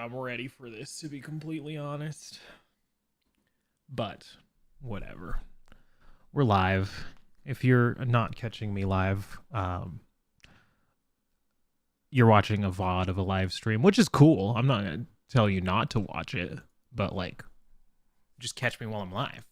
I'm ready for this, to be completely honest. But whatever. We're live. If you're not catching me live, you're watching a VOD of a live stream, which is cool. I'm not going to tell you not to watch it, but like, just catch me while I'm live.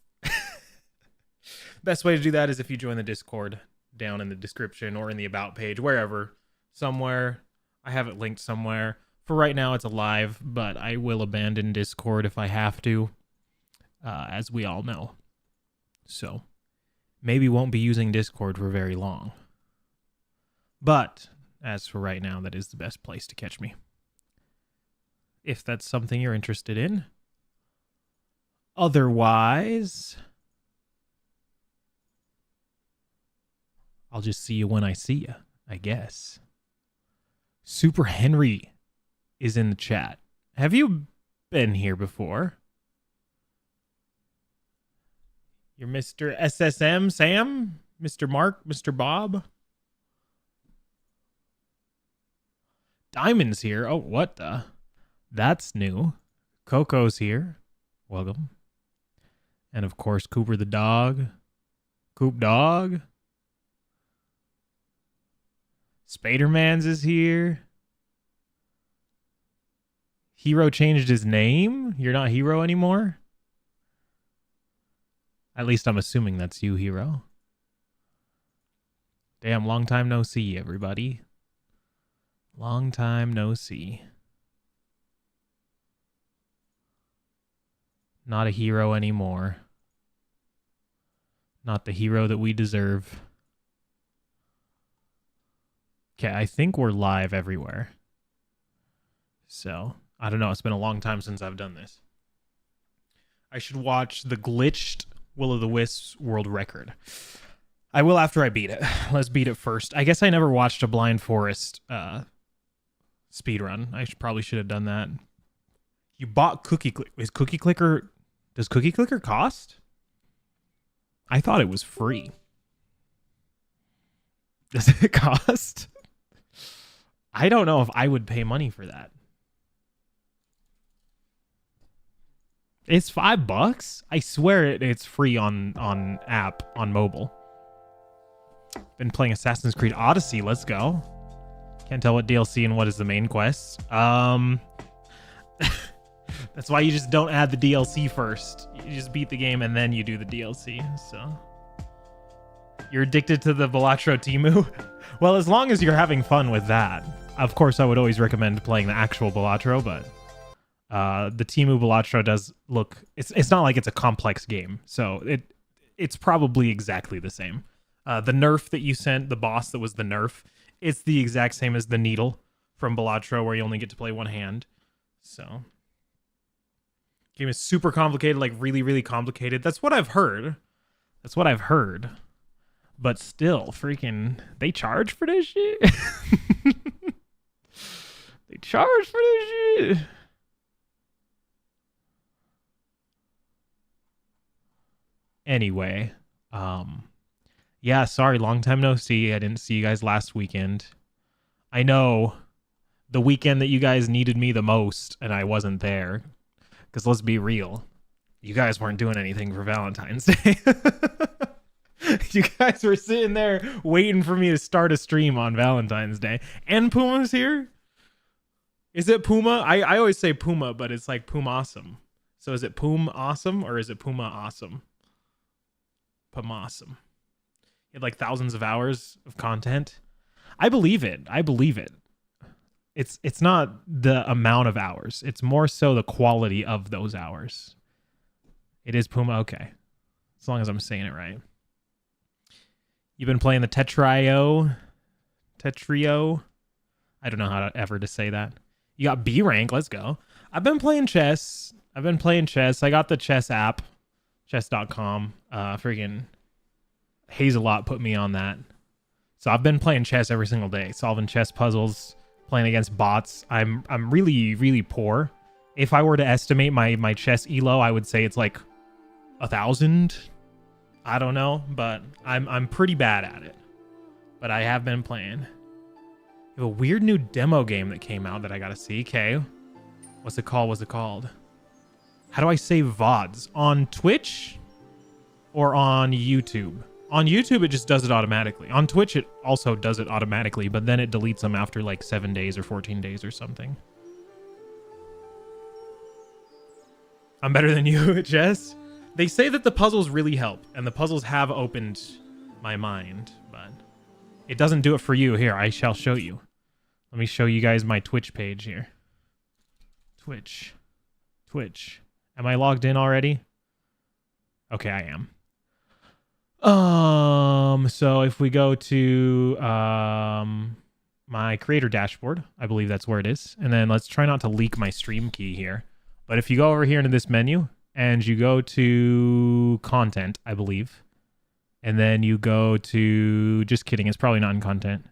Best way to do that is if you join the Discord down in the description or in the about page, wherever, somewhere. I have it linked somewhere. For right now, it's alive, but I will abandon Discord if I have to, as we all know. So, maybe won't be using Discord for very long. But, as for right now, that is the best place to catch me. If that's something you're interested in. Otherwise, I'll just see you when I see you, I guess. Super Henry is in the chat. Have you been here before? You're Mr. SSM Sam? Mr. Mark? Mr. Bob? Diamond's here. Oh, what the? That's new. Coco's here. Welcome. And of course, Cooper the dog. Coop dog. Spadermans is here. Hero changed his name? You're not Hero anymore? At least I'm assuming that's you, Hero. Damn, long time no see, everybody. Long time no see. Not a hero anymore. Not the hero that we deserve. Okay, I think we're live everywhere. So, I don't know. It's been a long time since I've done this. I should watch the glitched Will of the Wisps world record. I will after I beat it. Let's beat it first. I guess I never watched a Blind Forest speedrun. I probably should have done that. You bought Cookie Clicker. Is Cookie Clicker... Does Cookie Clicker cost? I thought it was free. Does it cost? I don't know if I would pay money for that. It's $5? I swear it's free on app, on mobile. Been playing Assassin's Creed Odyssey. Let's go. Can't tell what DLC and what is the main quest. That's why you just don't add the DLC first. You just beat the game and then you do the DLC. So you're addicted to the Balatro Timu? Well, as long as you're having fun with that. Of course, I would always recommend playing the actual Balatro, but the Timu Balatro does look... It's not like it's a complex game, so it's probably exactly the same. The nerf that you sent, the boss that was the nerf, it's the exact same as the needle from Balatro, where you only get to play one hand. So... game is super complicated, like really, really complicated. That's what I've heard. That's what I've heard. But still, freaking... They charge for this shit? They charge for this shit? Anyway, yeah, sorry, long time no see. I didn't see you guys last weekend. I know the weekend that you guys needed me the most, and I wasn't there. Because let's be real, you guys weren't doing anything for Valentine's Day. You guys were sitting there waiting for me to start a stream on Valentine's Day. And Puma's here? Is it Puma? I always say Puma, but it's like Puma-awesome. So is it Puma Awesome or is it Puma Awesome? Puma-awesome. You had like thousands of hours of content. I believe it. I believe it. It's not the amount of hours. It's more so the quality of those hours. It is Puma. Okay. As long as I'm saying it right. You've been playing the Tetrio. I don't know how to say that. You got B rank. Let's go. I've been playing chess. I got the chess app. Chess.com. Freaking Hazelot put me on that. So I've been playing chess every single day. Solving chess puzzles. Playing against bots. I'm really, really poor. If I were to estimate my chess elo, I would say it's like 1,000. I don't know, but I'm pretty bad at it. But I have been playing. You have a weird new demo game that came out that I gotta see. Okay. What's it called? What's it called? How do I save VODs? On Twitch or on YouTube? On YouTube, it just does it automatically. On Twitch, it also does it automatically, but then it deletes them after like 7 days or 14 days or something. I'm better than you, Jess. They say that the puzzles really help, and the puzzles have opened my mind, but it doesn't do it for you. Here, I shall show you. Let me show you guys my Twitch page here. Twitch. Am I logged in already? Okay, I am. So if we go to my creator dashboard, I believe that's where it is. And then let's try not to leak my stream key here. But if you go over here into this menu and you go to content, I believe, and then you go to, just kidding, it's probably not in content.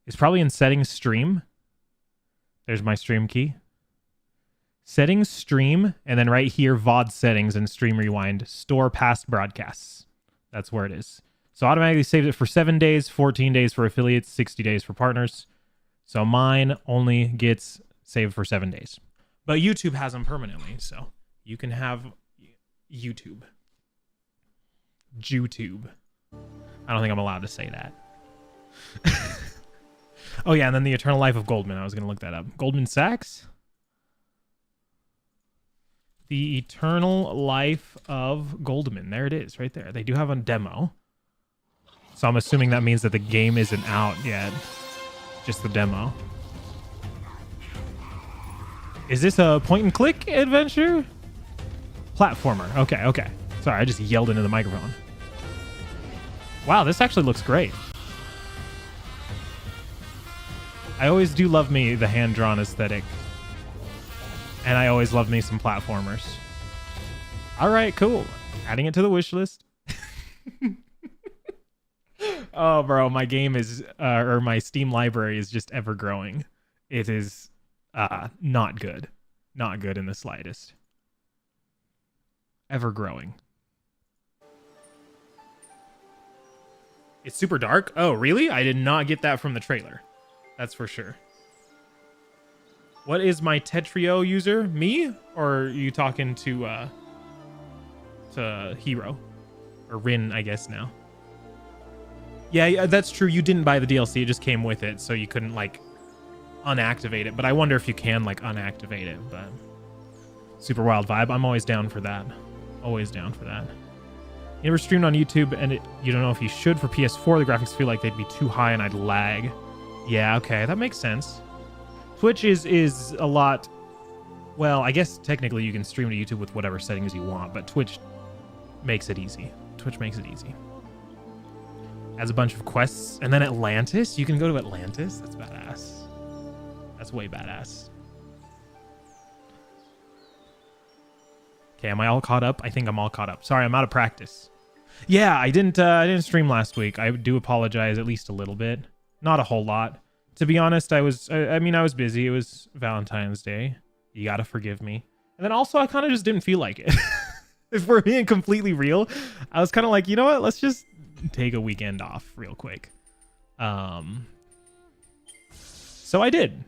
It's probably in settings stream. There's my stream key. Settings stream, and then right here, VOD settings and stream rewind, store past broadcasts. That's where it is. So automatically saves it for 7 days, 14 days for affiliates, 60 days for partners. So mine only gets saved for 7 days. But YouTube has them permanently, so you can have YouTube. YouTube. I don't think I'm allowed to say that. Oh yeah, and then the Eternal Life of Goldman. I was going to look that up. Goldman Sachs? The Eternal Life of Goldman. There it is, right there. They do have a demo. So I'm assuming that means that the game isn't out yet. Just the demo. Is this a point-and-click adventure? Platformer. Okay. Sorry, I just yelled into the microphone. Wow, this actually looks great. I always do love me the hand-drawn aesthetic. And I always love me some platformers. All right, cool. Adding it to the wish list. Oh, bro, my game is, or my Steam library is just ever growing. It is not good. Not good in the slightest. Ever growing. It's super dark? Oh, really? I did not get that from the trailer. That's for sure. What is my Tetrio user? Me? Or are you talking to Hero? Or Rin, I guess, now. Yeah, that's true. You didn't buy the DLC. It just came with it, so you couldn't, like, unactivate it. But I wonder if you can, like, unactivate it. But super wild vibe. I'm always down for that. Always down for that. You never streamed on YouTube, and you don't know if you should for PS4. The graphics feel like they'd be too high, and I'd lag. Yeah, okay. That makes sense. Twitch is a lot... Well, I guess technically you can stream to YouTube with whatever settings you want, but Twitch makes it easy. Twitch makes it easy. Has a bunch of quests. And then Atlantis? You can go to Atlantis? That's badass. That's way badass. Okay, am I all caught up? I think I'm all caught up. Sorry, I'm out of practice. Yeah, I didn't stream last week. I do apologize at least a little bit. Not a whole lot. To be honest, I was busy. It was Valentine's Day. You gotta forgive me. And then also, I kind of just didn't feel like it. If we're being completely real, I was kind of like, you know what? Let's just take a weekend off real quick. So I did.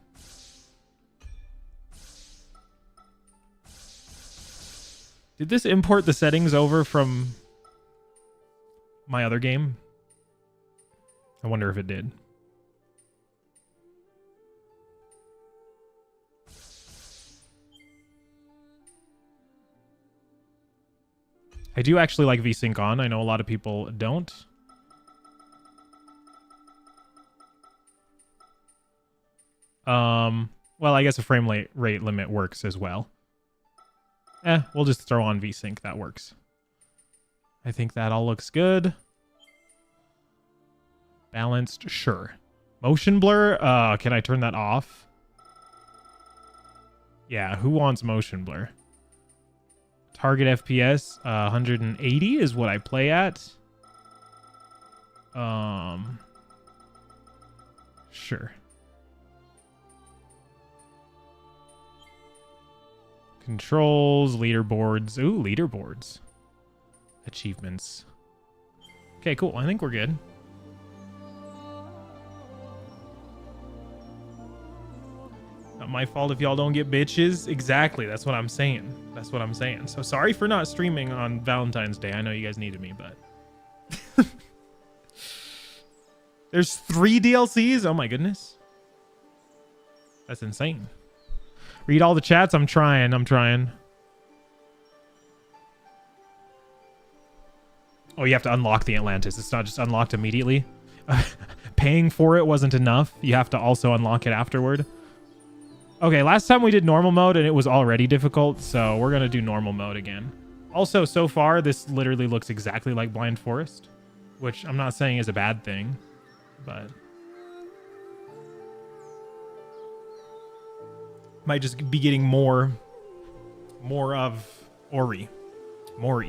Did this import the settings over from my other game? I wonder if it did. I do actually like VSync on. I know a lot of people don't. Well, I guess a frame rate limit works as well. We'll just throw on VSync. That works. I think that all looks good. Balanced, sure. Motion blur, can I turn that off? Yeah, who wants motion blur? Target FPS, 180 is what I play at. Sure. Controls, leaderboards. Ooh, leaderboards. Achievements. Okay, cool. I think we're good. my fault if y'all don't get bitches. Exactly. That's what I'm saying. That's what I'm saying. So sorry for not streaming on Valentine's Day. I know you guys needed me, but there's 3 DLCs. Oh my goodness. That's insane. Read all the chats. I'm trying. Oh, you have to unlock the Atlantis. It's not just unlocked immediately. Paying for it wasn't enough. You have to also unlock it afterward. Okay, last time we did normal mode and it was already difficult, so we're gonna do normal mode again. Also, so far, this literally looks exactly like Blind Forest, which I'm not saying is a bad thing, but might just be getting more of Ori. More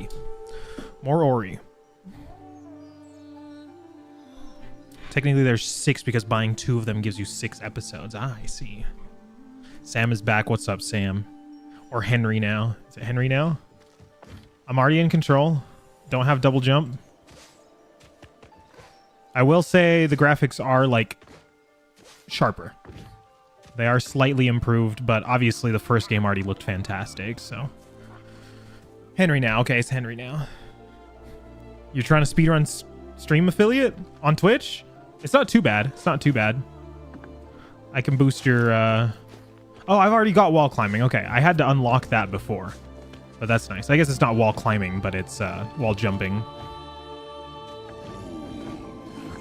Ori. Technically, there's 6 because buying 2 of them gives you 6 episodes. Ah, I see. Sam is back. What's up, Sam? Or Henry now. Is it Henry now? I'm already in control. Don't have double jump. I will say the graphics are, like, sharper. They are slightly improved, but obviously the first game already looked fantastic, so. Henry now. Okay, it's Henry now. You're trying to speedrun stream affiliate on Twitch? It's not too bad. It's not too bad. I can boost your... Oh, I've already got wall climbing. Okay, I had to unlock that before. But that's nice. I guess it's not wall climbing, but it's wall jumping.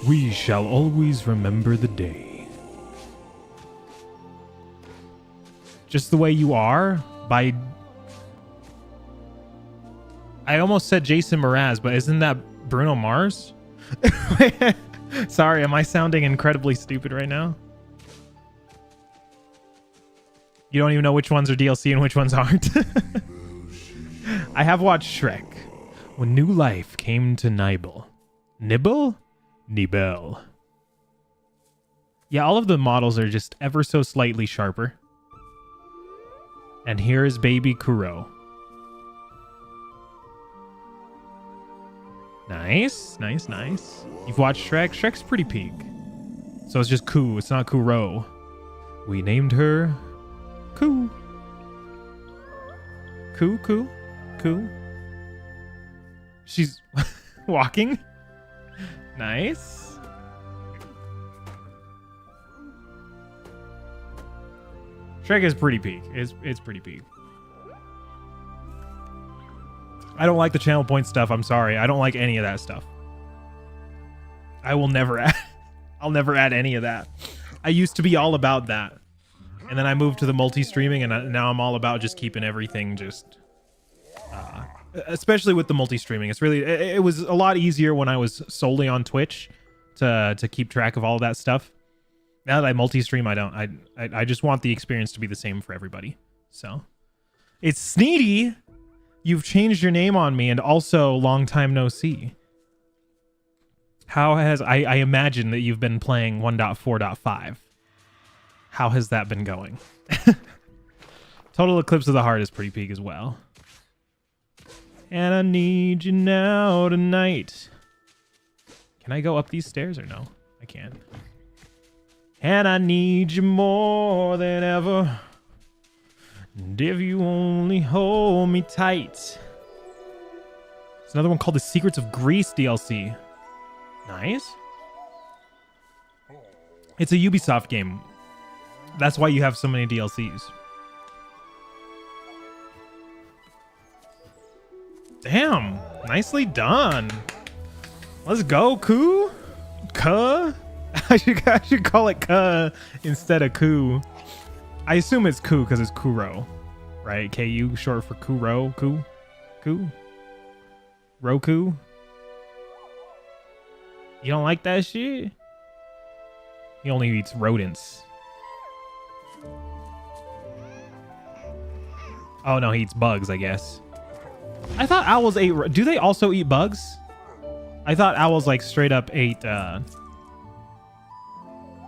We shall always remember the day. Just the way you are? By... I almost said Jason Mraz, but isn't that Bruno Mars? Sorry, am I sounding incredibly stupid right now? You don't even know which ones are DLC and which ones aren't. I have watched Shrek. When new life came to Nibel. Nibble? Nibel. Yeah, all of the models are just ever so slightly sharper. And here is baby Kuro. Nice, nice, nice. You've watched Shrek? Shrek's pretty peak. So it's just Koo, it's not Kuro. We named her Koo. Koo. She's walking. Nice. Shrek is pretty peak. It's pretty peak. I don't like the channel point stuff. I'm sorry. I don't like any of that stuff. I will never add. I'll never add any of that. I used to be all about that. And then I moved to the multi-streaming, and now I'm all about just keeping everything just... especially with the multi-streaming. It's really... It was a lot easier when I was solely on Twitch to keep track of all of that stuff. Now that I multi-stream, I don't... I just want the experience to be the same for everybody. So... It's Sneedy! You've changed your name on me, and also long time no see. How has... I imagine that you've been playing 1.4.5. How has that been going? Total Eclipse of the Heart is pretty peak as well. And I need you now tonight. Can I go up these stairs or no? I can't. And I need you more than ever. And if you only hold me tight. There's another one called The Secrets of Greece DLC. Nice. It's a Ubisoft game. That's why you have so many DLCs. Damn. Nicely done. Let's go, Koo. Kuh? I should call it Kuh instead of Koo. I assume it's Koo because it's Kuro. Right? K-U, short for Kuro. Koo? Koo? Roku? You don't like that shit? He only eats rodents. Oh no, he eats bugs, I guess. I thought owls ate... Do they also eat bugs? I thought owls like straight up ate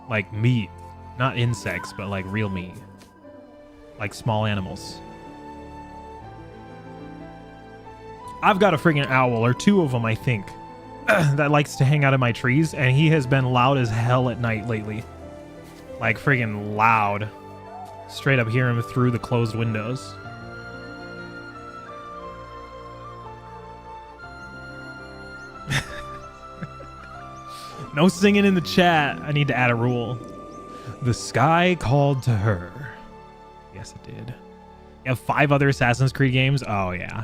like meat. Not insects, but like real meat. Like small animals. I've got a friggin' owl, or 2 of them, I think, that likes to hang out in my trees, and he has been loud as hell at night lately. Like friggin' loud. Straight up hear him through the closed windows. No singing in the chat. I need to add a rule. The sky called to her. Yes, it did. You have 5 other Assassin's Creed games? Oh, yeah.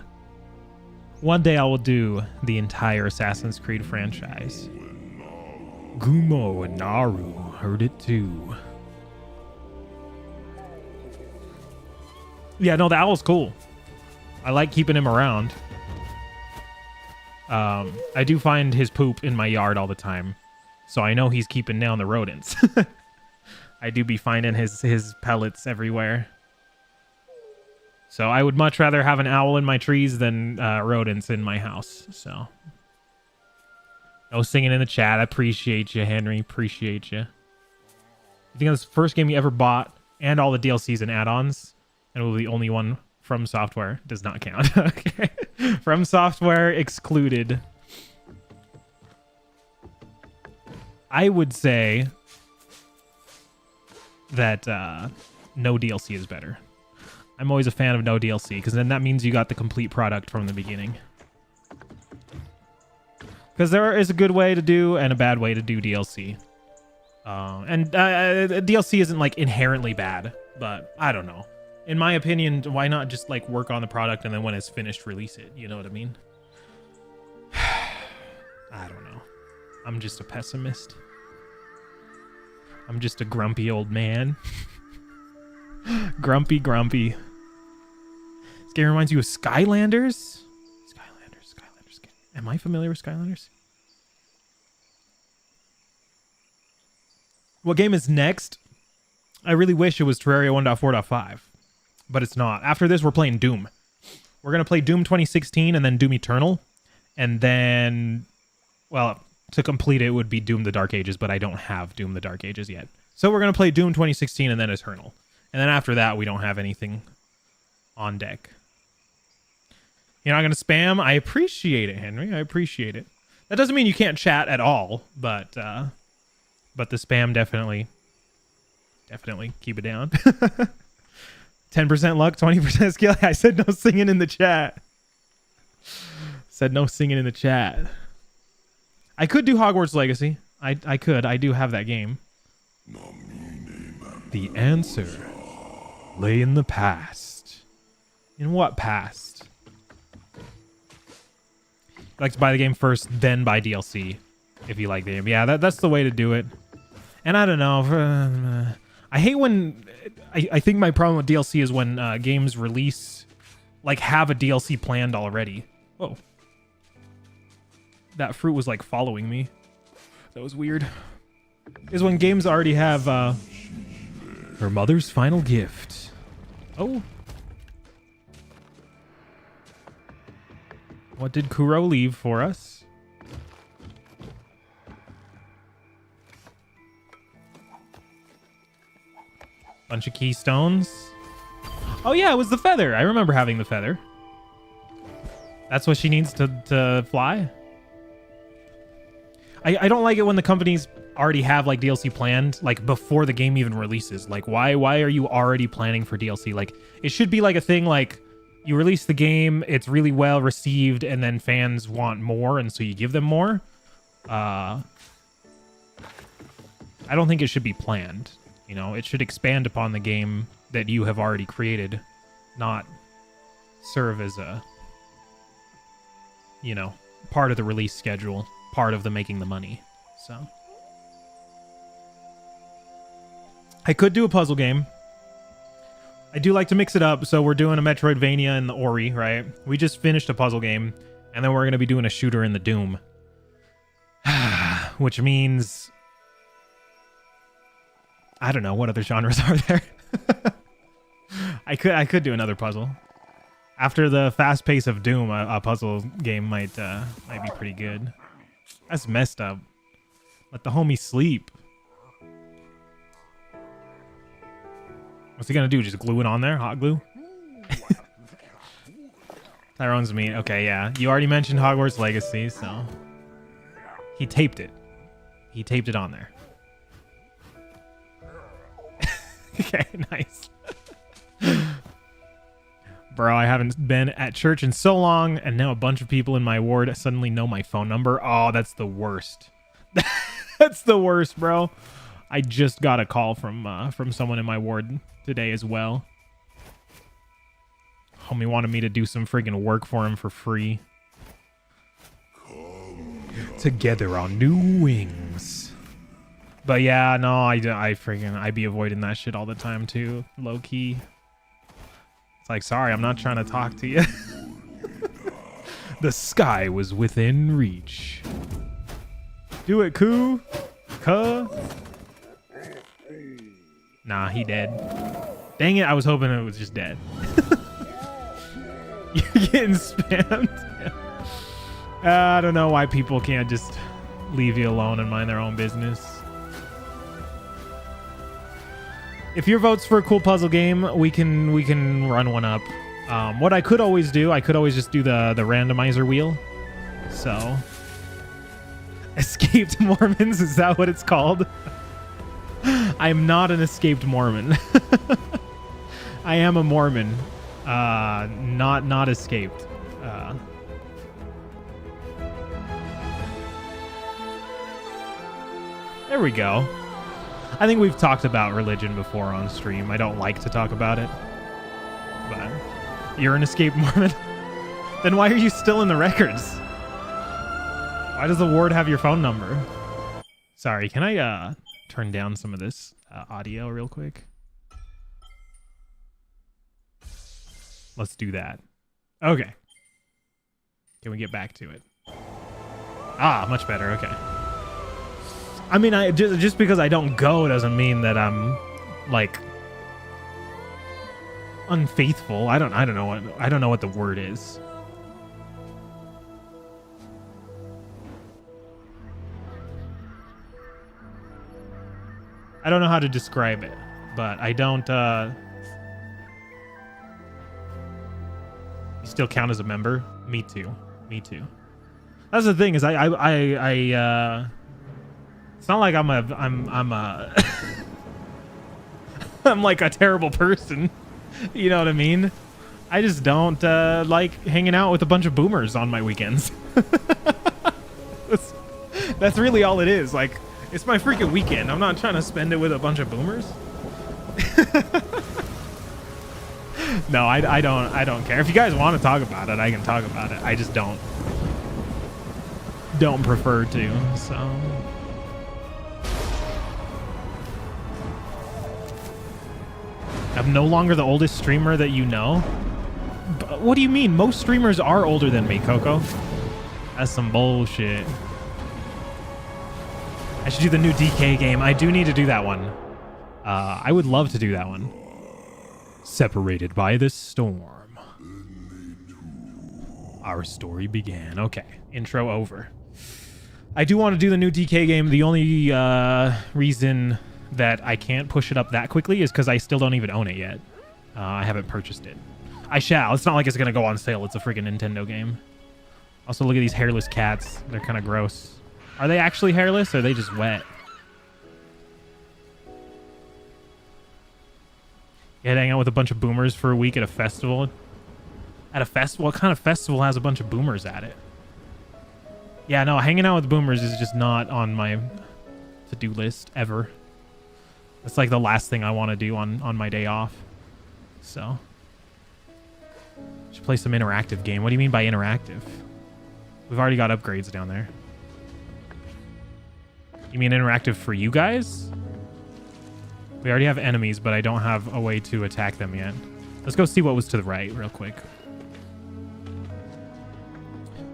One day I will do the entire Assassin's Creed franchise. Gumo and Naru heard it too. Yeah, no, the owl's cool. I like keeping him around. I do find his poop in my yard all the time, so I know he's keeping down the rodents. I do be finding his pellets everywhere. So I would much rather have an owl in my trees than rodents in my house. So no singing in the chat. I appreciate you, Henry. Appreciate you. You think that's the first game you ever bought and all the DLCs and add-ons, and it will be the only one from software? Does not count. Okay. From software excluded. I would say that no DLC is better. I'm always a fan of no DLC, because then that means you got the complete product from the beginning. Because there is a good way to do and a bad way to do DLC. DLC isn't like inherently bad, but I don't know. In my opinion, why not just like work on the product and then when it's finished, release it? You know what I mean? I don't know. I'm just a pessimist. I'm just a grumpy old man. Grumpy. This game reminds you of Skylanders? Skylanders. Am I familiar with Skylanders? What game is next? I really wish it was Terraria 1.4.5, but it's not. After this, we're playing Doom. We're going to play Doom 2016 and then Doom Eternal. And then, well, to complete it would be Doom the Dark Ages, but I don't have Doom the Dark Ages yet. So we're going to play Doom 2016 and then Eternal. And then after that, we don't have anything on deck. You're not going to spam? I appreciate it, Henry. I appreciate it. That doesn't mean you can't chat at all, but the spam definitely keep it down. 10% luck, 20% skill. I said no singing in the chat. Said no singing in the chat. I could do Hogwarts Legacy. I could. I do have that game. The answer lay in the past. In what past? You like to buy the game first, then buy DLC if you like the game. Yeah, that's the way to do it. And I don't know. I hate when... I think my problem with DLC is when games release, like, have a DLC planned already. Whoa. That fruit was, like, following me. That was weird. Is when games already have her mother's final gift. Oh. What did Kuro leave for us? Bunch of keystones. Oh yeah, it was the feather. I remember having the feather. That's what she needs to fly. I don't like it when the companies already have like DLC planned, like before the game even releases. Like why are you already planning for DLC? Like it should be like a thing like you release the game, it's really well received, and then fans want more, and so you give them more. I don't think it should be planned. You know, it should expand upon the game that you have already created, not serve as a, you know, part of the release schedule, part of the making the money. So I could do a puzzle game. I do like to mix it up, so we're doing a Metroidvania in the Ori, right? We just finished a puzzle game, and then we're going to be doing a shooter in the Doom. Which means... I don't know, what other genres are there? I could do another puzzle. After the fast pace of Doom, a puzzle game might be pretty good. That's messed up. Let the homie sleep. What's he gonna do? Just glue it on there? Hot glue? Tyrone's mean. Okay, yeah. You already mentioned Hogwarts Legacy, so... He taped it. He taped it on there. Okay, nice. Bro, I haven't been at church in so long, and now a bunch of people in my ward suddenly know my phone number. Oh, that's the worst. That's the worst, bro. I just got a call from someone in my ward today as well. Homie wanted me to do some friggin' work for him for free. Together on new wings. But yeah, no, I be avoiding that shit all the time too, low key. It's like, sorry, I'm not trying to talk to you. The sky was within reach. Do it, Koo. Kuh. Nah, he dead. Dang it, I was hoping it was just dead. You're getting spammed. I don't know why people can't just leave you alone and mind their own business. If your vote's for a cool puzzle game, we can run one up. What I could always do, I could always just do the randomizer wheel. So, escaped Mormons, is that what it's called? I am not an escaped Mormon. I am a Mormon, not escaped. There we go. I think we've talked about religion before on stream. I don't like to talk about it. But you're an escaped Mormon? Then why are you still in the records? Why does the ward have your phone number? Sorry, can I turn down some of this audio real quick? Let's do that. Okay. Can we get back to it? Ah, much better. Okay. I mean, just because I don't go doesn't mean that I'm like unfaithful. I don't know what the word is. I don't know how to describe it, but I don't you still count as a member? Me too. That's the thing, is I it's not like I'm I'm like a terrible person. You know what I mean? I just don't like hanging out with a bunch of boomers on my weekends. That's really all it is. Like, it's my freaking weekend. I'm not trying to spend it with a bunch of boomers. No, I don't care. If you guys want to talk about it, I can talk about it. I just don't prefer to, so. I'm no longer the oldest streamer that you know. But what do you mean? Most streamers are older than me, Coco. That's some bullshit. I should do the new DK game. I do need to do that one. I would love to do that one. Separated by the storm. Our story began. Okay, intro over. I do want to do the new DK game. The only reason that I can't push it up that quickly is because I still don't even own it yet. I haven't purchased it. I shall. It's not like it's going to go on sale. It's a freaking Nintendo game. Also, look at these hairless cats. They're kind of gross. Are they actually hairless, or are they just wet? Yeah, hang out with a bunch of boomers for a week at a festival. At a festival? What kind of festival has a bunch of boomers at it? Yeah, no, hanging out with boomers is just not on my to-do list ever. It's like the last thing I want to do on my day off. So. Should play some interactive game. What do you mean by interactive? We've already got upgrades down there. You mean interactive for you guys? We already have enemies, but I don't have a way to attack them yet. Let's go see what was to the right real quick.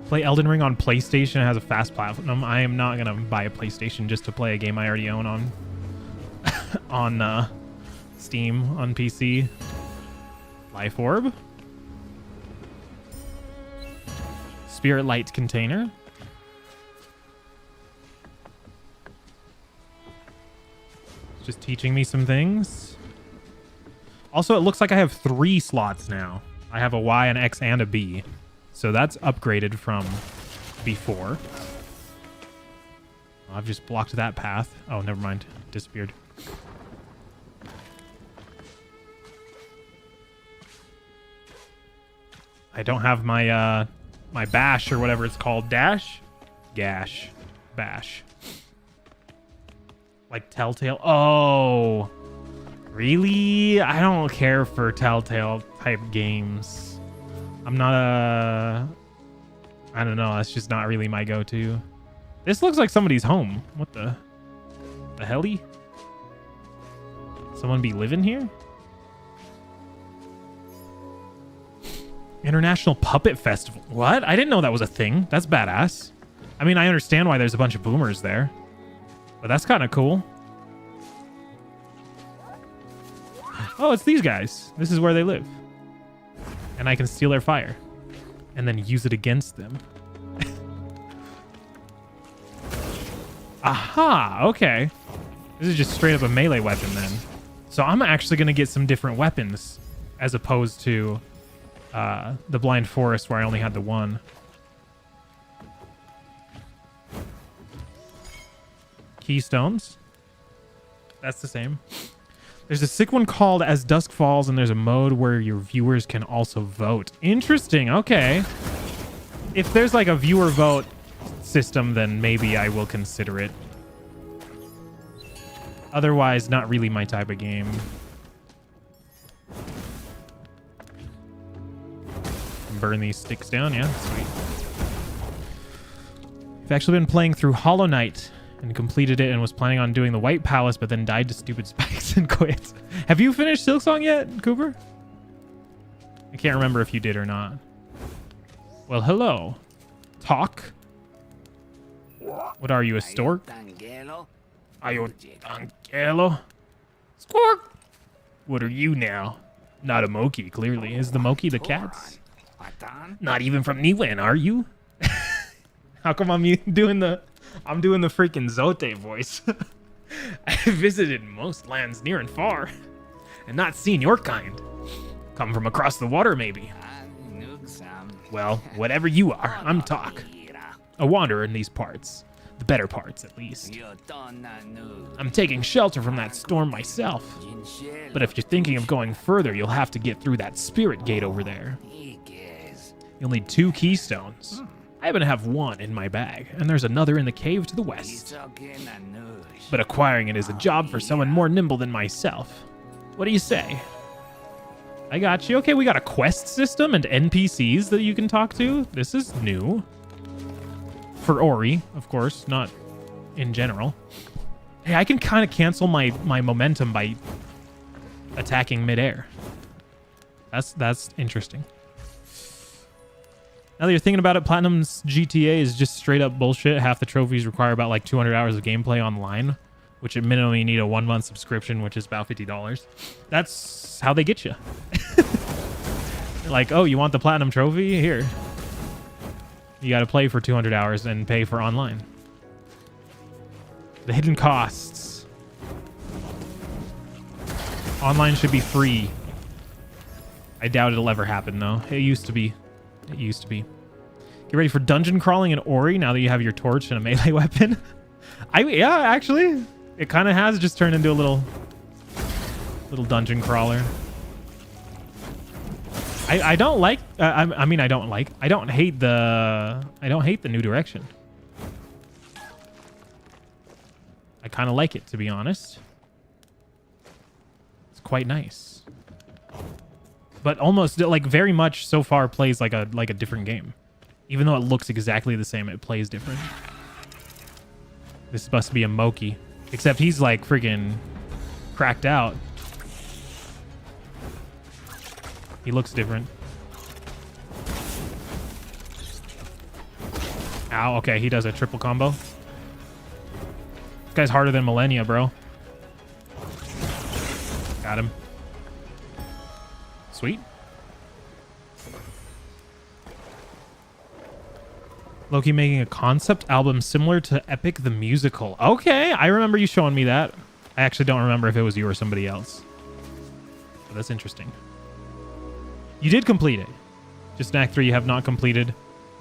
Play Elden Ring on PlayStation. It has a fast platform. I am not going to buy a PlayStation just to play a game I already own on on Steam, on PC. Life Orb. Spirit Light Container. Just teaching me some things. Also, it looks like I have 3 slots now. I have a Y, an X, and a B. So that's upgraded from before. I've just blocked that path. Oh, never mind. Disappeared. I don't have my my bash or whatever it's called. Dash? Gash. Bash. Like Telltale. Oh. Really? I don't care for Telltale type games. I'm not a... I don't know. That's just not really my go-to. This looks like somebody's home. What the helly? Someone be living here? International Puppet Festival. What? I didn't know that was a thing. That's badass. I mean, I understand why there's a bunch of boomers there, but that's kind of cool. Oh, it's these guys. This is where they live. And I can steal their fire and then use it against them. Aha, okay. This is just straight up a melee weapon then. So I'm actually going to get some different weapons as opposed to the Blind Forest where I only had the one. Keystones. That's the same. There's a sick one called As Dusk Falls, and there's a mode where your viewers can also vote. Interesting. Okay. If there's like a viewer vote system, then maybe I will consider it. Otherwise, not really my type of game. Burn these sticks down. Yeah, sweet. I've actually been playing through Hollow Knight and completed it and was planning on doing the White Palace, but then died to stupid spikes and quit. Have you finished Silksong yet, Cooper? I can't remember if you did or not. Well, hello. Talk. What are you, a stork? Are you Angelo? Squawk! What are you now? Not a Moki, clearly. Is the Moki the cats? Not even from Niwen, are you? How come I'm doing the freaking Zote voice? I have visited most lands near and far, and not seen your kind. Come from across the water, maybe. Well, whatever you are, I'm Talk. A wanderer in these parts. The better parts, at least. I'm taking shelter from that storm myself. But if you're thinking of going further, you'll have to get through that spirit gate over there. You'll need 2 keystones. I happen to have one in my bag, and there's another in the cave to the west. But acquiring it is a job for someone more nimble than myself. What do you say? I got you. Okay, we got a quest system and NPCs that you can talk to. This is new. For Ori, of course, not in general. Hey, I can kind of cancel my momentum by attacking midair. That's interesting. Now that you're thinking about it, Platinum's GTA is just straight up bullshit. Half the trophies require about like 200 hours of gameplay online, which at minimum you need a 1-month subscription, which is about $50. That's how they get you. Like, oh, you want the Platinum trophy? Here. You got to play for 200 hours and pay for online. The hidden costs. Online should be free. I doubt it'll ever happen, though. It used to be. It used to be. Get ready for dungeon crawling in Ori now that you have your torch and a melee weapon. Yeah, actually, it kind of has just turned into a little dungeon crawler. I don't like. I don't hate the new direction. I kind of like it, to be honest. It's quite nice. But almost like very much so far plays like a different game. Even though it looks exactly the same, it plays different. This must be a Moki. Except he's like freaking cracked out. He looks different. Ow, okay, he does a triple combo. This guy's harder than Millennia, bro. Got him. Sweet. Loki making a concept album similar to Epic the Musical. Okay, I remember you showing me that. I actually don't remember if it was you or somebody else. But that's interesting. You did complete it. Just in Act 3 you have not completed.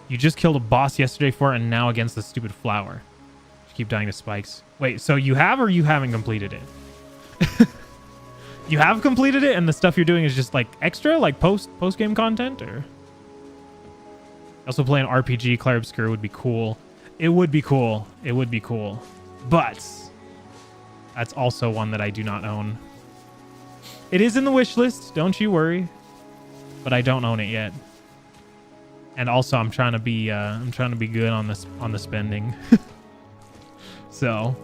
You just killed a boss yesterday for it and now against the stupid flower. You keep dying to spikes. Wait, so you have or you haven't completed it? You have completed it and the stuff you're doing is just like extra, like post-game content, or? Also play an RPG. Clair Obscur would be cool. It would be cool. It would be cool. But that's also one that I do not own. It is in the wish list. Don't you worry. But I don't own it yet. And also, I'm trying to be good on the spending. So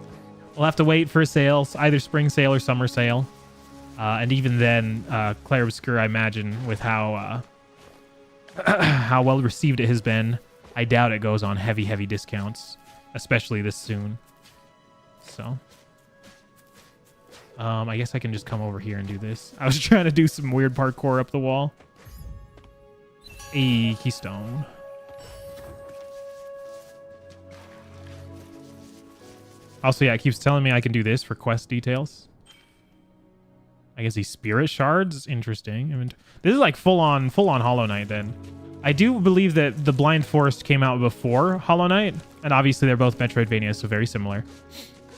we'll have to wait for sales, either spring sale or summer sale. And even then, Clair Obscur, I imagine, with how how well received it has been, I doubt it goes on heavy discounts, especially this soon. So I guess I can just come over here and do this. I was trying to do some weird parkour up the wall. A keystone. Also, yeah, it keeps telling me I can do this for quest details. I guess these spirit shards. Interesting. I mean, this is like full on Hollow Knight then. I do believe that the Blind Forest came out before Hollow Knight, and obviously they're both Metroidvania, so very similar.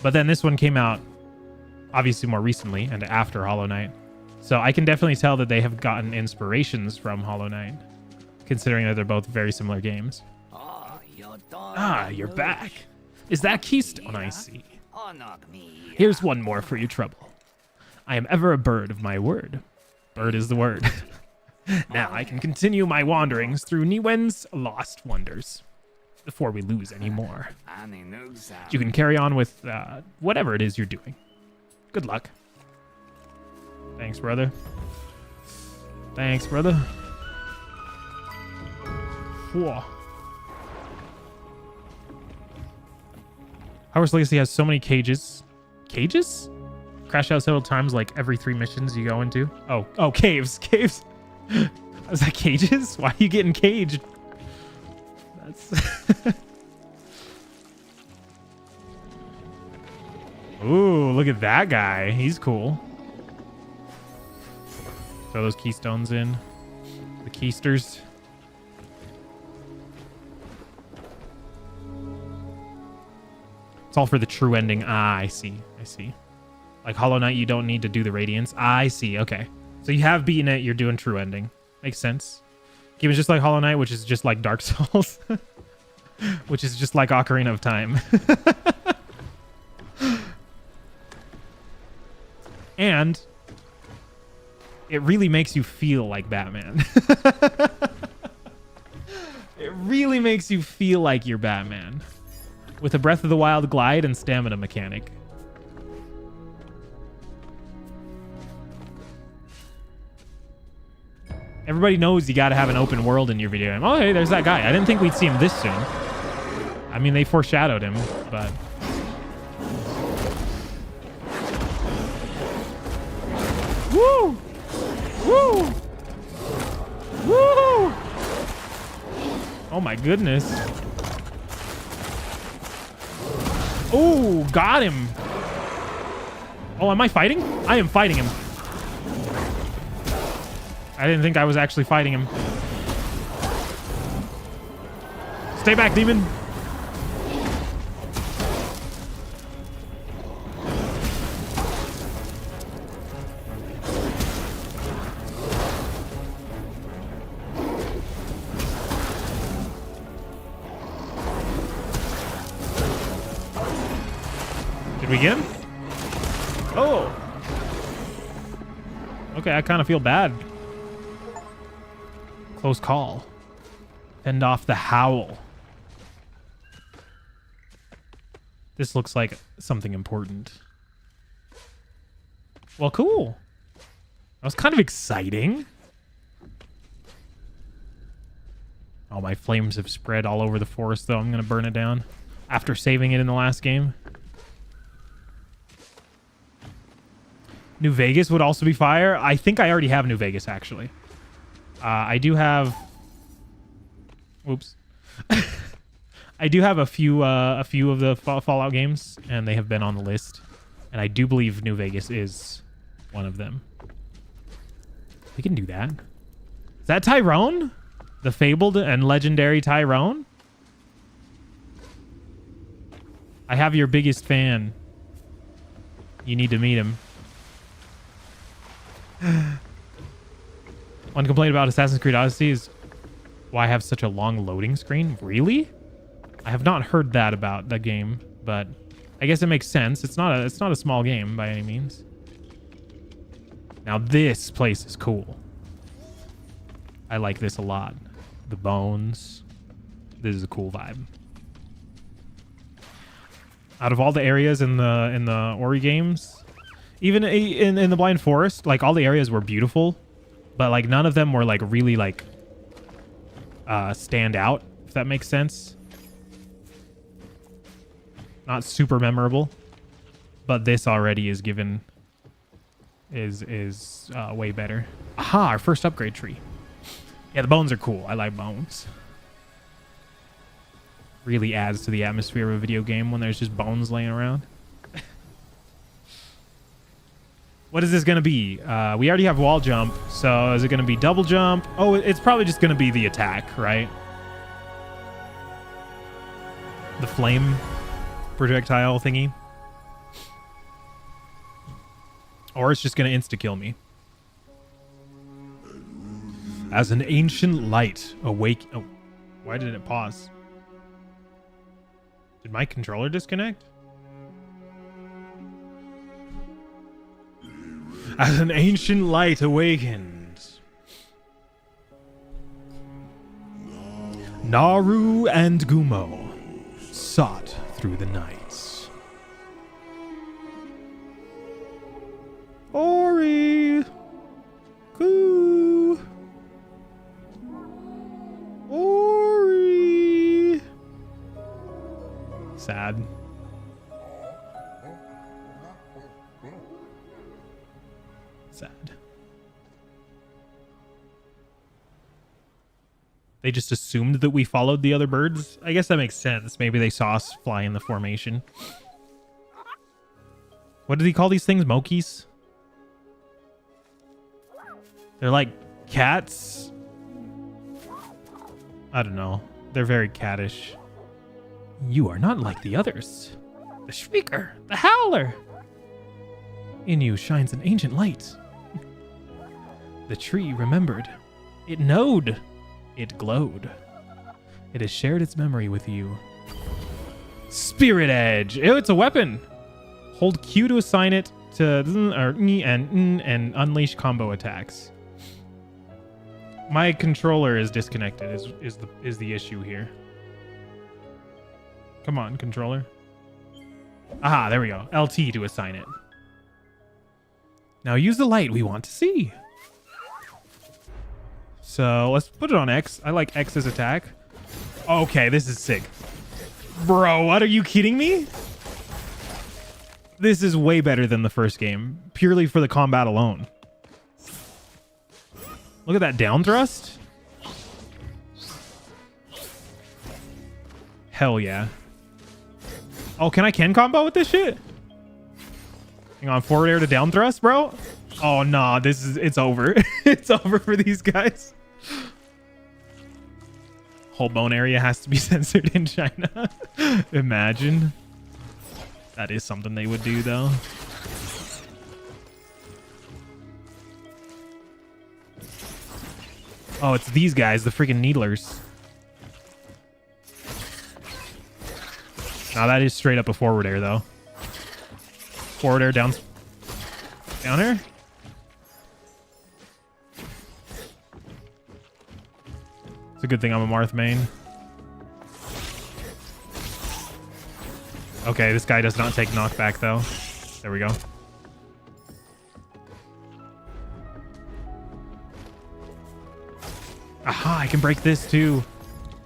But then this one came out obviously more recently and after Hollow Knight. So I can definitely tell that they have gotten inspirations from Hollow Knight, considering that they're both very similar games. Ah, you're back. Is that keystone I see? Here's one more for your trouble. I am ever a bird of my word. Bird is the word. Now I can continue my wanderings through Niwen's lost wonders before we lose any more. You can carry on with whatever it is you're doing. Good luck. Thanks, brother. Thanks, brother. Whoa. Hogwarts Legacy has so many cages. Cages? Crash out several times, like every 3 missions you go into. Oh, caves. Was that cages? Why are you getting caged? That's... Ooh, look at that guy. He's cool. Throw those keystones in. The keysters. It's all for the true ending. Ah, I see. Like Hollow Knight, you don't need to do the Radiance. I see. Okay. So you have beaten it. You're doing true ending. Makes sense. Game is just like Hollow Knight, which is just like Dark Souls. Which is just like Ocarina of Time. And it really makes you feel like Batman. It really makes you feel like you're Batman. With a Breath of the Wild glide and stamina mechanic. Everybody knows you gotta have an open world in your video game. Oh, hey, there's that guy. I didn't think we'd see him this soon. I mean, they foreshadowed him, but... Woo! Woo! Woo! Oh my goodness. Oh, got him. Oh, am I fighting? I am fighting him. I didn't think I was actually fighting him. Stay back, demon. Did we get him? Oh. Okay, I kind of feel bad. Close call. Fend off the howl. This looks like something important. Well, cool. That was kind of exciting. Oh, my flames have spread all over the forest, though. I'm going to burn it down after saving it in the last game. New Vegas would also be fire. I think I already have New Vegas, actually. I do have... Whoops. I do have a few of the Fallout games, and they have been on the list. And I do believe New Vegas is one of them. We can do that. Is that Tyrone? The fabled and legendary Tyrone? I have your biggest fan. You need to meet him. One complaint about Assassin's Creed Odyssey is Why have such a long loading screen? Really? I have not heard that about the game, but I guess it makes sense. It's not a small game by any means. Now this place is cool. I like this a lot. The bones. This is a cool vibe. Out of all the areas in the Ori games, even in the Blind Forest, like all the areas were beautiful, but like none of them were like really like stand out, if that makes sense. Not super memorable, but this already is given is way better. Aha, our first upgrade tree. Yeah, the bones are cool. I like bones. Really adds to the atmosphere of a video game when there's just bones laying around. What is this going to be? We already have wall jump, so is it going to be double jump? Oh, it's probably just going to be the attack, right? The flame projectile thingy. Or it's just going to insta-kill me. As an ancient light awake... Oh, why did it pause? Did my controller disconnect? As an ancient light awakens, Naru and Gumo sought through the nights. Ori! Coo! Ori! Sad. Sad. They just assumed that we followed the other birds. I guess that makes sense. Maybe they saw us fly in the formation. What did he call these things? Mokies? They're like cats. I don't know. They're very cattish. You are not like the others. The Shrieker, the Howler. In you shines an ancient light. The tree remembered. It knowed. It glowed. It has shared its memory with you. Spirit Edge. Ew, it's a weapon. Hold Q to assign it to and unleash combo attacks. My controller is disconnected. Is the issue here? Come on, controller. Aha, there we go. LT to assign it. Now use the light we want to see. So let's put it on X. I like X's attack. Okay, this is sick. Bro, what, are you kidding me? This is way better than the first game, purely for the combat alone. Look at that down thrust. Hell yeah. Oh, can I combo with this shit? Hang on, forward air to down thrust, bro. Oh, nah, it's over. It's over for these guys. Whole bone area has to be censored in China. Imagine. That is something they would do, though. Oh, it's these guys, the freaking needlers. Now that is straight up a forward air, though. Forward air, down air. It's a good thing I'm a Marth main. Okay, this guy does not take knockback, though. There we go. Aha, I can break this too.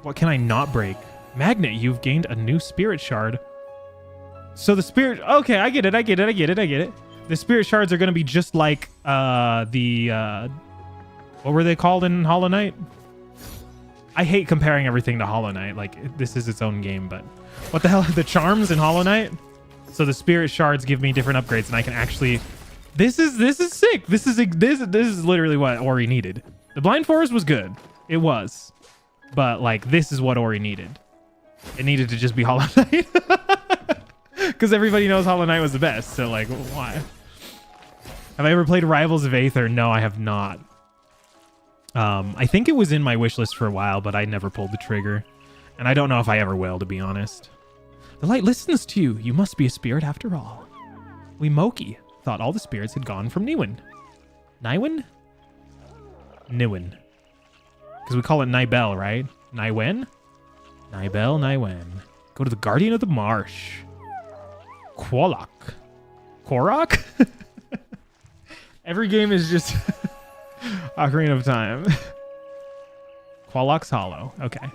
What can I not break? Magnet, you've gained a new spirit shard. So the spirit... Okay, I get it. The spirit shards are going to be just like what were they called in Hollow Knight? I hate comparing everything to Hollow Knight. Like, this is its own game, but... What the hell are the charms in Hollow Knight? So the spirit shards give me different upgrades, and I can actually... This is sick. This is literally what Ori needed. The Blind Forest was good. It was. But, like, this is what Ori needed. It needed to just be Hollow Knight. Because everybody knows Hollow Knight was the best, so, like, why? Have I ever played Rivals of Aether? No, I have not. I think it was in my wish list for a while, but I never pulled the trigger. And I don't know if I ever will, to be honest. The light listens to you. You must be a spirit after all. Moki thought all the spirits had gone from Niwen. Niwen? Niwen. Because we call it Nibel, right? Niwen? Nibel, Niwen. Go to the Guardian of the Marsh. Quolok. Korok? Every game is just Ocarina of Time. Quolok's Hollow. Okay.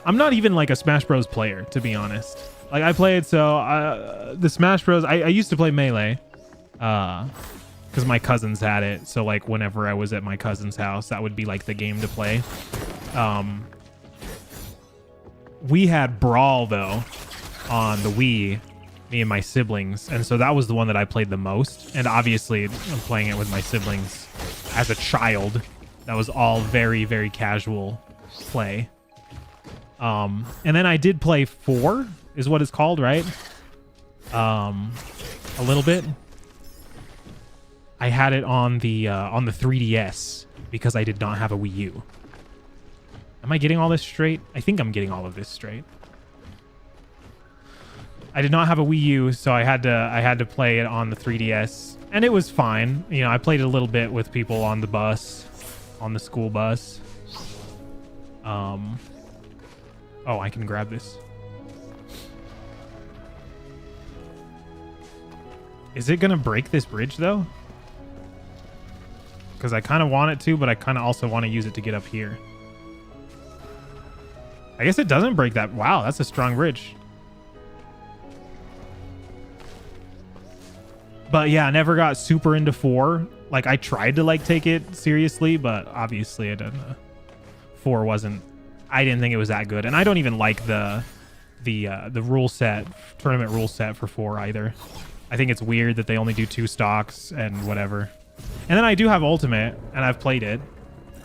I'm not even like a Smash Bros player, to be honest. Like I played, so the Smash Bros. I used to play Melee, because my cousins had it. So like whenever I was at my cousin's house, that would be like the game to play. We had Brawl though on the Wii, me and my siblings, and so that was the one that I played the most. And obviously, I'm playing it with my siblings as a child. That was all very, very casual play. And then I did play 4, is what it's called, right? A little bit. I had it on the 3DS because I did not have a Wii U. Am I getting all this straight? I think I'm getting all of this straight. I did not have a Wii U, so I had to play it on the 3DS, and it was fine. You know, I played it a little bit with people on the bus, on the school bus. Oh, I can grab this. Is it gonna break this bridge though? Because I kind of want it to, but I kind of also want to use it to get up here. I guess it doesn't break that. Wow, that's a strong bridge. But yeah, I never got super into 4. Like I tried to like take it seriously, but obviously it didn't. 4 wasn't. I didn't think it was that good, and I don't even like the rule set, tournament rule set for 4 either. I think it's weird that they only do 2 stocks and whatever. And then I do have Ultimate, and I've played it.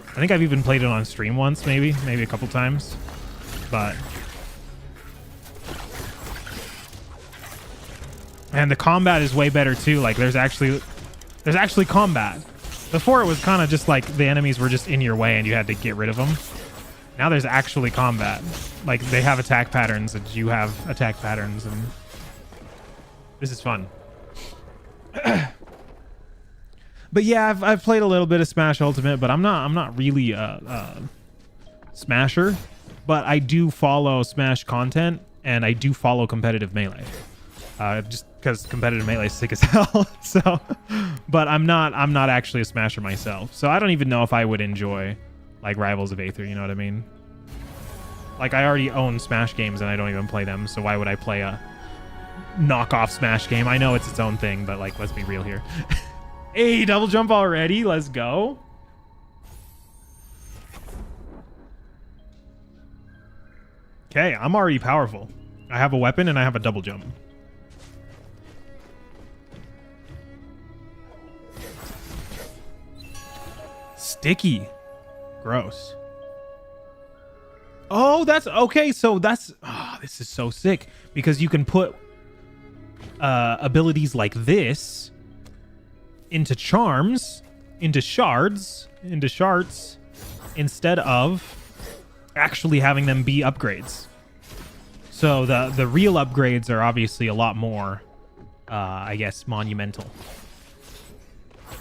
I think I've even played it on stream once, maybe a couple times. But and the combat is way better too. Like there's actually combat. Before it was kind of just like the enemies were just in your way and you had to get rid of them. Now there's actually combat. Like they have attack patterns and you have attack patterns, and this is fun. But yeah, I've played a little bit of Smash Ultimate, but I'm not really a Smasher. But I do follow Smash content, and I do follow competitive Melee. Just because competitive Melee is sick as hell. So, but I'm not actually a Smasher myself. So I don't even know if I would enjoy like Rivals of Aether, you know what I mean? Like I already own Smash games and I don't even play them, so why would I play a knockoff Smash game? I know it's its own thing, but like let's be real here. Hey, double jump already. Let's go. Okay, I'm already powerful. I have a weapon and I have a double jump. Sticky. Gross. Oh, that's okay. So that's this is so sick because you can put abilities like this into charms, into shards, instead of actually having them be upgrades. So the real upgrades are obviously a lot more, I guess, monumental,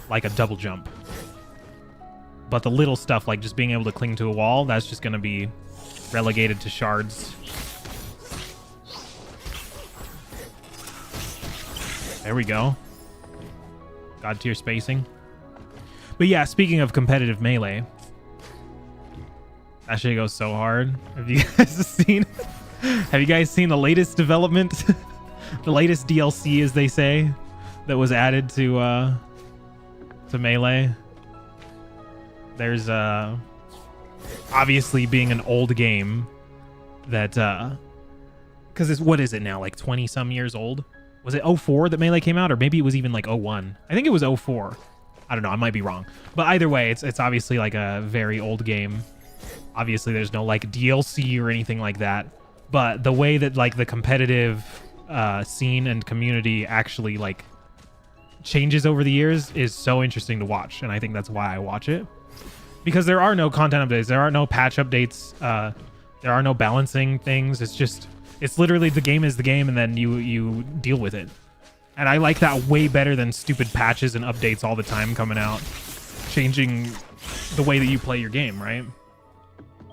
like a double jump. But the little stuff, like just being able to cling to a wall, that's just going to be relegated to shards. There we go. God tier spacing. But yeah, speaking of competitive Melee, that shit goes so hard. Have you guys seen? Have you guys seen the latest development? The latest DLC, as they say, that was added to Melee. There's obviously being an old game that because it's, what is it now, like 20 some years old? Was it 04 that Melee came out, or maybe it was even like 01? I think it was 04. I don't know, I might be wrong, but either way, it's obviously like a very old game. Obviously there's no like DLC or anything like that, but the way that like the competitive scene and community actually like changes over the years is so interesting to watch, and I think that's why I watch it. because there are no content updates, there are no patch updates, there are no balancing things. It's literally the game is the game, and then you deal with it. And I like that way better than stupid patches and updates all the time coming out, changing the way that you play your game, right?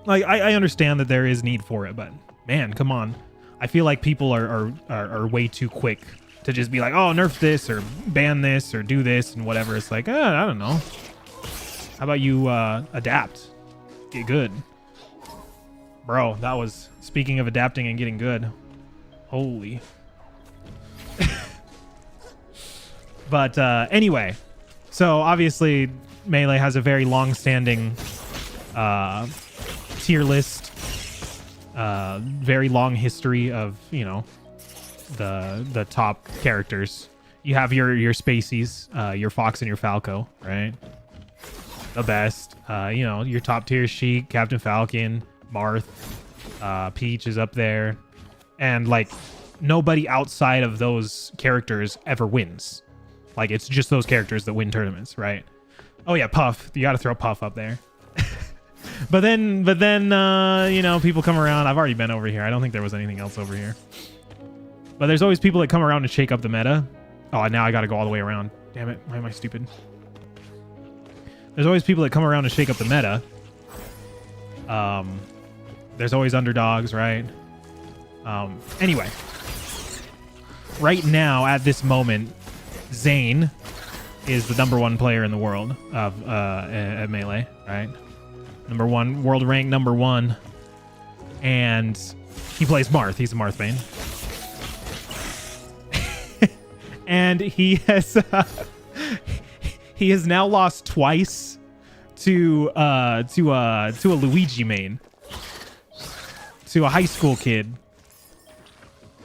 Like, I understand that there is need for it, but man, come on. I feel like people are way too quick to just be like, oh, nerf this or ban this or do this and whatever. It's like, I don't know. How about you adapt? Get good. Bro, that was, speaking of adapting and getting good. Holy. But anyway, so obviously Melee has a very long-standing tier list, very long history of, you know, the top characters. You have your Spaceys, your Fox and your Falco, right? The best. You know, your top tier Sheik, Captain Falcon, Marth, Peach is up there, and like nobody outside of those characters ever wins. Like, it's just those characters that win tournaments, right? Oh yeah, Puff. You got to throw Puff up there. but then, you know, people come around. I've already been over here. I don't think there was anything else over here. But there's always people that come around and shake up the meta. Oh, now I got to go all the way around. Damn it. Why am I stupid? There's always people that come around and shake up the meta. There's always underdogs, right? Anyway. Right now, at this moment, Zane is the #1 player in the world of at Melee, right? #1, world rank #1, and he plays Marth. He's a Marth main, and he has now lost twice to a Luigi main, to a high school kid,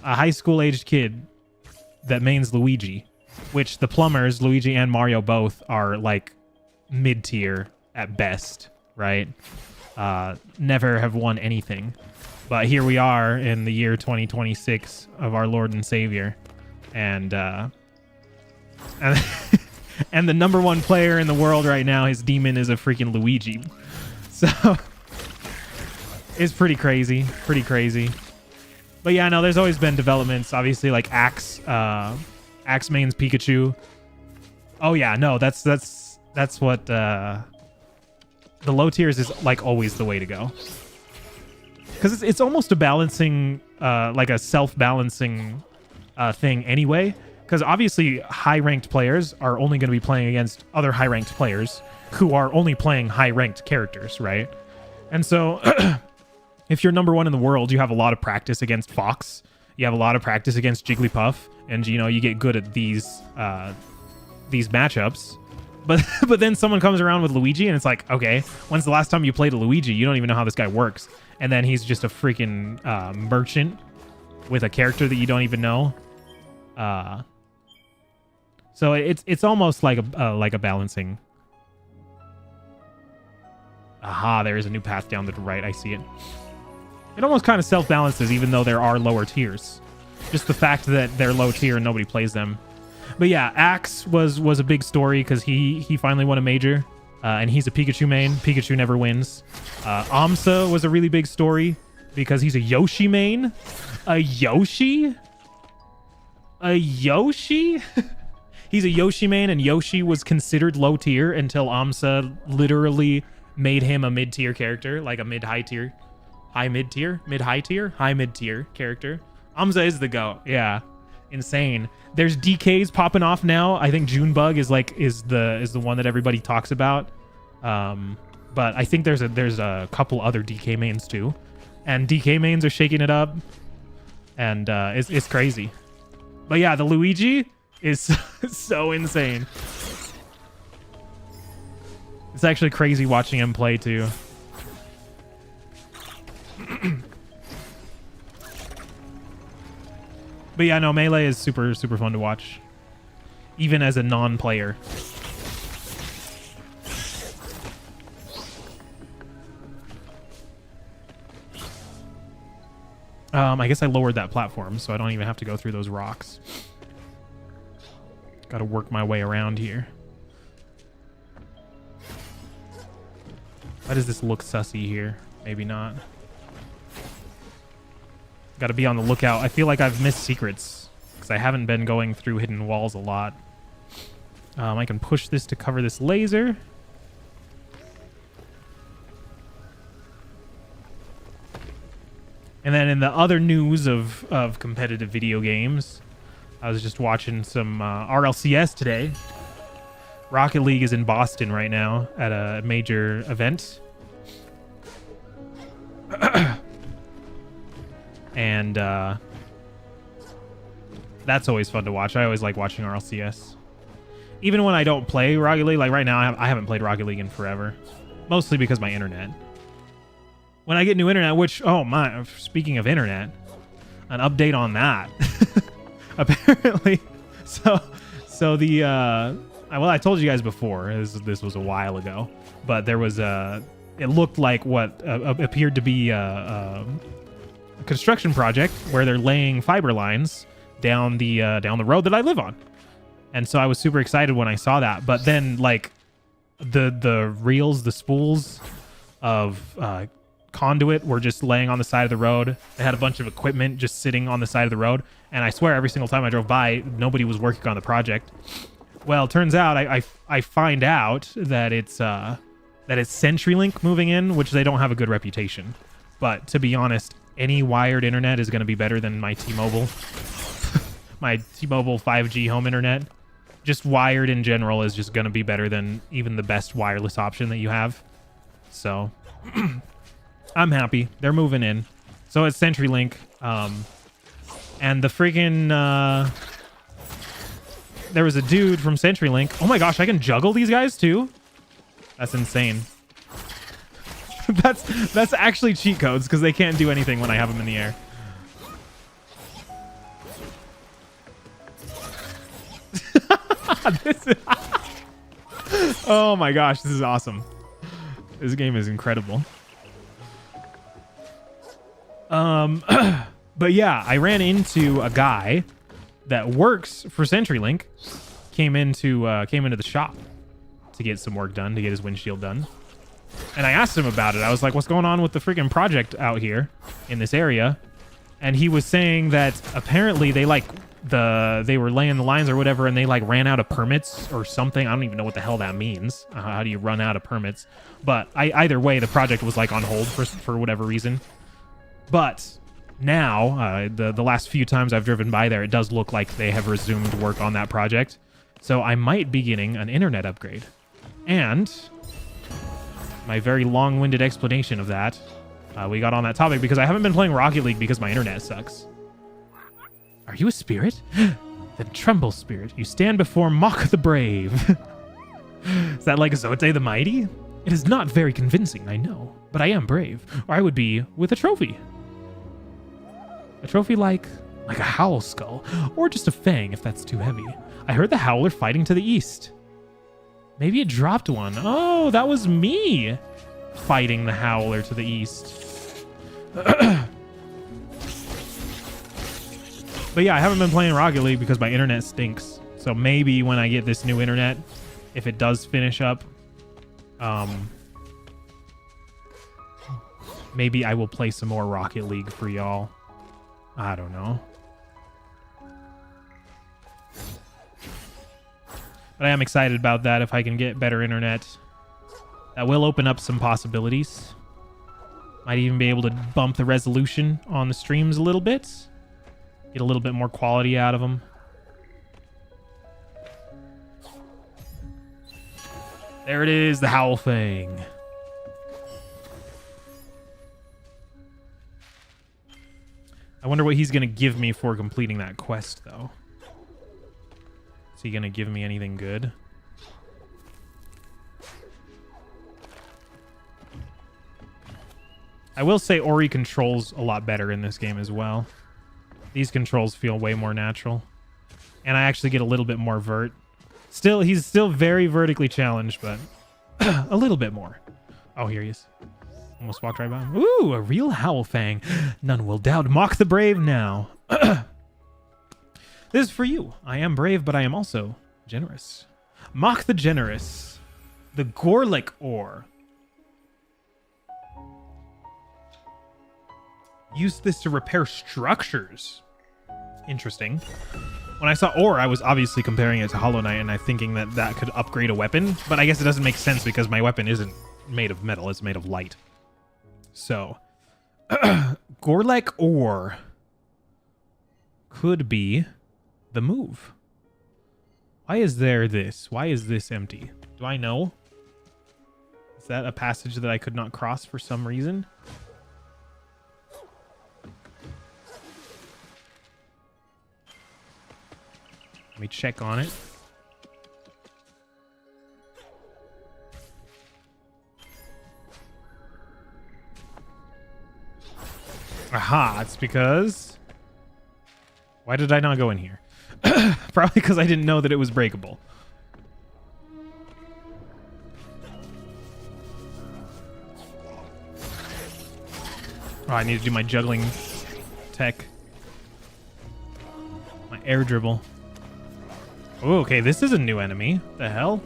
a high school aged kid that mains Luigi. Which the plumbers, Luigi and Mario both, are like mid-tier at best, right? Never have won anything. But here we are in the year 2026 of our Lord and Savior. And and the #1 player in the world right now, his demon is a freaking Luigi. So it's pretty crazy. Pretty crazy. But yeah, no, there's always been developments. Obviously, like Axe mains Pikachu. Oh yeah, no, that's what the low tiers is like always the way to go. Because it's almost a balancing, like a self-balancing thing anyway. Because obviously high-ranked players are only going to be playing against other high-ranked players who are only playing high-ranked characters, right? And so if you're #1 in the world, you have a lot of practice against Fox. You have a lot of practice against Jigglypuff, and you know you get good at these matchups. But then someone comes around with Luigi, and it's like, okay, when's the last time you played a Luigi? You don't even know how this guy works, and then he's just a freaking merchant with a character that you don't even know. So it's almost like a balancing. Aha, there is a new path down the right. I see it. It almost kind of self-balances, even though there are lower tiers. Just the fact that they're low tier and nobody plays them. But yeah, Axe was a big story because he finally won a major, and he's a Pikachu main. Pikachu never wins. Amsa was a really big story because he's a Yoshi main. A Yoshi? A Yoshi? He's a Yoshi main, and Yoshi was considered low tier until Amsa literally made him a mid-tier character, like a mid-high tier. High mid-tier? Mid-high tier? High mid-tier character. Amsa is the GOAT. Yeah. Insane. There's DKs popping off now. I think Junebug is the one that everybody talks about. But I think there's a couple other DK mains too. And DK mains are shaking it up. And it's crazy. But yeah, the Luigi is so insane. It's actually crazy watching him play too. But yeah, no, Melee is super fun to watch, even as a non-player. I guess I lowered that platform, so I don't even have to go through those rocks. Got to work my way around here. Why does this look sussy here? Maybe not. Got to be on the lookout. I feel like I've missed secrets because I haven't been going through hidden walls a lot. I can push this to cover this laser. And then in the other news of competitive video games, I was just watching some RLCS today. Rocket League is in Boston right now at a major event. And that's always fun to watch. I always like watching RLCS. Even when I don't play Rocket League, like right now, I haven't played Rocket League in forever. Mostly because my internet. When I get new internet, which, oh my, speaking of internet, an update on that. Apparently, so the, well, I told you guys before, this was a while ago, but there was it looked like what appeared to be a construction project where they're laying fiber lines down the road that I live on. And so I was super excited when I saw that. But then, like, the reels, the spools of conduit were just laying on the side of the road. They had a bunch of equipment just sitting on the side of the road. And I swear every single time I drove by, nobody was working on the project. Well, it turns out I find out that it's CenturyLink moving in, which they don't have a good reputation. But to be honest, any wired internet is going to be better than my T-Mobile. My T-Mobile 5G home internet. Just wired in general is just going to be better than even the best wireless option that you have. So I'm happy. They're moving in. So it's CenturyLink. And the freaking... there was a dude from CenturyLink. Oh my gosh, I can juggle these guys too? That's insane. That's actually cheat codes because they can't do anything when I have them in the air. Oh my gosh, this is awesome. This game is incredible. But yeah, I ran into a guy that works for CenturyLink. Came into the shop to get some work done, to get his windshield done. And I asked him about it. I was like, what's going on with the freaking project out here in this area? And he was saying that apparently they were laying the lines or whatever, and they like ran out of permits or something. I don't even know what the hell that means. How do you run out of permits? But either way, the project was like on hold for whatever reason. But now, the last few times I've driven by there, it does look like they have resumed work on that project. So I might be getting an internet upgrade. And my very long-winded explanation of that, we got on that topic because I haven't been playing Rocket League because my internet sucks. Are you a spirit? Then tremble, spirit. You stand before Mock the Brave. Is that like Zote the Mighty? It is not very convincing, I know, but I am brave, or I would be with a trophy. A trophy like a howl skull, or just a fang if that's too heavy. I heard the howler fighting to the east. Maybe it dropped one. Oh, that was me fighting the howler to the east. But yeah, I haven't been playing Rocket League because my internet stinks. So maybe when I get this new internet, if it does finish up, maybe I will play some more Rocket League for y'all. I don't know. But I am excited about that if I can get better internet. That will open up some possibilities. Might even be able to bump the resolution on the streams a little bit. Get a little bit more quality out of them. There it is, the Howl Fang. I wonder what he's going to give me for completing that quest, though. Is he going to give me anything good? I will say Ori controls a lot better in this game as well. These controls feel way more natural. And I actually get a little bit more vert. He's still very vertically challenged, but a little bit more. Oh, here he is. Almost walked right by him. Ooh, a real Howl Fang. None will doubt. Mock the Brave now. This is for you. I am brave, but I am also generous. Mock the Generous. The Gorlick Ore. Use this to repair structures. Interesting. When I saw ore, I was obviously comparing it to Hollow Knight, and I thinking that that could upgrade a weapon. But I guess it doesn't make sense because my weapon isn't made of metal. It's made of light. So, Gorlek ore could be the move. Why is there this? Why is this empty? Do I know? Is that a passage that I could not cross for some reason? Let me check on it. Aha, it's because... Why did I not go in here? Probably because I didn't know that it was breakable. Oh, I need to do my juggling tech. My air dribble. Oh, okay, this is a new enemy. The hell?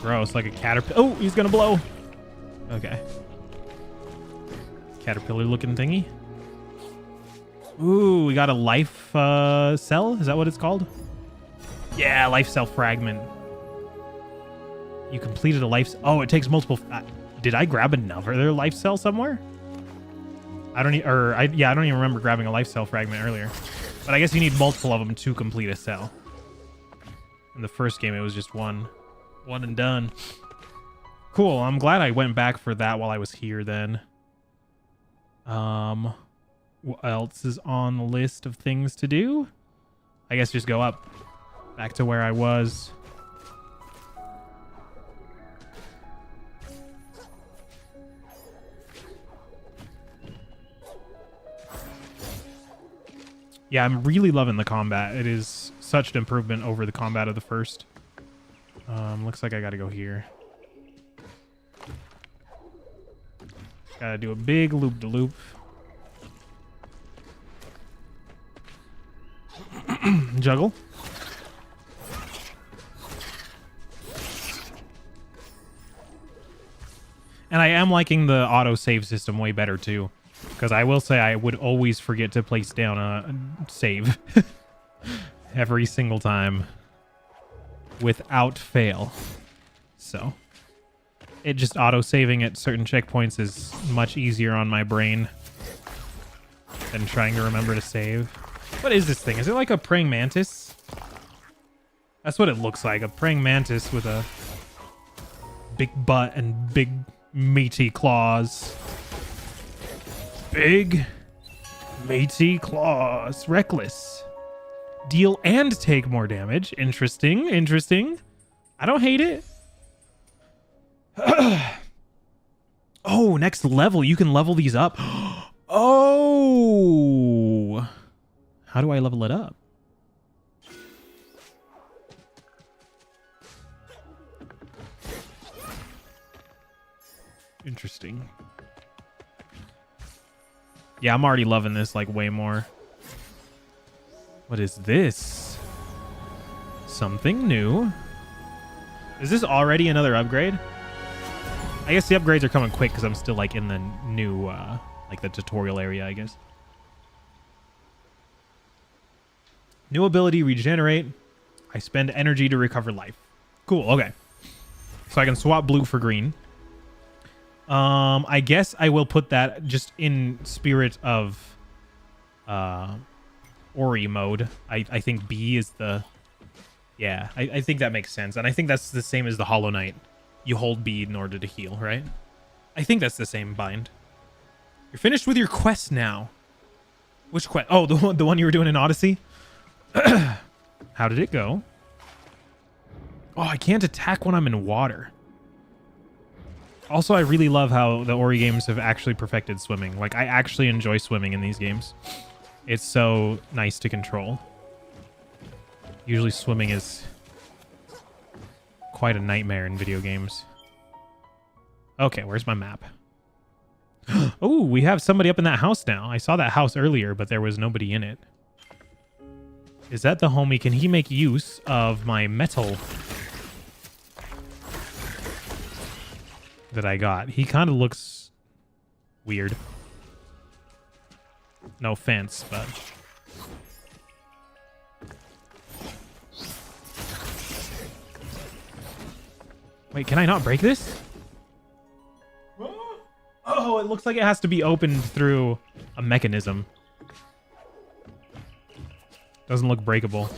Gross, like a caterpillar. Oh, he's gonna blow. Okay. Caterpillar looking thingy. Ooh, we got a life cell. Is that what it's called? Yeah, life cell fragment. You completed a life. Oh, it takes multiple. Did I grab another life cell somewhere? I don't. Yeah, I don't even remember grabbing a life cell fragment earlier. But I guess you need multiple of them to complete a cell. In the first game, it was just one and done. Cool. I'm glad I went back for that while I was here. Then. What else is on the list of things to do? I guess just go up, back to where I was. Yeah, I'm really loving the combat. It is such an improvement over the combat of the first. Looks like I gotta go here. Gotta do a big loop-de-loop. Juggle. And I am liking the auto-save system way better, too. Because I will say I would always forget to place down a save. Every single time. Without fail. So. It just auto-saving at certain checkpoints is much easier on my brain than trying to remember to save. What is this thing? Is it like a praying mantis? That's what it looks like. A praying mantis with a big butt and big meaty claws. Big meaty claws. Reckless. Deal and take more damage. Interesting. Interesting. I don't hate it. Oh, next level. You can level these up. Oh. How do I level it up? Interesting. Yeah, I'm already loving this like way more. What is this? Something new. Is this already another upgrade? I guess the upgrades are coming quick because I'm still like in the new, like the tutorial area, I guess. New ability, regenerate. I spend energy to recover life. Cool, okay. So I can swap blue for green. I guess I will put that just in spirit of Ori mode. I think B is the... Yeah, I think that makes sense. And I think that's the same as the Hollow Knight. You hold B in order to heal, right? I think that's the same bind. You're finished with your quest now. Which quest? Oh, the one you were doing in Odyssey? How did it go? Oh, I can't attack when I'm in water. Also, I really love how the Ori games have actually perfected swimming. Like, I actually enjoy swimming in these games. It's so nice to control. Usually swimming is quite a nightmare in video games. Okay, where's my map? Oh, we have somebody up in that house now. I saw that house earlier, but there was nobody in it. Is that the homie? Can he make use of my metal? that I got. He kind of looks weird. No offense, but... Wait, can I not break this? Oh, it looks like it has to be opened through a mechanism. Doesn't look breakable.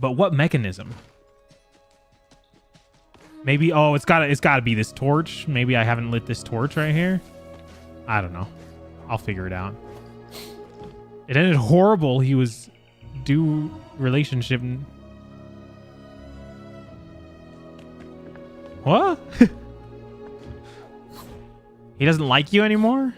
But what mechanism? Maybe, oh, it's gotta be this torch. Maybe I haven't lit this torch right here. I don't know. I'll figure it out. It ended horrible. He was due relationship. What? He doesn't like you anymore?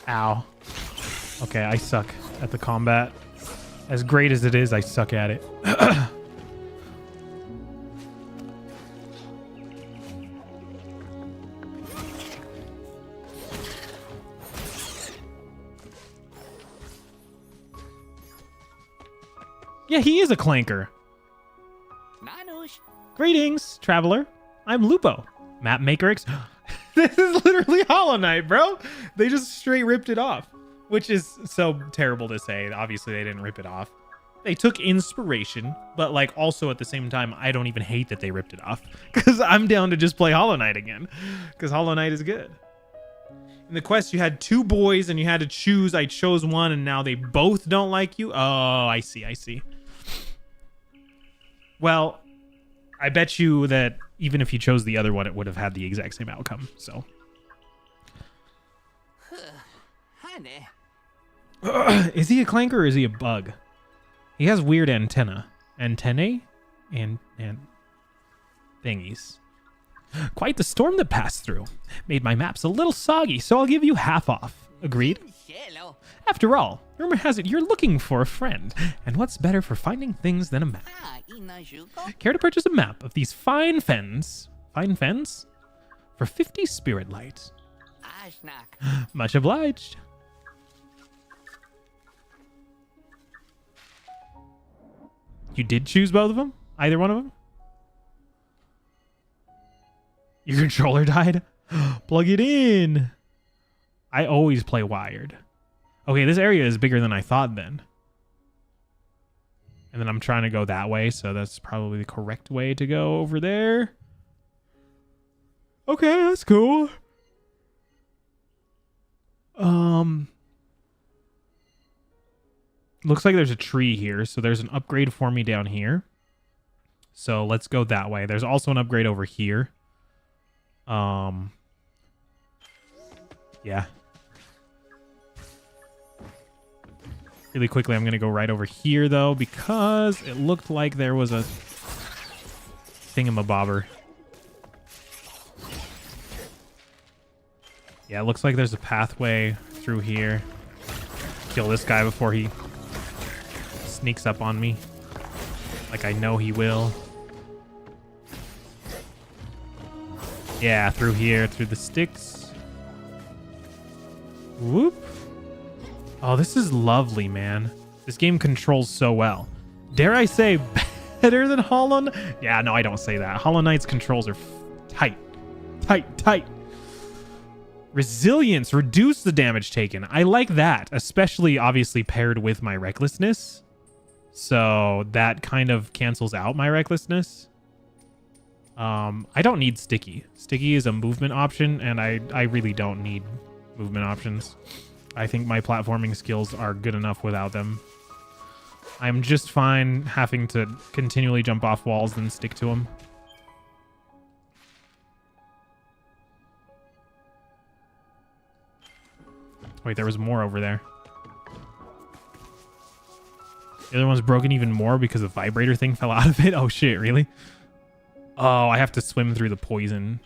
Ow. Okay, I suck at the combat. As great as it is, I suck at it. Yeah, he is a clanker. Nanush. Greetings, traveler. I'm Lupo, map maker. This is literally Hollow Knight, bro. They just straight ripped it off, which is so terrible to say. Obviously, they didn't rip it off. They took inspiration, but like also at the same time, I don't even hate that they ripped it off because I'm down to just play Hollow Knight again because Hollow Knight is good. In the quest, you had two boys and you had to choose. I chose one and now they both don't like you. Oh, I see. I see. Well, I bet you that even if you chose the other one, it would have had the exact same outcome. So, is he a clanker or is he a bug? He has weird antennae, and thingies. Quite the storm that passed through. Made my maps a little soggy, so I'll give you half off. Agreed? After all, rumor has it you're looking for a friend, and what's better for finding things than a map? Care to purchase a map of these fine fens? Fine fens? For 50 spirit light. Much obliged. You did choose both of them? Either one of them? Your controller died? Plug it in. I always play wired. Okay, this area is bigger than I thought then. And then I'm trying to go that way, so that's probably the correct way to go over there. Okay, that's cool. Looks like there's a tree here, so there's an upgrade for me down here. So let's go that way. There's also an upgrade over here. Yeah. Really quickly, I'm going to go right over here, though, because it looked like there was a thingamabobber. Yeah, it looks like there's a pathway through here. Kill this guy before he sneaks up on me. Like I know he will. Yeah, through here, through the sticks. Whoop. Oh, this is lovely, man. This game controls so well. Dare I say better than Hollow Knight? Yeah, no, I don't say that. Hollow Knight's controls are tight. Tight. Resilience. Reduce the damage taken. I like that, especially obviously paired with my recklessness. So that kind of cancels out my recklessness. I don't need sticky. Sticky is a movement option, and I really don't need movement options. I think my platforming skills are good enough without them. I'm just fine having to continually jump off walls and stick to them. Wait, there was more over there. The other one's broken even more because the vibrator thing fell out of it. Oh shit, really? Oh, I have to swim through the poison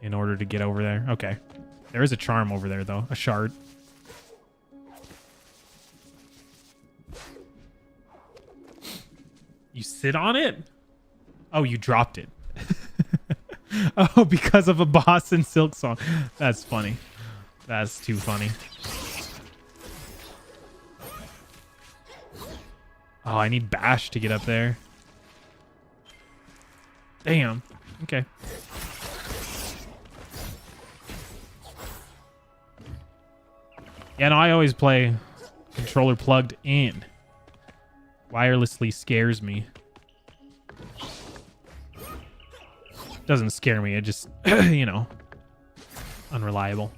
in order to get over there. Okay. There is a charm over there, though. A shard. You sit on it? Oh, you dropped it. Oh, because of a boss in Silk Song. That's funny. That's too funny. Oh, I need bash to get up there. Damn. Okay. Yeah, no, I always play controller plugged in. Wirelessly scares me. Doesn't scare me. It just, you know, unreliable.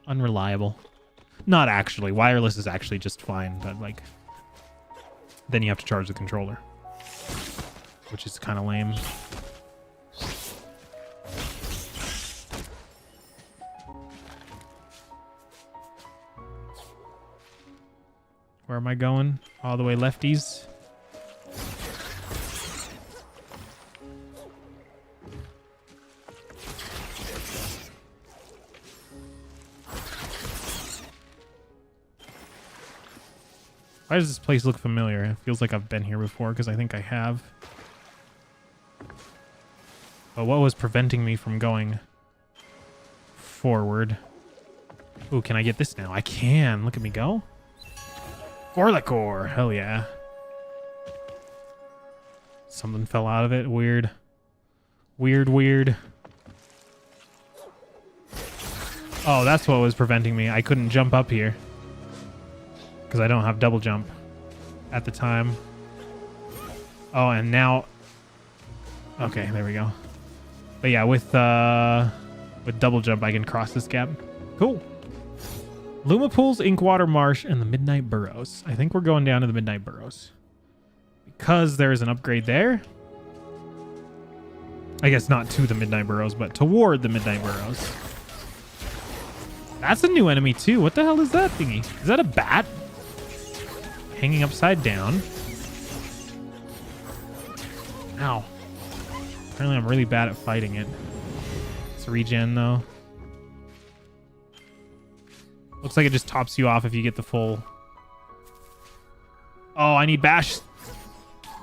Unreliable. Not actually. Wireless is actually just fine, but like, then you have to charge the controller, which is kind of lame. Where am I going? All the way lefties. Why does this place look familiar? It feels like I've been here before because I think I have. But what was preventing me from going forward? Ooh, can I get this now? I can. Look at me go. Gorlacor. Hell yeah. Something fell out of it. Weird. Weird. Oh, that's what was preventing me. I couldn't jump up here because I don't have double jump at the time. Oh, and now... Okay, there we go. But yeah, with double jump, I can cross this gap. Cool. Luma Pools, Inkwater Marsh, and the Midnight Burrows. I think we're going down to the Midnight Burrows because there is an upgrade there. I guess not to the Midnight Burrows, but toward the Midnight Burrows. That's a new enemy too. What the hell is that thingy? Is that a bat? Hanging upside down. Ow. Apparently I'm really bad at fighting it. It's regen though. Looks like it just tops you off if you get the full... Oh, I need bash.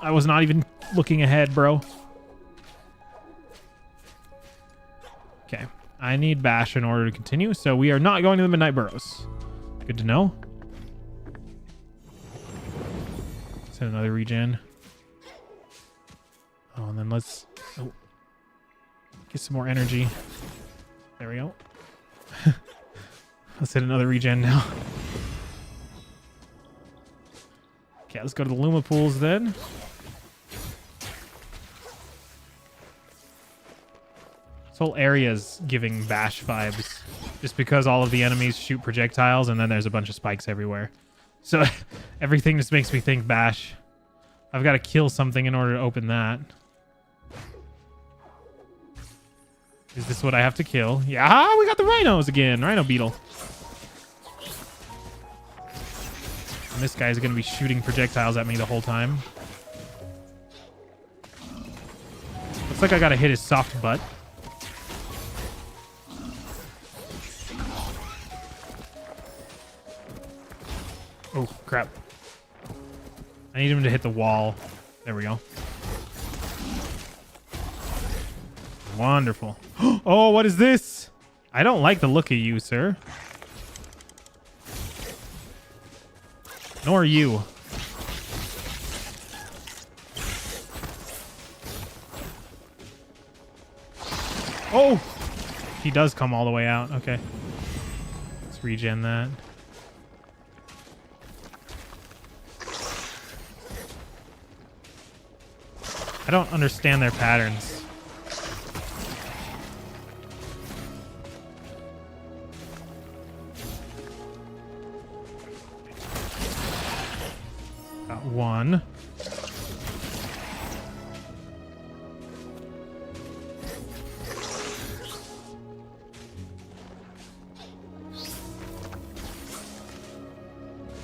I was not even looking ahead, bro. Okay. I need bash in order to continue, so we are not going to the Midnight Burrows. Good to know. Send another regen. Oh, and then let's get some more energy. There we go. Let's hit another regen now. Okay, let's go to the Luma Pools then. This whole area's giving bash vibes. Just because all of the enemies shoot projectiles and then there's a bunch of spikes everywhere. So everything just makes me think bash. I've got to kill something in order to open that. Is this what I have to kill? Yeah, we got the rhinos again. Rhino beetle. And this guy's going to be shooting projectiles at me the whole time. Looks like I got to hit his soft butt. Oh, crap. I need him to hit the wall. There we go. Wonderful. Oh, what is this? I don't like the look of you, sir. Nor you. Oh! He does come all the way out. Okay. Let's regen that. I don't understand their patterns. Got one.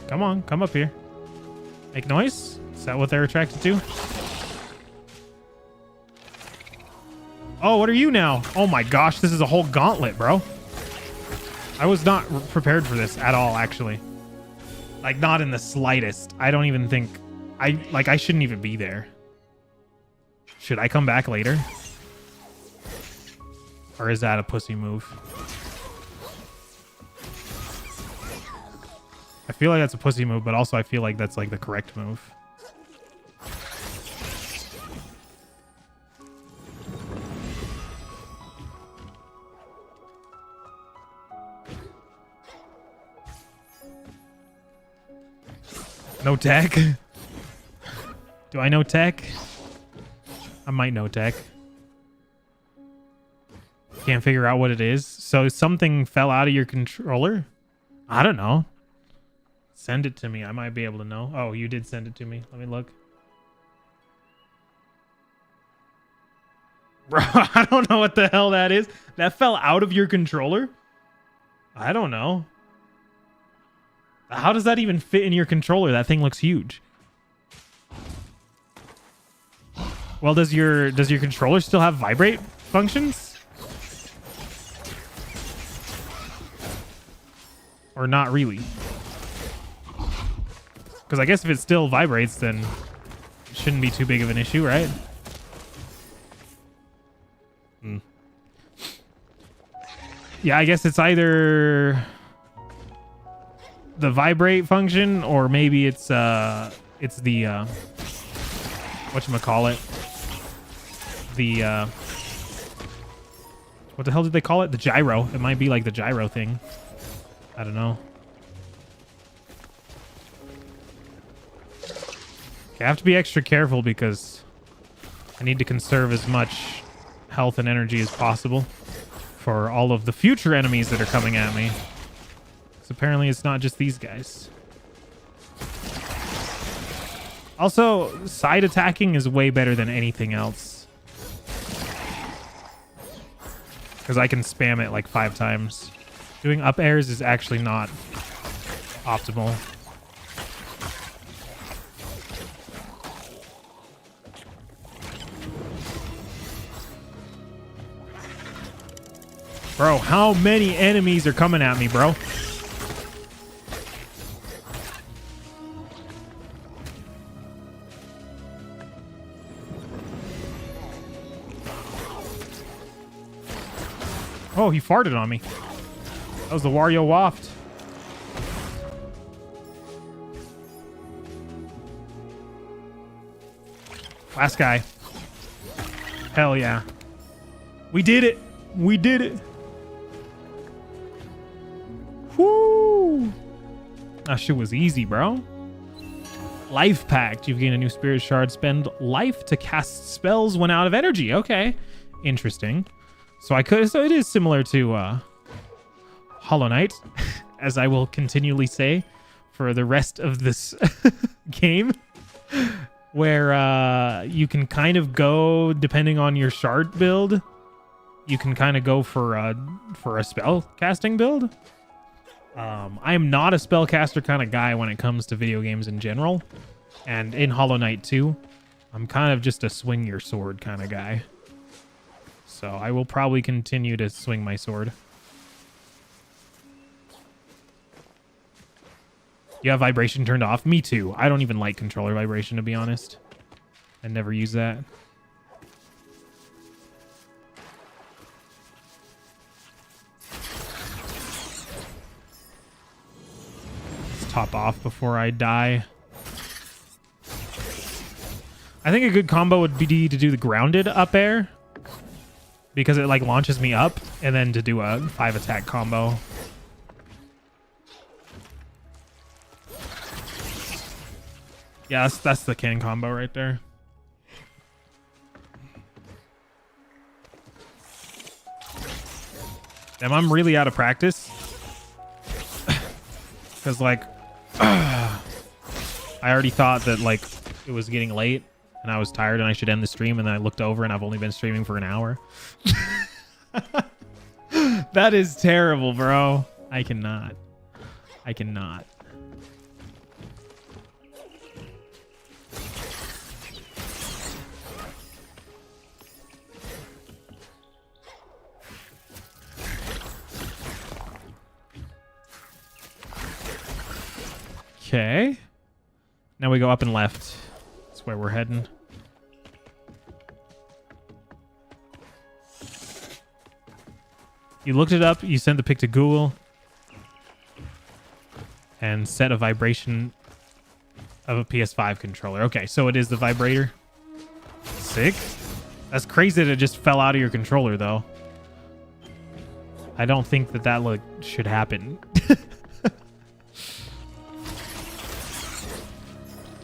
Come on, come up here. Make noise? Is that what they're attracted to? Oh, what are you now? Oh my gosh, this is a whole gauntlet, bro. I was not prepared for this at all, actually. Like, not in the slightest. I don't even think... I shouldn't even be there. Should I come back later? Or is that a pussy move? I feel like that's a pussy move, but also I feel like that's like the correct move. No tech? Do I know tech? I might know tech. Can't figure out what it is. So something fell out of your controller? I don't know. Send it to me. I might be able to know. Oh, you did send it to me. Let me look. Bro, I don't know what the hell that is. That fell out of your controller? I don't know. How does that even fit in your controller? That thing looks huge. Well, does your controller still have vibrate functions? Or not really? Because I guess if it still vibrates, then it shouldn't be too big of an issue, right? Yeah, I guess it's either the vibrate function, or maybe it's the whatchamacallit, the what the hell did they call it? The gyro. It might be like the gyro thing. I don't know. Okay, I have to be extra careful because I need to conserve as much health and energy as possible for all of the future enemies that are coming at me. Apparently it's not just these guys. Also, side attacking is way better than anything else, because I can spam it like 5 times. Doing up airs is actually not optimal. Bro, how many enemies are coming at me, bro? Oh, he farted on me. That was the Wario waft. Last guy. Hell yeah. We did it. We did it. Whoo. That shit was easy, bro. Life pact. You've gained a new spirit shard. Spend life to cast spells when out of energy. Okay. Interesting. So so it is similar to Hollow Knight, as I will continually say for the rest of this game, where you can kind of go, depending on your shard build, you can kind of go for a spell casting build. I am not a spellcaster kind of guy when it comes to video games in general, and in Hollow Knight too, I'm kind of just a swing your sword kind of guy. So I will probably continue to swing my sword. You have vibration turned off? Me too. I don't even like controller vibration, to be honest. I never use that. Let's top off before I die. I think a good combo would be to do the grounded up air, because it like launches me up, and then to do a 5 attack combo. Yeah, that's the can combo right there. Damn, I'm really out of practice. Because like, I already thought that like it was getting late and I was tired and I should end the stream, and then I looked over and I've only been streaming for an hour. That is terrible, bro. I cannot. Okay. Now we go up and left. That's where we're heading. You looked it up. You sent the pic to Google. and set a vibration of a PS5 controller. Okay, so it is the vibrator. Sick. That's crazy that it just fell out of your controller, though. I don't think that should happen.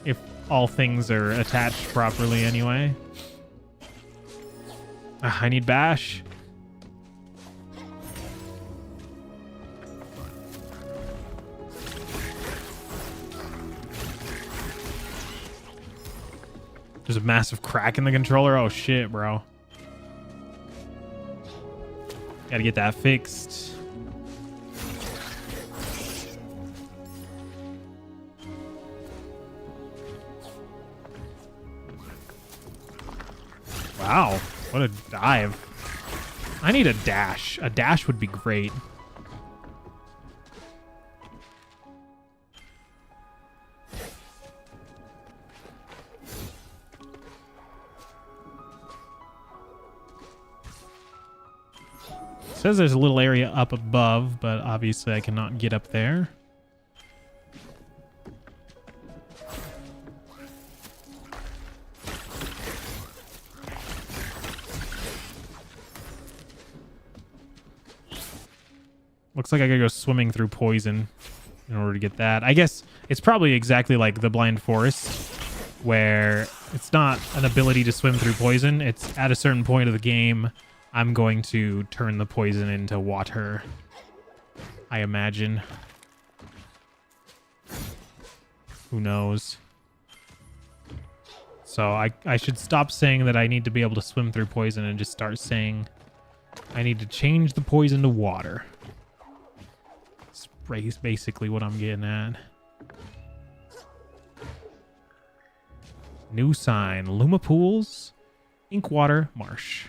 If all things are attached properly anyway. I need bash. There's a massive crack in the controller. Oh shit, bro. Gotta get that fixed. Wow, what a dive. I need a dash. A dash would be great. Says there's a little area up above, but obviously I cannot get up there. Looks like I gotta go swimming through poison in order to get that. I guess it's probably exactly like the Blind Forest, where it's not an ability to swim through poison. It's at a certain point of the game, I'm going to turn the poison into water, I imagine. Who knows? So I should stop saying that I need to be able to swim through poison and just start saying I need to change the poison to water. That's basically what I'm getting at. New sign. Luma Pools, Inkwater, Marsh.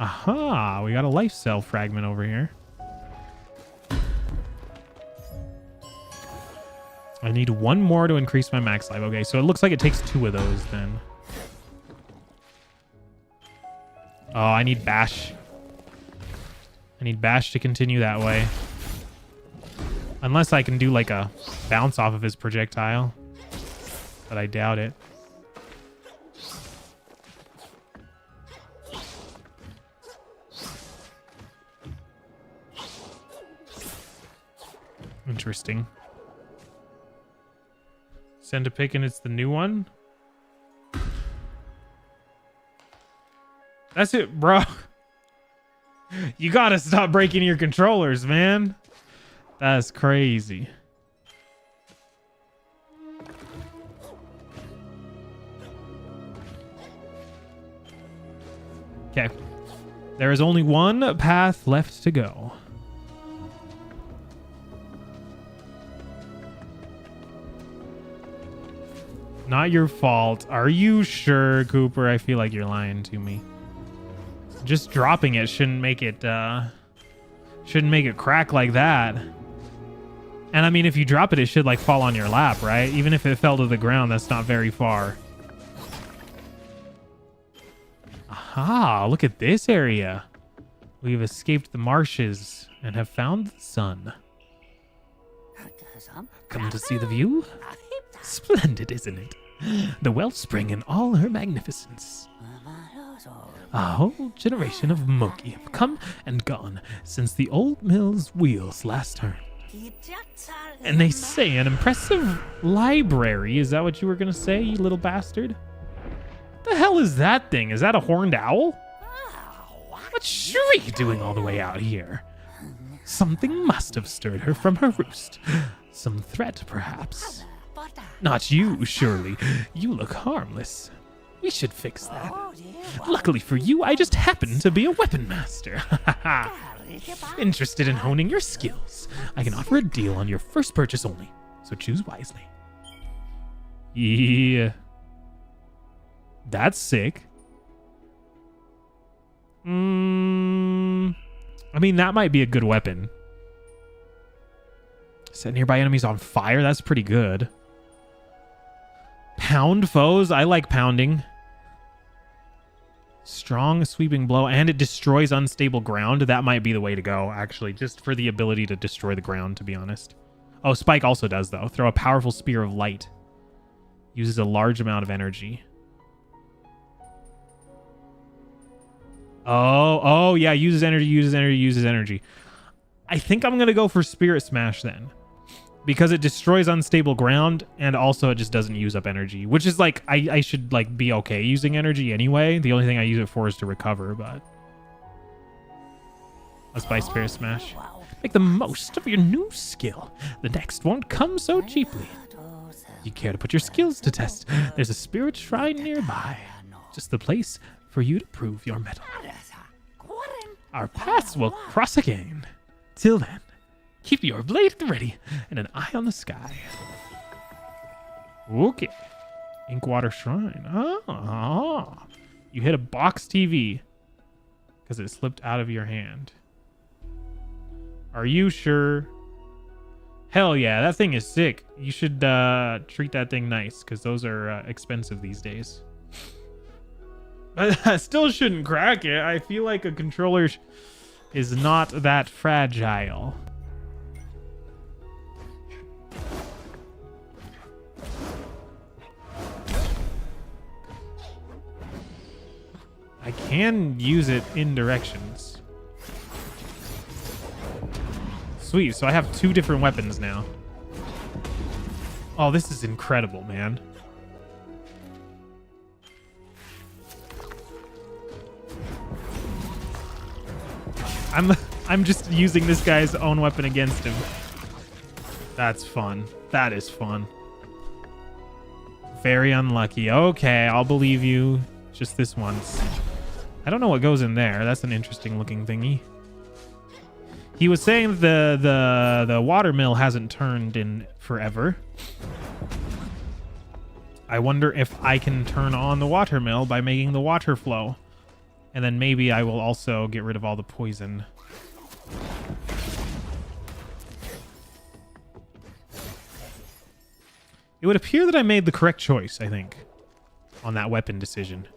Aha! We got a life cell fragment over here. I need one more to increase my max life. Okay, so it looks like it takes 2 of those then. Oh, I need bash. I need bash to continue that way. Unless I can do like a bounce off of his projectile. But I doubt it. Interesting. Send a pic and it's the new one. That's it, bro. You gotta stop breaking your controllers, man. That's crazy. Okay. There is only one path left to go. Not your fault. Are you sure, Cooper? I feel like you're lying to me. Just dropping it shouldn't make it crack like that. And I mean, if you drop it, it should like fall on your lap, right? Even if it fell to the ground, that's not very far. Aha, look at this area. We've escaped the marshes and have found the sun. Come to see the view? Splendid, isn't it? The wellspring in all her magnificence. A whole generation of Moki have come and gone since the old mill's wheels last turned. And they say an impressive library. Is that what you were going to say, you little bastard? The hell is that thing? Is that a horned owl? What's Shriek doing all the way out here? Something must have stirred her from her roost. Some threat, perhaps. Not you, surely. You look harmless. We should fix that. Luckily for you, I just happen to be a weapon master. Interested in honing your skills? I can offer a deal on your first purchase only, so choose wisely. Yeah. That's sick. I mean, that might be a good weapon. Set nearby enemies on fire? That's pretty good. Pound foes? I like pounding. Strong sweeping blow, and it destroys unstable ground. That might be the way to go, actually, just for the ability to destroy the ground, to be honest. Oh, Spike also does, though. Throw a powerful spear of light. Uses a large amount of energy. Oh, yeah, uses energy. I think I'm going to go for Spirit Smash then. Because it destroys unstable ground, and also it just doesn't use up energy. Which is like, I should like be okay using energy anyway. The only thing I use it for is to recover, but... Let's buy Spirit Smash. Make the most of your new skill. The next won't come so cheaply. You care to put your skills to test? There's a spirit shrine nearby. Just the place for you to prove your mettle. Our paths will cross again. Till then, keep your blade at the ready and an eye on the sky. Okay. Inkwater Shrine. Oh. You hit a box TV because it slipped out of your hand. Are you sure? Hell yeah, that thing is sick. You should treat that thing nice because those are expensive these days. But I still shouldn't crack it. I feel like a controller is not that fragile. I can use it in directions. Sweet, so I have 2 different weapons now. Oh, this is incredible, man. I'm just using this guy's own weapon against him. That's fun. That is fun. Very unlucky. Okay, I'll believe you just this once. I don't know what goes in there. That's an interesting looking thingy. He was saying the water mill hasn't turned in forever. I wonder if I can turn on the water mill by making the water flow. And then maybe I will also get rid of all the poison. It would appear that I made the correct choice, I think, on that weapon decision.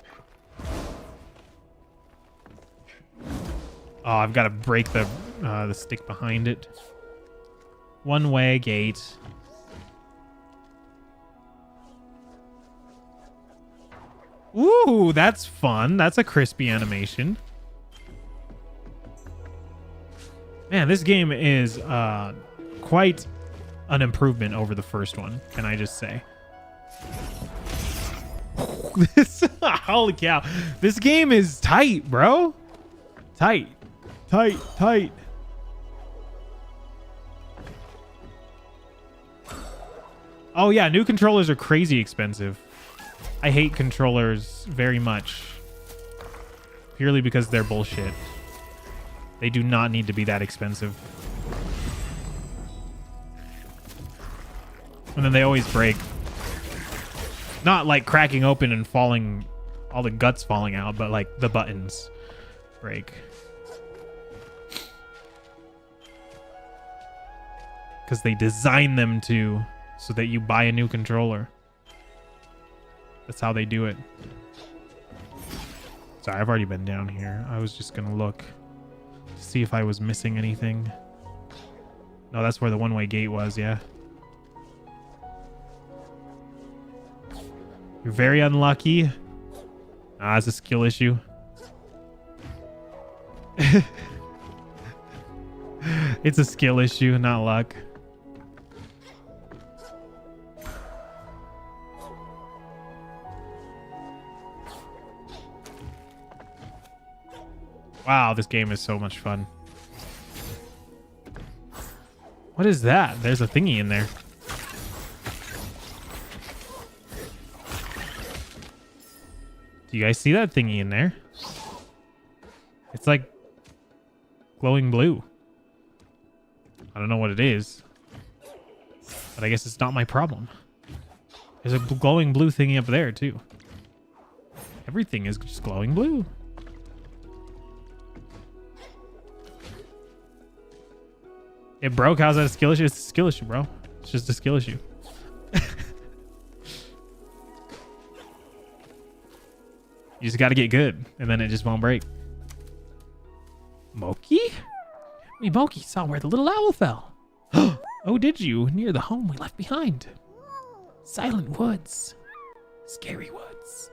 Oh, I've got to break the stick behind it. One-way gate. Ooh, that's fun. That's a crispy animation. Man, this game is quite an improvement over the first one, can I just say. Holy cow. This game is tight, bro. Tight. Oh yeah, new controllers are crazy expensive. I hate controllers very much. Purely because they're bullshit. They do not need to be that expensive. And then they always break. Not like cracking open and falling, all the guts falling out, but like the buttons break. Because they design them to, so that you buy a new controller. That's how they do it. Sorry, I've already been down here. I was just going to look to see if I was missing anything. No, that's where the one-way gate was, yeah. You're very unlucky. Ah, it's a skill issue. It's a skill issue, not luck. Wow, this game is so much fun. What is that? There's a thingy in there. Do you guys see that thingy in there? It's like glowing blue. I don't know what it is, but I guess it's not my problem. There's a glowing blue thingy up there too. Everything is just glowing blue. It broke. How's that a skill issue? It's a skill issue, bro. It's just a skill issue. You just got to get good, and then it just won't break. Moki? Me Moki saw where the little owl fell. Oh, did you? Near the home we left behind. Silent woods. Scary woods.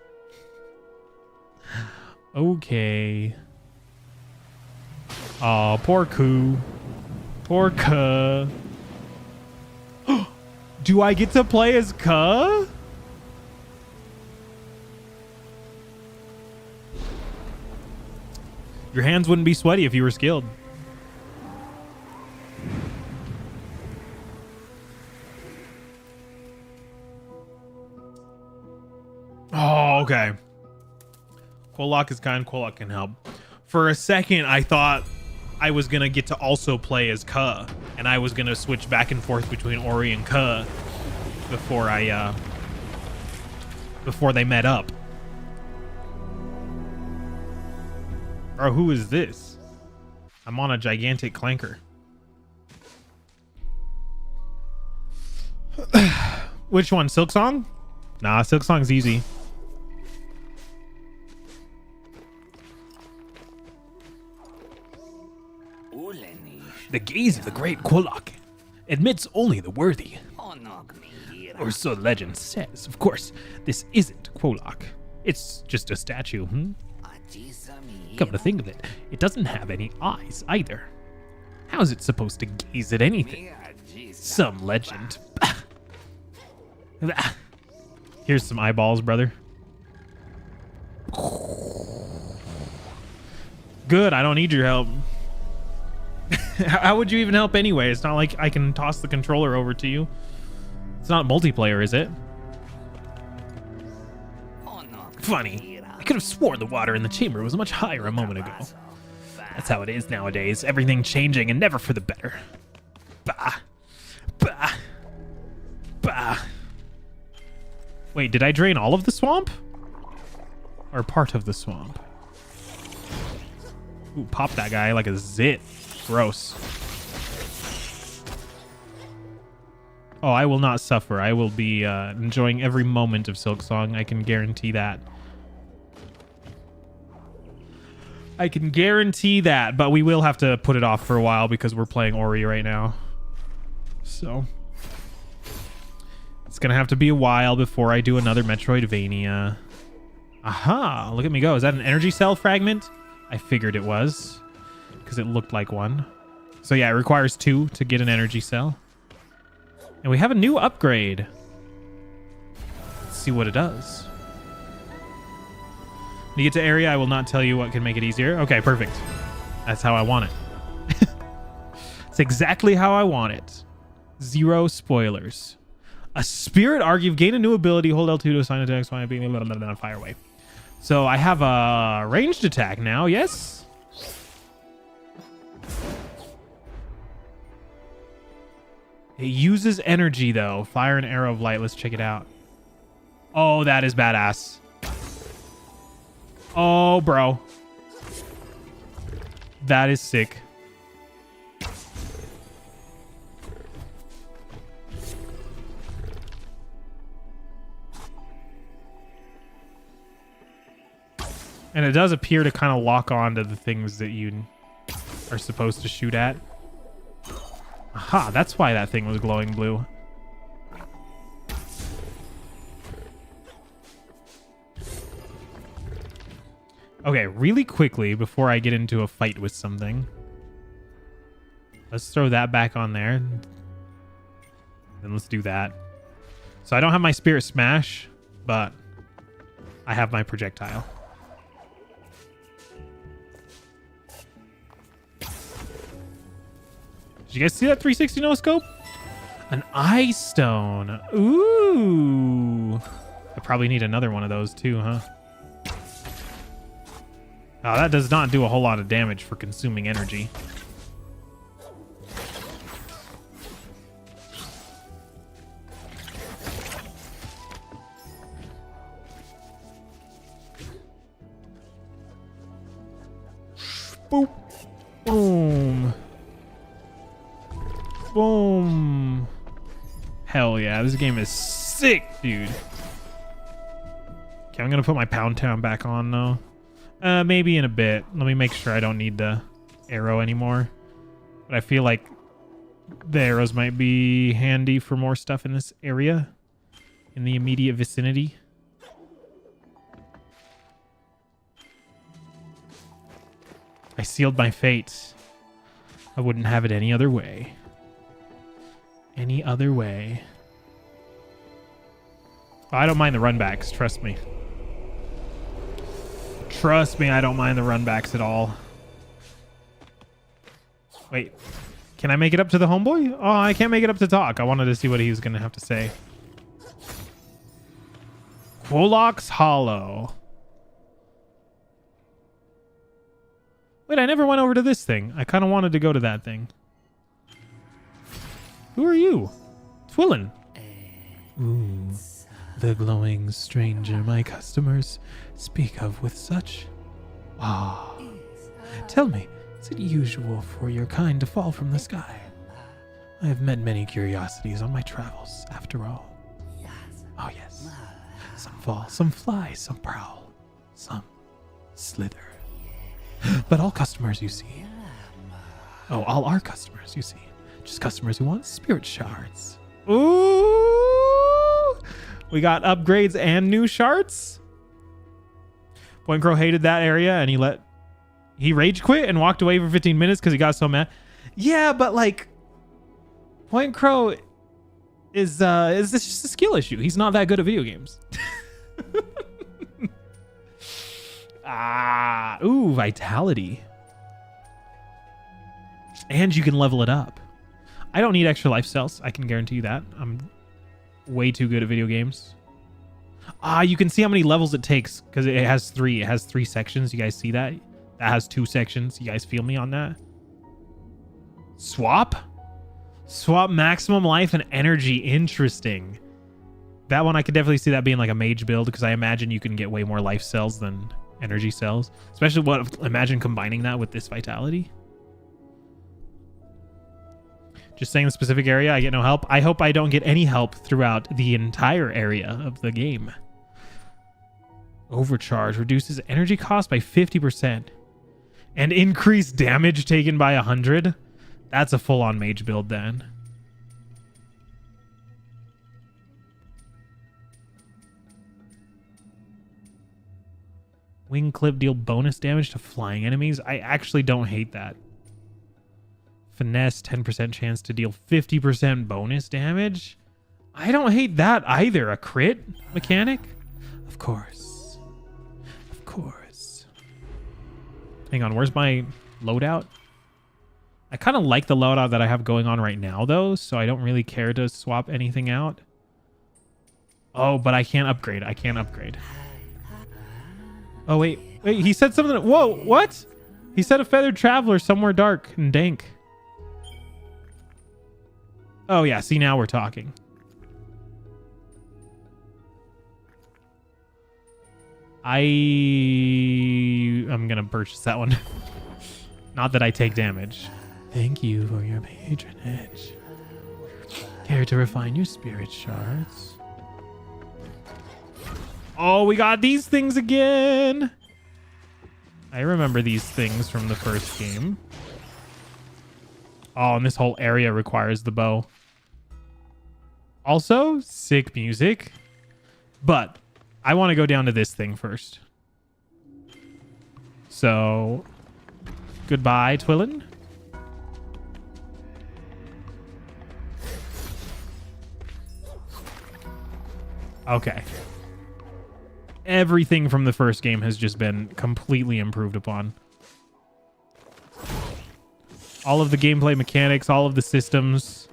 Okay. Oh, poor Koo. Poor Kuh. Do I get to play as Kuh? Your hands wouldn't be sweaty if you were skilled. Oh, okay. Quolock is kind. Quolock can help. For a second, I thought I was going to get to also play as Kuh, and I was going to switch back and forth between Ori and Kuh before they met up. Bro, who is this? I'm on a gigantic clanker. Which one? Silksong? Nah, Silksong's easy. The gaze of the great Quolock admits only the worthy. Or so legend says. Of course, this isn't Quolock. It's just a statue, Come to think of it, it doesn't have any eyes either. How's it supposed to gaze at anything? Some legend. Here's some eyeballs, brother. Good, I don't need your help. How would you even help anyway? It's not like I can toss the controller over to you. It's not multiplayer, is it? Funny. I could have sworn the water in the chamber was much higher a moment ago. That's how it is nowadays. Everything changing and never for the better. Bah. Bah. Bah. Wait, did I drain all of the swamp? Or part of the swamp? Ooh, pop that guy like a zit. Gross. Oh, I will not suffer. I will be enjoying every moment of Silksong. I can guarantee that. I can guarantee that, but we will have to put it off for a while because we're playing Ori right now. So it's gonna have to be a while before I do another Metroidvania. Aha, look at me go. Is that an energy cell fragment? I figured it was, because it looked like one. So yeah, it requires 2 to get an energy cell. And we have a new upgrade. Let's see what it does. When you get to area, I will not tell you what can make it easier. Okay, perfect. That's how I want it. It's exactly how I want it. 0 spoilers. A spirit arc. You've gained a new ability. Hold L2 to assign attacks. Fire away. So I have a ranged attack now. Yes. It uses energy though. Fire an arrow of light. Let's check it out. Oh, that is badass. Oh, bro. That is sick. And it does appear to kind of lock on to the things that you are supposed to shoot at. Aha, that's why that thing was glowing blue. Okay, really quickly before I get into a fight with something. Let's throw that back on there. Then let's do that. So I don't have my Spirit Smash, but I have my projectile. Did you guys see that 360 no scope? An Eye Stone. Ooh. I probably need another one of those too, huh? Oh, that does not do a whole lot of damage for consuming energy. Boop. Boom. Boom. Hell yeah, this game is sick, dude. Okay, I'm gonna put my Pound Town back on though. Maybe in a bit. Let me make sure I don't need the arrow anymore. But I feel like the arrows might be handy for more stuff in this area, in the immediate vicinity. I sealed my fate. I wouldn't have it any other way. Any other way. Oh, I don't mind the runbacks, trust me. Trust me, I don't mind the runbacks at all. Wait, can I make it up to the homeboy? Oh, I can't make it up to talk. I wanted to see what he was going to have to say. Quolox Hollow. Wait, I never went over to this thing. I kind of wanted to go to that thing. Who are you? Twillin. Ooh, the glowing stranger my customers speak of with such awe. Tell me, is it usual for your kind to fall from the sky? I have met many curiosities on my travels, after all. Oh yes, some fall, some fly, some prowl, some slither. But all customers you see. Oh, all our customers you see. Just customers who want spirit shards. Ooh! We got upgrades and new shards. Point Crow hated that area and he rage quit and walked away for 15 minutes because he got so mad. Yeah, but like Point Crow is this just a skill issue? He's not that good at video games. Ooh, vitality. And you can level it up. I don't need extra life cells. I can guarantee you that. I'm way too good at video games. You can see how many levels it takes because it has 3. It has 3 sections. You guys see that? That has 2 sections. You guys feel me on that? Swap? Swap maximum life and energy. Interesting. That one I could definitely see that being like a mage build because I imagine you can get way more life cells than energy cells. Especially imagine combining that with this vitality. Just saying the specific area, I get no help. I hope I don't get any help throughout the entire area of the game. Overcharge reduces energy cost by 50% and increased damage taken by 100. That's a full-on mage build then. Wing clip deal bonus damage to flying enemies. I actually don't hate that. Finesse, 10% chance to deal 50% bonus damage. I don't hate that either. A crit mechanic? Of course. Of course. Hang on, where's my loadout? I kind of like the loadout that I have going on right now, though, so I don't really care to swap anything out. Oh, but I can't upgrade. I can't upgrade. Oh, wait. Wait, he said something. Whoa, what? He said a feathered traveler somewhere dark and dank. Oh, yeah. See, now we're talking. I'm going to purchase that one. Not that I take damage. Thank you for your patronage. Care to refine your spirit shards? Oh, we got these things again. I remember these things from the first game. Oh, and this whole area requires the bow. Also, sick music. But I want to go down to this thing first. So, goodbye, Twillin. Okay. Everything from the first game has just been completely improved upon. All of the gameplay mechanics, all of the systems.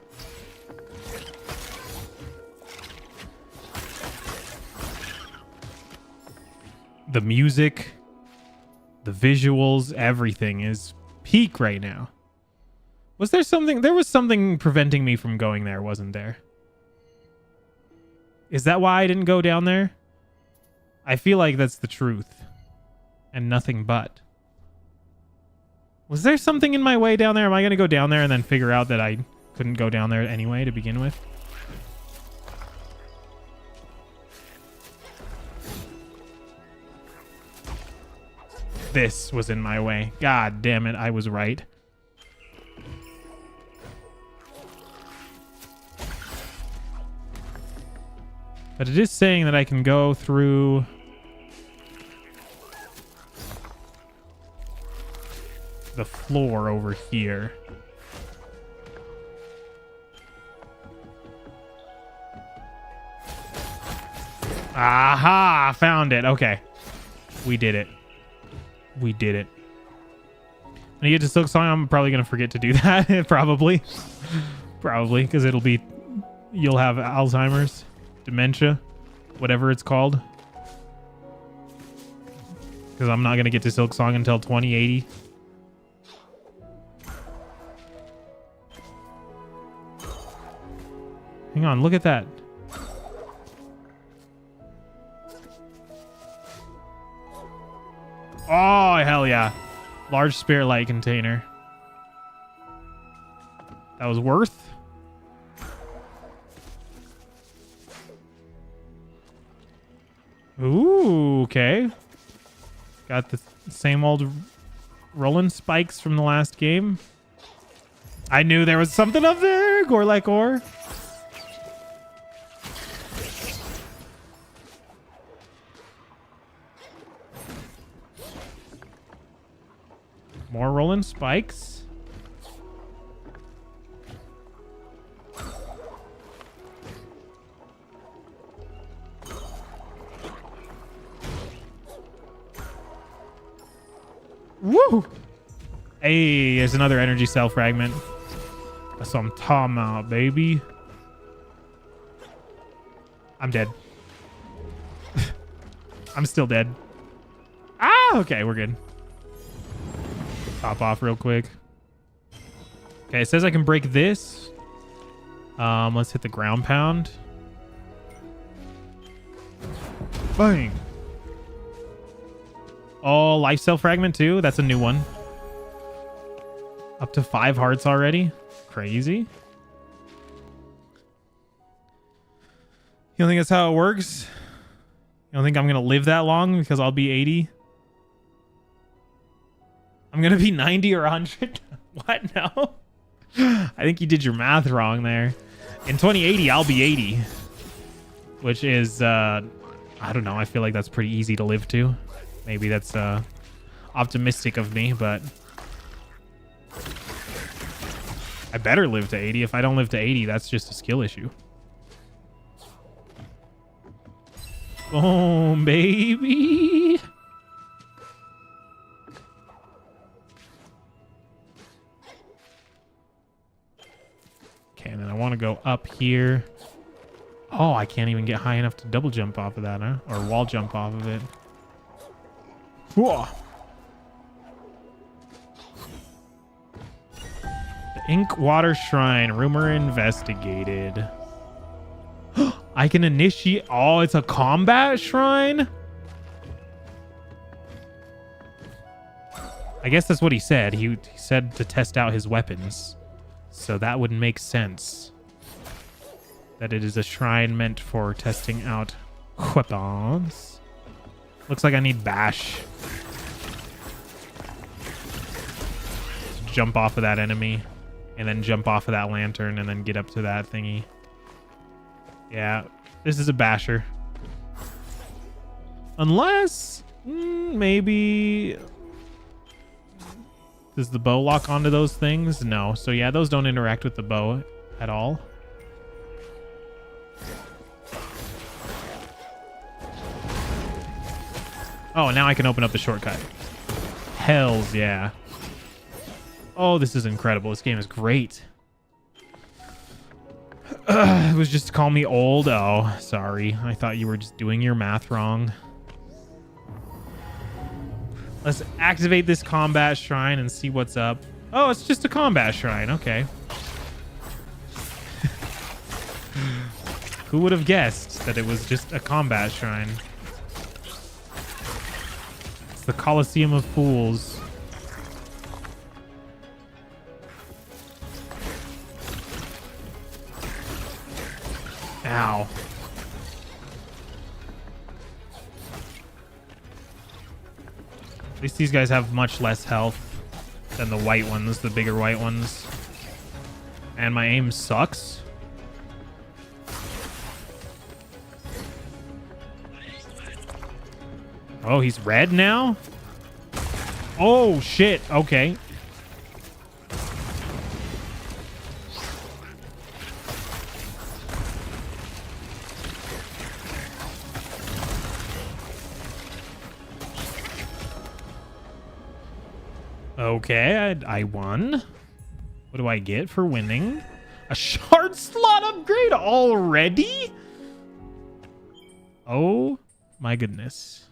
The music, the visuals, everything is peak right now. Was there something? There was something preventing me from going there, wasn't there? Is that why I didn't go down there? I feel like that's the truth. And nothing but. Was there something in my way down there? Am I going to go down there and then figure out that I couldn't go down there anyway to begin with? This was in my way. God damn it, I was right. But it is saying that I can go through the floor over here. Aha! Found it. Okay. We did it. We did it. When you get to Silk Song, I'm probably going to forget to do that. Probably. Probably, because you'll have Alzheimer's, dementia, whatever it's called. Because I'm not going to get to Silk Song until 2080. Hang on, look at that. Oh, hell yeah. Large spirit light container. That was worth. Ooh, okay. Got the same old rolling spikes from the last game. I knew there was something up there. Gore like ore. More rolling spikes. Woo! Hey, there's another energy cell fragment. That's what I'm talking about, baby. I'm dead. I'm still dead. Ah, okay, we're good. Pop off real quick. Okay, it says I can break this. Let's hit the ground pound. Bang. Oh, life cell fragment too. That's a new one. Up to 5 hearts already. Crazy. You don't think that's how it works? You don't think I'm gonna live that long because I'll be 80? I'm gonna be 90 or 100. What? No. I think you did your math wrong there. In 2080, I'll be 80, which is I don't know. I feel like that's pretty easy to live to. Maybe that's optimistic of me, but I better live to 80. If I don't live to 80, that's just a skill issue. Boom, baby. Okay, and then I want to go up here. Oh, I can't even get high enough to double jump off of that, huh? Or wall jump off of it. Whoa. The Ink Water Shrine. Rumor investigated. I can initiate... Oh, it's a combat shrine? I guess that's what he said. He said to test out his weapons. So that would make sense. That it is a shrine meant for testing out weapons. Looks like I need bash. Jump off of that enemy. And then jump off of that lantern and then get up to that thingy. Yeah, this is a basher. Unless, maybe... Does the bow lock onto those things? No. So yeah, those don't interact with the bow at all. Oh, now I can open up the shortcut. Hells yeah. Oh, this is incredible. This game is great. It was just to call me old. Oh, sorry. I thought you were just doing your math wrong. Let's activate this combat shrine and see what's up. Oh, it's just a combat shrine. Okay. Who would have guessed that it was just a combat shrine? It's the Colosseum of Fools. Ow. At least these guys have much less health than the white ones, the bigger white ones. And my aim sucks. Oh, he's red now? Oh, shit. Okay. Okay, I won. What do I get for winning? A shard slot upgrade already? Oh my goodness.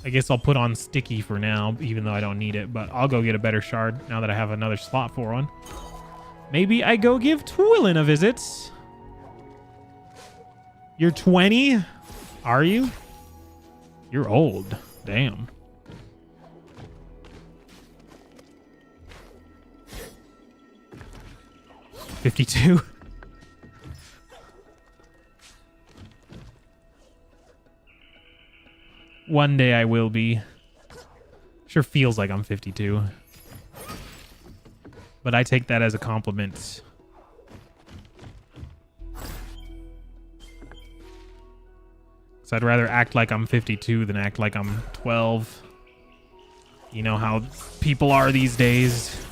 I guess I'll put on sticky for now, even though I don't need it, but I'll go get a better shard now that I have another slot for one. Maybe I go give Twillin a visit. You're 20? Are you? You're old. Damn. $52. One day I will be. Sure feels like I'm 52. But I take that as a compliment. So I'd rather act like I'm 52 than act like I'm 12. You know how people are these days.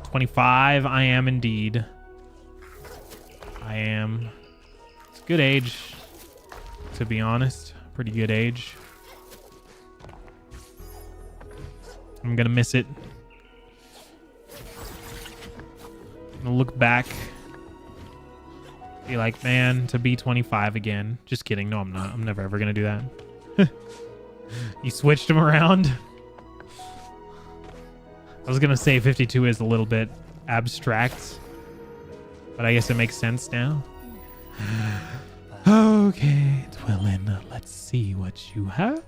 $25, I am indeed. I am. It's a good age, to be honest. Pretty good age. I'm gonna miss it. I'm gonna look back. Be like, man, to be 25 again. Just kidding. No, I'm not. I'm never ever gonna do that. You switched them around. I was gonna say 52 is a little bit abstract, but I guess it makes sense now. Okay, Twillin, let's see what you have.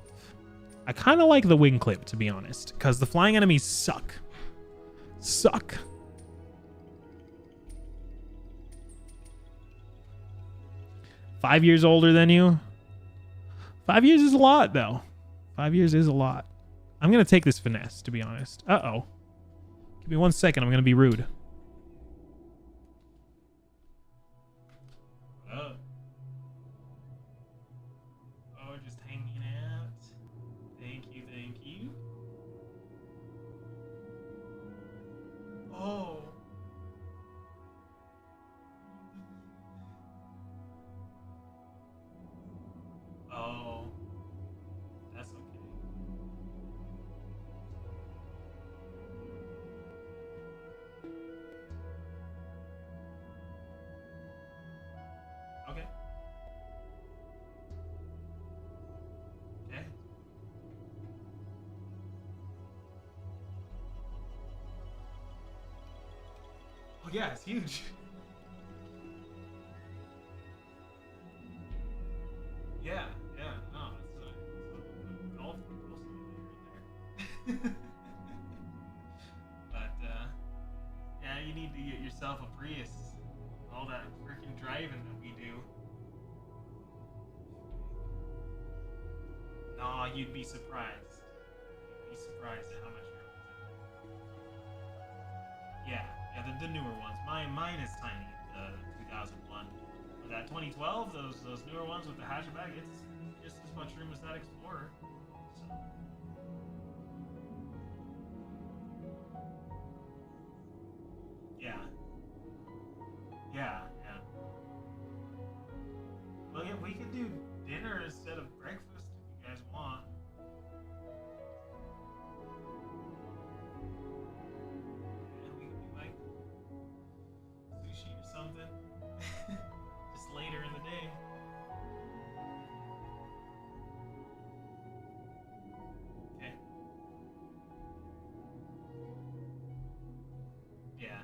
I kind of like the wing clip, to be honest, because the flying enemies suck. Suck. Five years older than you? 5 years is a lot, though. 5 years is a lot. I'm going to take this finesse, to be honest. Uh-oh. Give me 1 second. I'm going to be rude. Oh, just hanging out. Thank you, thank you. Oh. Oh. That's okay. Okay. Okay. Oh yeah, it's huge. Yeah, yeah, no, it's a golf course right there. But yeah, you need to get yourself a Prius. All that freaking driving that we do. No, you'd be surprised. You'd be surprised at how much Yeah, the newer ones. Mine is tiny, the 2001. But that 2012, those newer ones with the hatchback, it's just as much room as that Explorer. So. Yeah. Yeah, yeah. Well, yeah, we could do dinner instead of breakfast if you guys want. Yeah, we could do like sushi or something. Just later in the day. Okay. Yeah.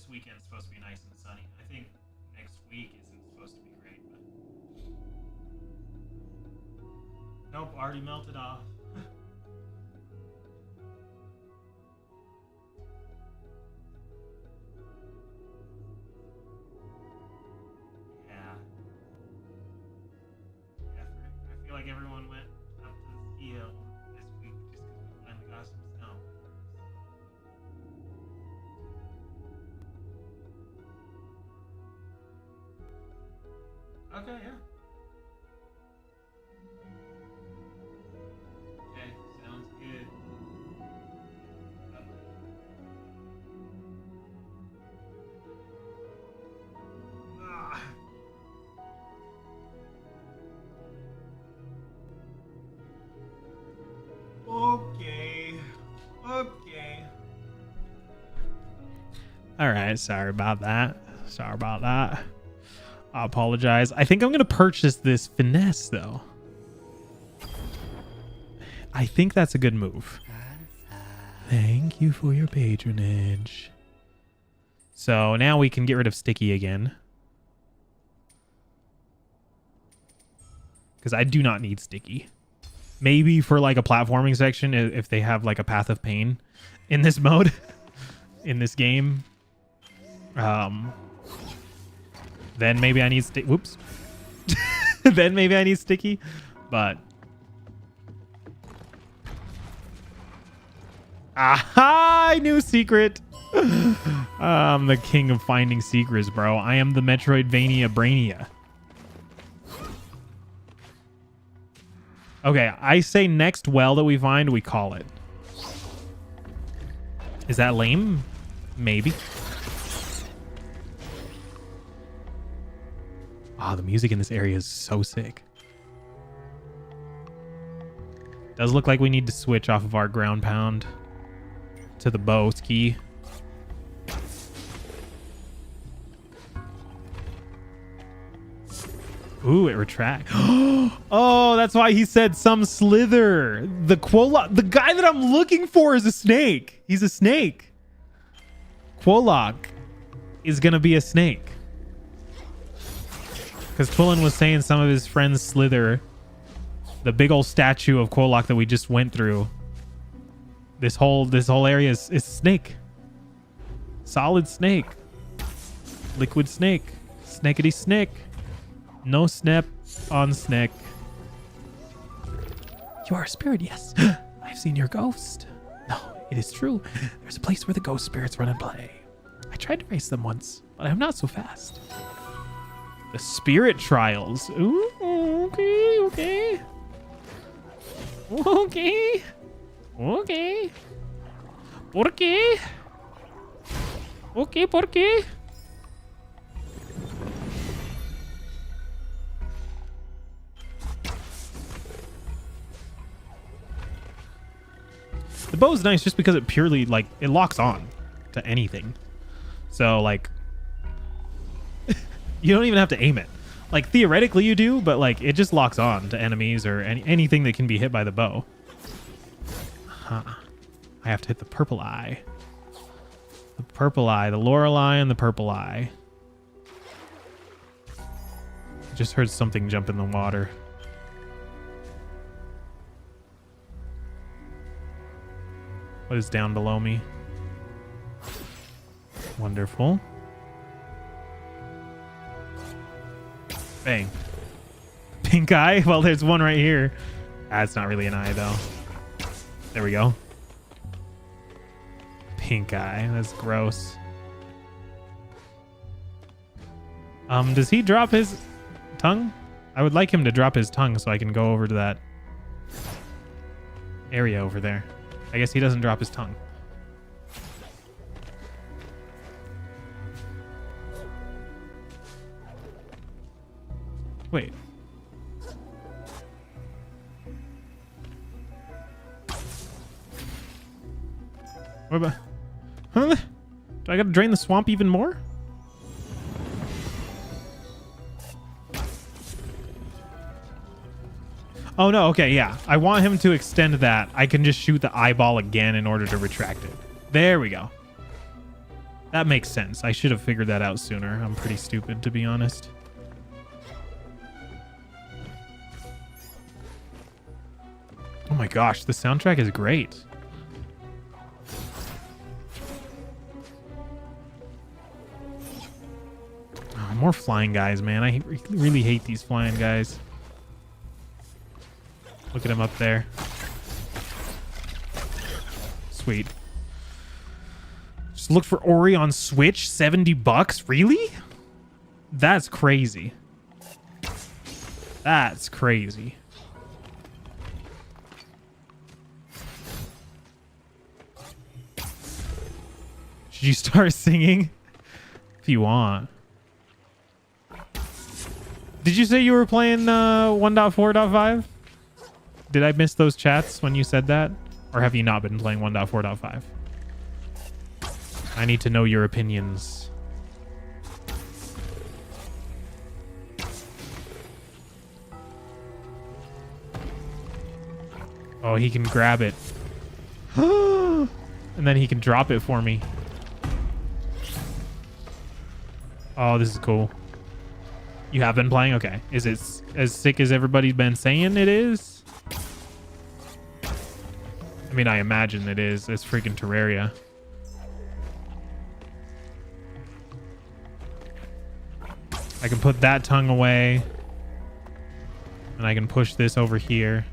this weekend's supposed to be nice and sunny. I think next week isn't supposed to be great, but nope, already melted off. I feel like everyone went up to the ski hill this week just because we finally got some snow. Okay, yeah. Okay, sounds good. Ah. Okay. Okay. All right. Sorry about that. I apologize. I think I'm going to purchase this finesse, though. I think that's a good move. Thank you for your patronage. So now we can get rid of Sticky again. Because I do not need Sticky. Maybe for like a platforming section if they have like a Path of Pain in this mode, in this game. Then maybe I need whoops. Then maybe I need Sticky, but aha! New secret. I'm the king of finding secrets, bro. I am the Metroidvania Brainia. Okay, I say next well that we find, we call it. Is that lame? Maybe. Ah, the music in this area is so sick. Does look like we need to switch off of our ground pound to the bow ski. Ooh, it retracts. Oh, that's why he said some slither. The guy that I'm looking for is a snake. He's a snake. Quolok is going to be a snake. Because Twillin was saying some of his friends slither. The big old statue of Quolok that we just went through. This whole area is snake. Solid snake. Liquid snake. Snackety snake. No snap on snake. You are a spirit, yes. I've seen your ghost. No, it is true. There's a place where the ghost spirits run and play. I tried to race them once, but I'm not so fast. The spirit trials. Ooh, okay, okay. Okay. Okay. ¿Por qué? Okay, ¿por qué? The bow is nice just because it purely, like, it locks on to anything. So, like, you don't even have to aim it. Like, theoretically you do, but, like, it just locks on to enemies or anything that can be hit by the bow. Huh. I have to hit the purple eye. The purple eye, the Lorelei and the purple eye. I just heard something jump in the water. What is down below me? Wonderful. Bang. Pink eye? Well, there's one right here. That's not really an eye, though. There we go. Pink eye. That's gross. Does he drop his tongue? I would like him to drop his tongue so I can go over to that area over there. I guess he doesn't drop his tongue. Wait. What about... Huh? Do I gotta drain the swamp even more? Oh, no. Okay, yeah. I want him to extend that. I can just shoot the eyeball again in order to retract it. There we go. That makes sense. I should have figured that out sooner. I'm pretty stupid, to be honest. Oh my gosh, the soundtrack is great. Oh, more flying guys, man. I really hate these flying guys. Look at him up there. Sweet. Just look for Ori on Switch. $70? Really? That's crazy. That's crazy. Should you start singing? If you want. Did you say you were playing 1.4.5? Did I miss those chats when you said that? Or have you not been playing 1.4.5? I need to know your opinions. Oh, he can grab it. And then he can drop it for me. Oh, this is cool. You have been playing? Okay. Is it as sick as everybody's been saying it is? I mean, I imagine it is. It's freaking Terraria. I can put that tongue away. And I can push this over here.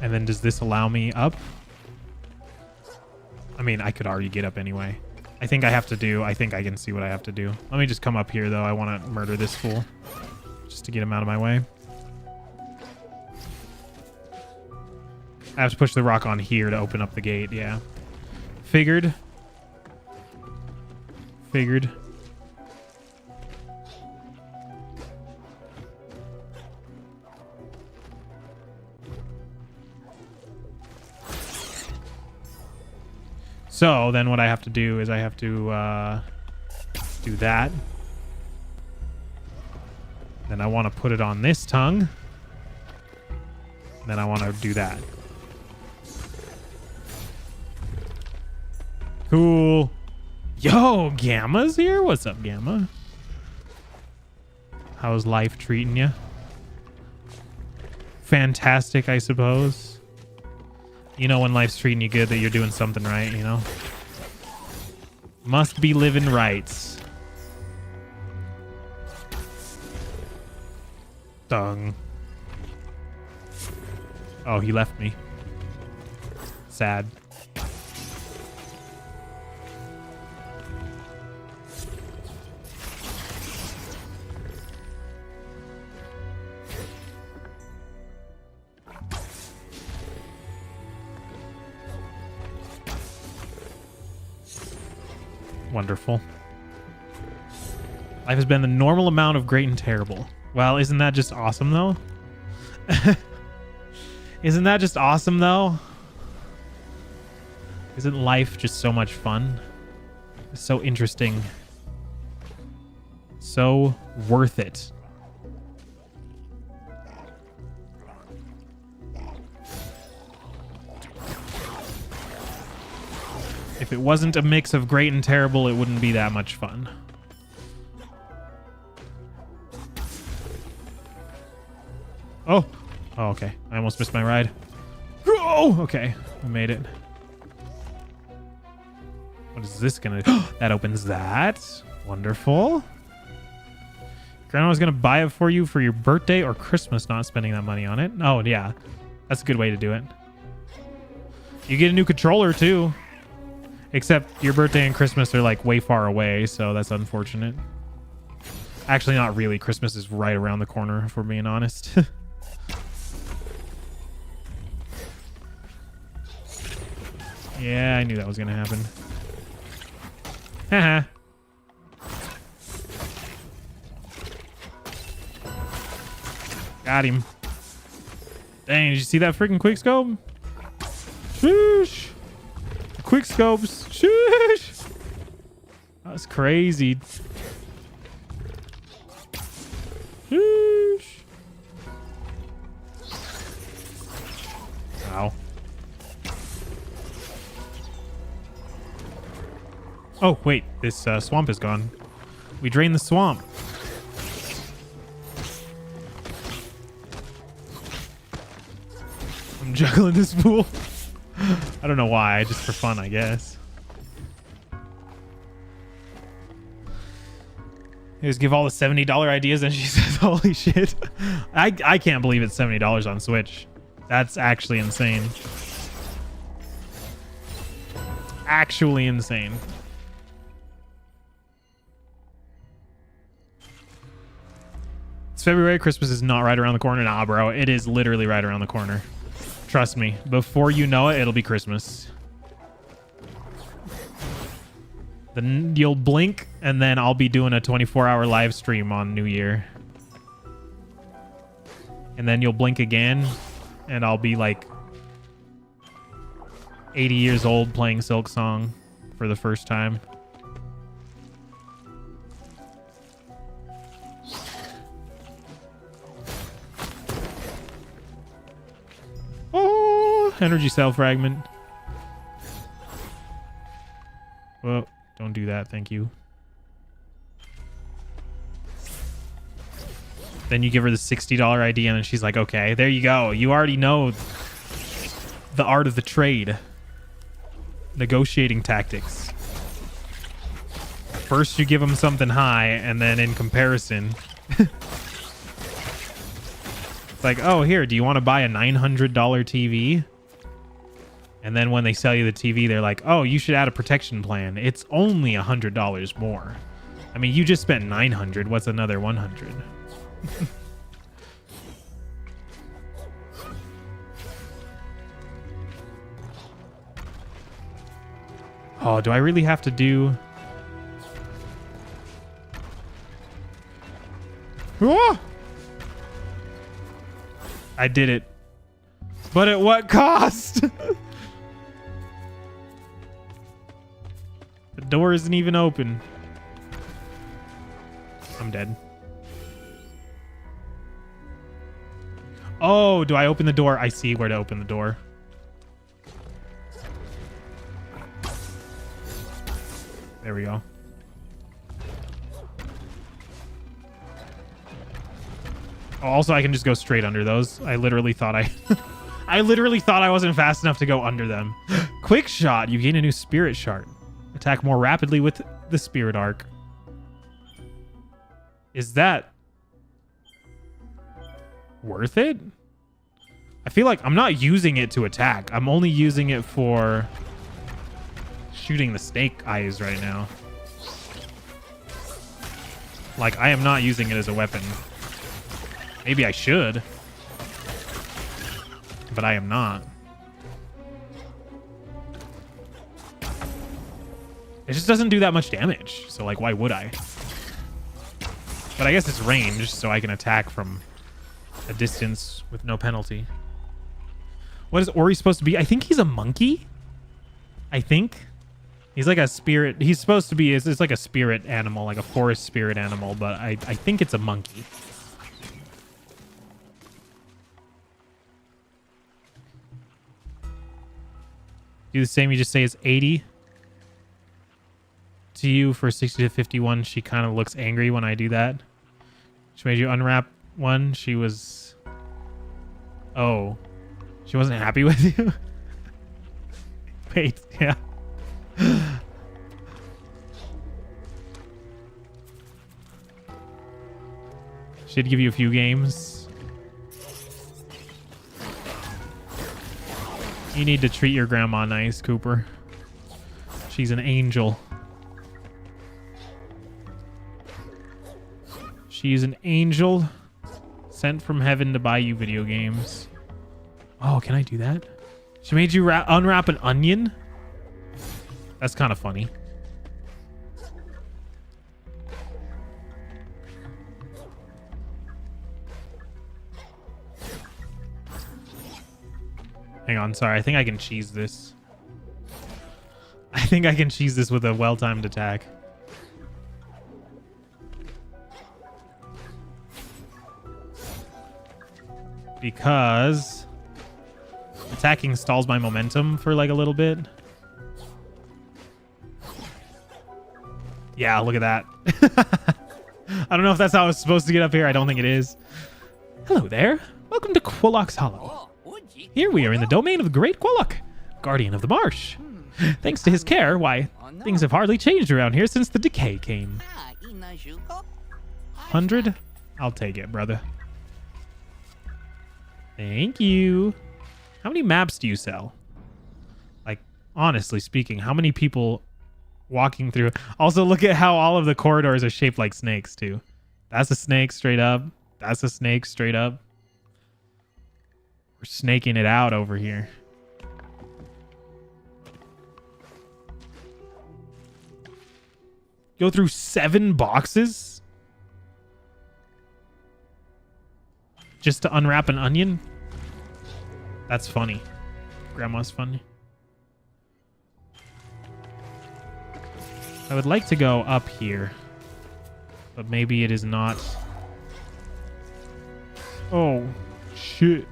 And then does this allow me up? I mean, I could already get up anyway. I think I think I can see what I have to do. Let me just come up here, though. I want to murder this fool. Just to get him out of my way. I have to push the rock on here to open up the gate, yeah. Figured. So then what I have to do is I have to do that. Then I want to put it on this tongue. Then I want to do that. Cool. Yo, Gamma's here? What's up, Gamma? How's life treating you? Fantastic, I suppose. You know when life's treating you good that you're doing something right, you know? Must be living rights. Dung. Oh, he left me. Sad. Wonderful. Life has been the normal amount of great and terrible. Well, isn't that just awesome, though? Isn't that just awesome, though? Isn't life just so much fun? It's so interesting. So worth it. If it wasn't a mix of great and terrible, it wouldn't be that much fun. Oh. Oh, okay. I almost missed my ride. Oh, okay. I made it. What is this gonna do? That opens that. Wonderful. Grandma was gonna buy it for you for your birthday or Christmas, not spending that money on it. Oh, yeah. That's a good way to do it. You get a new controller, too. Except your birthday and Christmas are like way far away, so that's unfortunate. Actually, not really. Christmas is right around the corner, if we're being honest. Yeah, I knew that was going to happen. Haha. Got him. Dang, did you see that freaking quick scope? Sheesh. Quick scopes. Sheesh. That's crazy. Sheesh. Ow. Oh, wait. This swamp is gone. We drained the swamp. I'm juggling this fool. I don't know why. Just for fun, I guess. You just give all the $70 ideas and she says, holy shit. I can't believe it's $70 on Switch. That's actually insane. Actually insane. It's February. Christmas is not right around the corner. Nah, bro. It is literally right around the corner. Trust me. Before you know it, it'll be Christmas. Then you'll blink, and then I'll be doing a 24-hour live stream on New Year. And then you'll blink again, and I'll be like 80 years old playing Silk Song for the first time. Oh, energy cell fragment. Whoa. Don't do that, thank you. Then you give her the $60 idea and she's like, okay, there you go. You already know the art of the trade. Negotiating tactics. First you give them something high, and then in comparison... it's like, oh, here, do you want to buy a $900 TV? And then when they sell you the TV, they're like, oh, you should add a protection plan. It's only $100 more. I mean, you just spent $900. What's another $100? Oh, do I really have to do... Oh! I did it. But at what cost? The door isn't even open. I'm dead. Oh, do I open the door? I see where to open the door. There we go. Oh, also, I can just go straight under those. I literally thought I literally thought I wasn't fast enough to go under them. Quick shot. You gain a new spirit shard. Attack more rapidly with the spirit arc. Is that worth it? I feel like I'm not using it to attack. I'm only using it for shooting the snake eyes right now. Like, I am not using it as a weapon. Maybe I should. But I am not. It just doesn't do that much damage. So, like, why would I? But I guess it's ranged, so I can attack from a distance with no penalty. What is Ori supposed to be? I think he's a monkey. I think. He's like a spirit. He's supposed to be... It's like a spirit animal, like a forest spirit animal. But I think it's a monkey. Do the same. You just say it's 80. To you for 60 to 51. She kind of looks angry when I do that. She made you unwrap one. She was... Oh. She wasn't happy with you? Wait, yeah. She'd give you a few games. You need to treat your grandma nice, Cooper. She's an angel. She's an angel sent from heaven to buy you video games. Oh, can I do that? She made you unwrap an onion? That's kind of funny. Hang on, sorry. I think I can cheese this. I think I can cheese this with a well-timed attack. Because attacking stalls my momentum for like a little bit. Yeah, look at that. I don't know if that's how it's supposed to get up here. I don't think it is. Hello there. Welcome to Quillock's Hollow. Oh, Uji. Here we are in the domain of the Great Quillock, guardian of the marsh. Thanks to his care, why, things have hardly changed around here since the decay came. Ah, Inashuko. 100? I'll take it, brother. Thank you. How many maps do you sell? Like, honestly speaking, how many people walking through? Also, look at how all of the corridors are shaped like snakes, too. That's a snake straight up. That's a snake straight up. We're snaking it out over here. Go through 7 boxes? Just to unwrap an onion? That's funny. Grandma's funny. I would like to go up here, but maybe it is not. Oh, shit.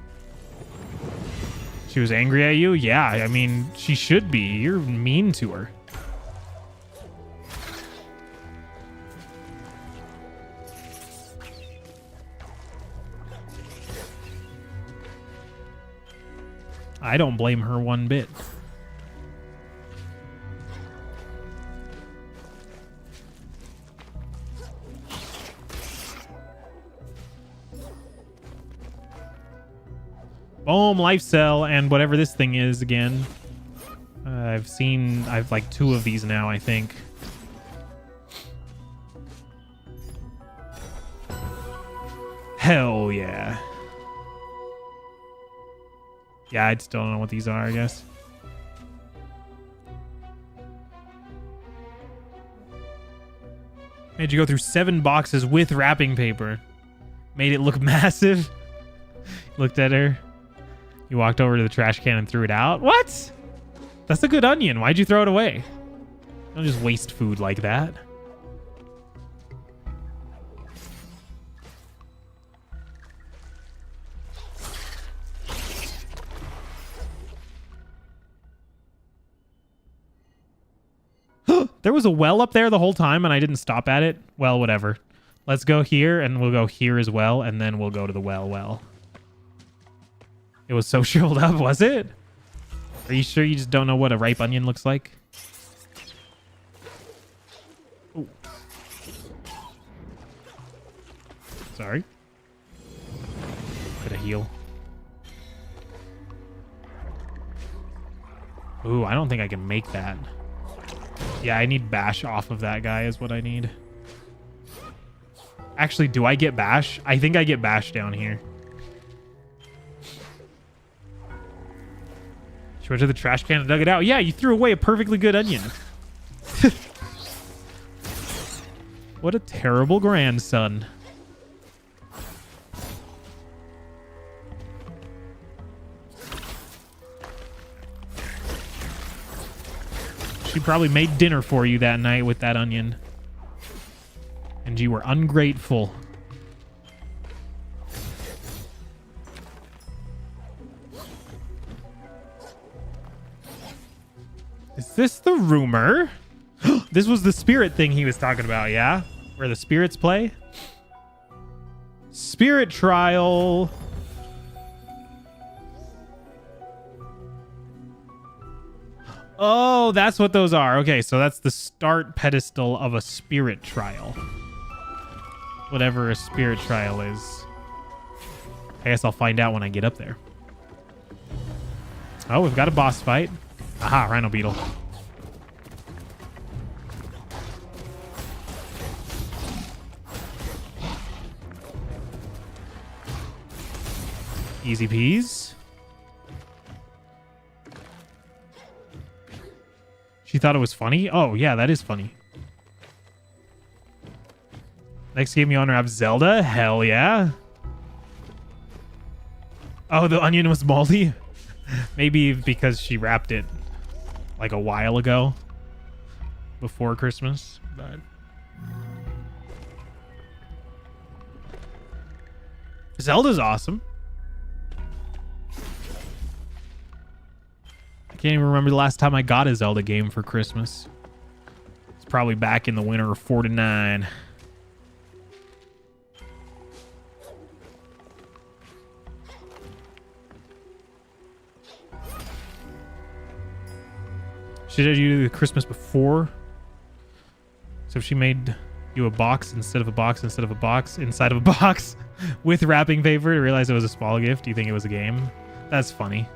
She was angry at you? Yeah, I mean, she should be. You're mean to her. I don't blame her one bit. Boom, life cell, and whatever this thing is again. I've like 2 of these now, I think. Hell yeah. Yeah, I still don't know what these are, I guess. Made you go through 7 boxes with wrapping paper. Made it look massive. Looked at her. You walked over to the trash can and threw it out. What? That's a good onion. Why'd you throw it away? Don't just waste food like that. There was a well up there the whole time and I didn't stop at it. Well, whatever. Let's go here and we'll go here as well. And then we'll go to the well. It was so shriveled up, was it? Are you sure you just don't know what a ripe onion looks like? Ooh. Sorry. Could I heal? Ooh, I don't think I can make that. Yeah, I need bash off of that guy is what I need. Actually, do I get bash? I think I get bash down here. She went to the trash can and dug it out. Yeah, you threw away a perfectly good onion. What a terrible grandson. She probably made dinner for you that night with that onion. And you were ungrateful. Is this the rumor? This was the spirit thing he was talking about, yeah? Where the spirits play? Spirit trial. Oh, that's what those are. Okay, so that's the start pedestal of a spirit trial. Whatever a spirit trial is. I guess I'll find out when I get up there. Oh, we've got a boss fight. Aha, Rhino Beetle. Easy peas. She thought it was funny? Oh, yeah, that is funny. Next game you unwrap Zelda? Hell yeah. Oh, the onion was moldy? Maybe because she wrapped it like a while ago. Before Christmas. But Zelda's awesome. I can't even remember the last time I got a Zelda game for Christmas. It's probably back in the winter of 49. She did you the Christmas before. So she made you a box instead of a box instead of a box inside of a box with wrapping paper to realize it was a small gift. Do you think it was a game? That's funny.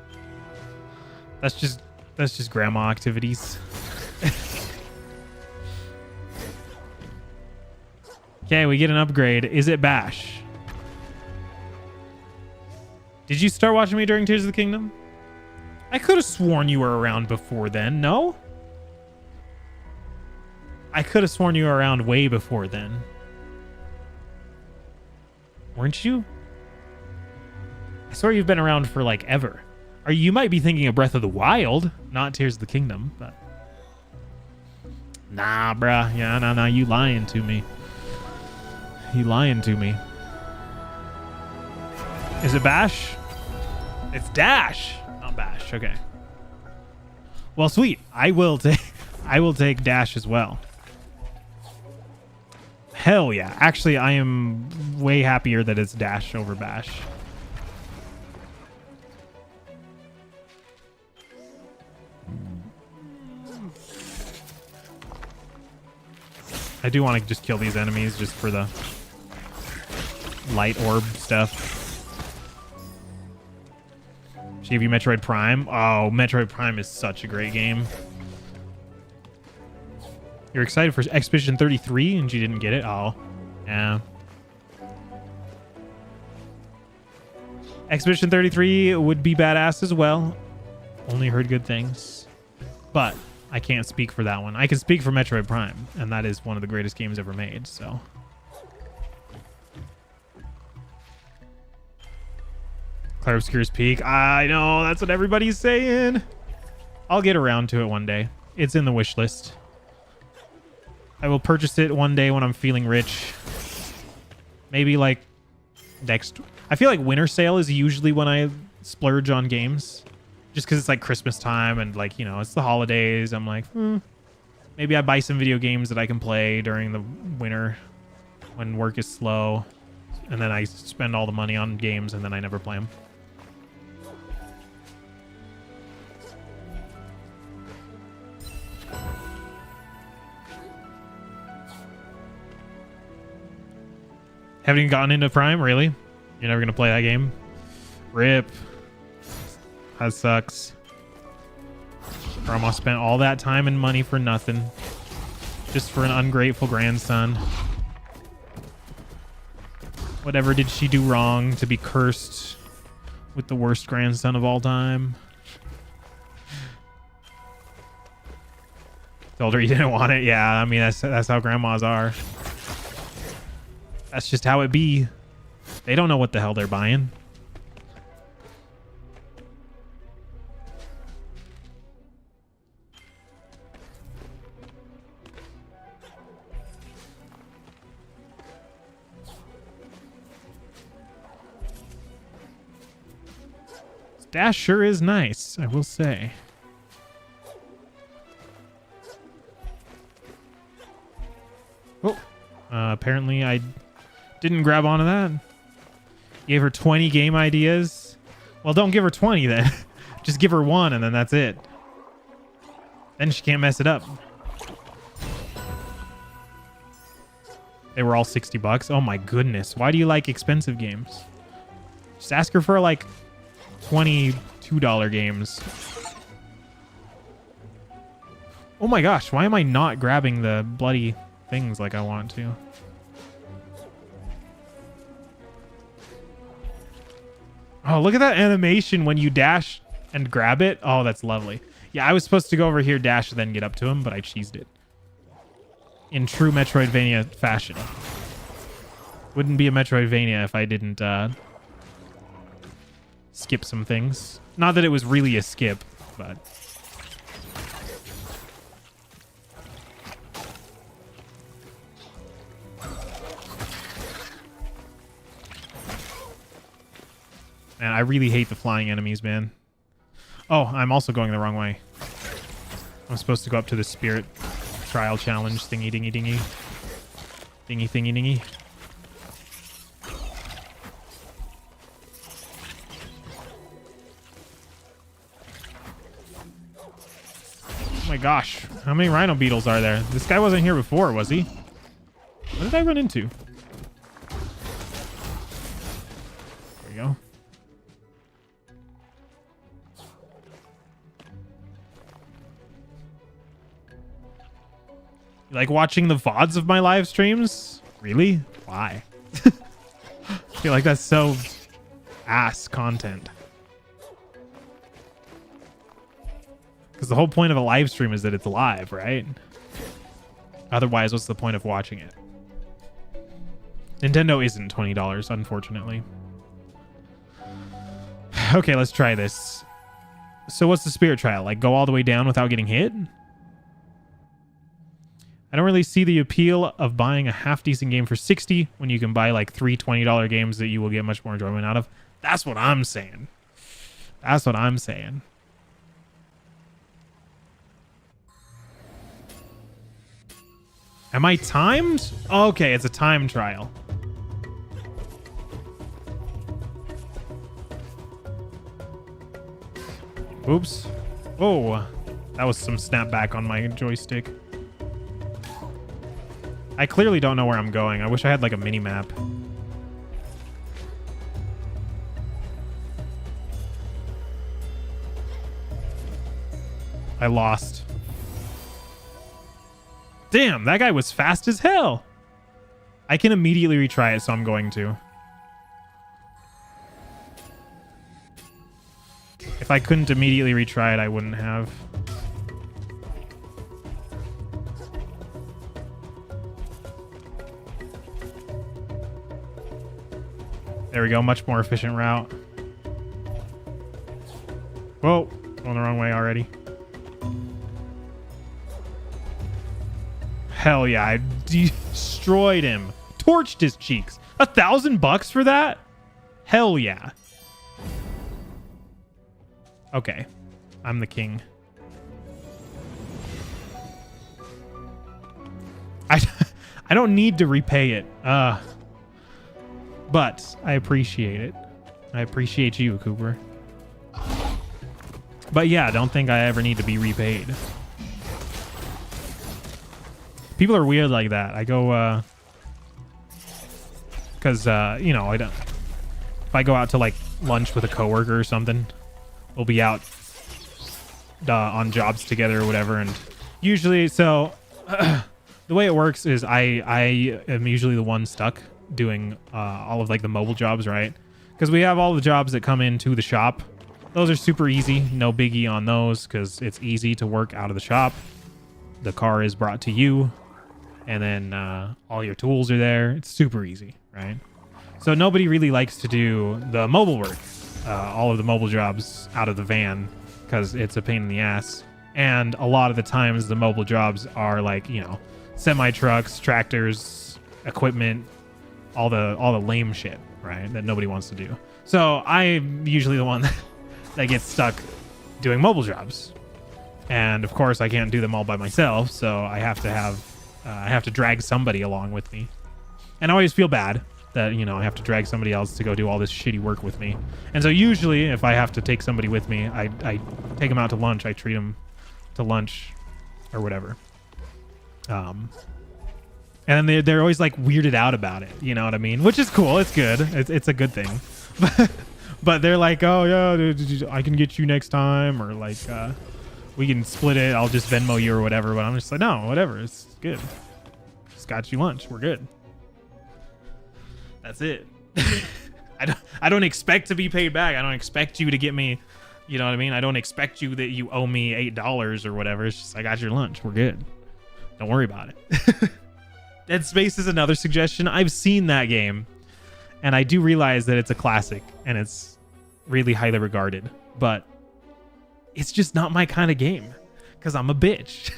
That's just grandma activities. Okay, we get an upgrade. Is it Bash? Did you start watching me during Tears of the Kingdom? I could have sworn you were around before then. No? I could have sworn you were around way before then. Weren't you? I swear you've been around for like ever. Or you might be thinking of Breath of the Wild, not Tears of the Kingdom, but... Nah, bruh. Yeah, nah, you lying to me. You lying to me. Is it Bash? It's Dash, not Bash. Okay. Well, sweet. I will take Dash as well. Hell yeah. Actually, I am way happier that it's Dash over Bash. I do want to just kill these enemies just for the light orb stuff. She gave you Metroid Prime. Oh, Metroid Prime is such a great game. You're excited for Expedition 33 and you didn't get it? Oh, yeah. Expedition 33 would be badass as well. Only heard good things. But I can't speak for that one. I can speak for Metroid Prime, and that is one of the greatest games ever made, so... Clarobscure's Peak. I know, that's what everybody's saying. I'll get around to it one day. It's in the wish list. I will purchase it one day when I'm feeling rich. Maybe like next... I feel like winter sale is usually when I splurge on games. Just because it's like Christmas time and like, you know, it's the holidays. I'm like, maybe I buy some video games that I can play during the winter when work is slow. And then I spend all the money on games and then I never play them. Haven't even gotten into Prime? Really? You're never going to play that game? RIP. That sucks. Grandma spent all that time and money for nothing. Just for an ungrateful grandson. Whatever did she do wrong to be cursed with the worst grandson of all time? Told her you didn't want it. Yeah, I mean, that's how grandmas are. That's just how it be. They don't know what the hell they're buying. Dash sure is nice, I will say. Oh, apparently I didn't grab onto that. Gave her 20 game ideas. Well, don't give her 20 then. Just give her one and then that's it. Then she can't mess it up. They were all $60. Oh my goodness. Why do you like expensive games? Just ask her for like $22 games. Oh my gosh, why am I not grabbing the bloody things like I want to? Oh, look at that animation when you dash and grab it. Oh, that's lovely. Yeah, I was supposed to go over here, dash, then get up to him, but I cheesed it. In true Metroidvania fashion. Wouldn't be a Metroidvania if I didn't skip some things. Not that it was really a skip, but... Man, I really hate the flying enemies, man. Oh, I'm also going the wrong way. I'm supposed to go up to the spirit trial challenge thingy dingy dingy. Dingy thingy dingy. Oh my gosh. How many rhino beetles are there? This guy wasn't here before, was he? What did I run into? There we go. You like watching the VODs of my live streams? Really? Why? I feel like that's so ass content. Because the whole point of a live stream is that it's live, right? Otherwise, what's the point of watching it? Nintendo isn't $20, unfortunately. Okay, let's try this. So what's the spirit trial? Like, go all the way down without getting hit? I don't really see the appeal of buying a half-decent game for $60 when you can buy, like, three $20 games that you will get much more enjoyment out of. That's what I'm saying. That's what I'm saying. Am I timed? Okay, it's a time trial. Oops. Oh, that was some snapback on my joystick. I clearly don't know where I'm going. I wish I had like a mini map. I lost. Damn, that guy was fast as hell. I can immediately retry it, so I'm going to. If I couldn't immediately retry it, I wouldn't have. There we go, much more efficient route. Whoa, going the wrong way already. Hell yeah, I destroyed him. Torched his cheeks. $1,000 for that? Hell yeah. Okay, I'm the king. I don't need to repay it. But I appreciate it. I appreciate you, Cooper. But yeah, I don't think I ever need to be repaid. People are weird like that. I go, because, you know, if I go out to like lunch with a coworker or something, we'll be out on jobs together or whatever. And usually, so the way it works is I am usually the one stuck doing all of like the mobile jobs, right? Because we have all the jobs that come into the shop. Those are super easy. No biggie on those because it's easy to work out of the shop. The car is brought to you. And then all your tools are there. It's super easy, right? So nobody really likes to do the mobile work, all of the mobile jobs out of the van because it's a pain in the ass. And a lot of the times the mobile jobs are like, you know, semi-trucks, tractors, equipment, all the lame shit, right? That nobody wants to do. So I'm usually the one that gets stuck doing mobile jobs. And of course I can't do them all by myself. So I have to drag somebody along with me. And I always feel bad that, you know, I have to drag somebody else to go do all this shitty work with me. And so usually if I have to take somebody with me, I take them out to lunch. I treat them to lunch or whatever. And they're always like weirded out about it. You know what I mean? Which is cool. It's good. It's a good thing. But they're like, oh yeah, I can get you next time. Or like, we can split it. I'll just Venmo you or whatever. But I'm just like, no, whatever. It's good. Just got you lunch. We're good. That's it. I don't expect to be paid back. I don't expect you to get me, you know what I mean? I don't expect you that you owe me $8 or whatever. It's just I got your lunch. We're good. Don't worry about it. Dead Space is another suggestion. I've seen that game and I do realize that it's a classic and it's really highly regarded, but it's just not my kind of game because I'm a bitch.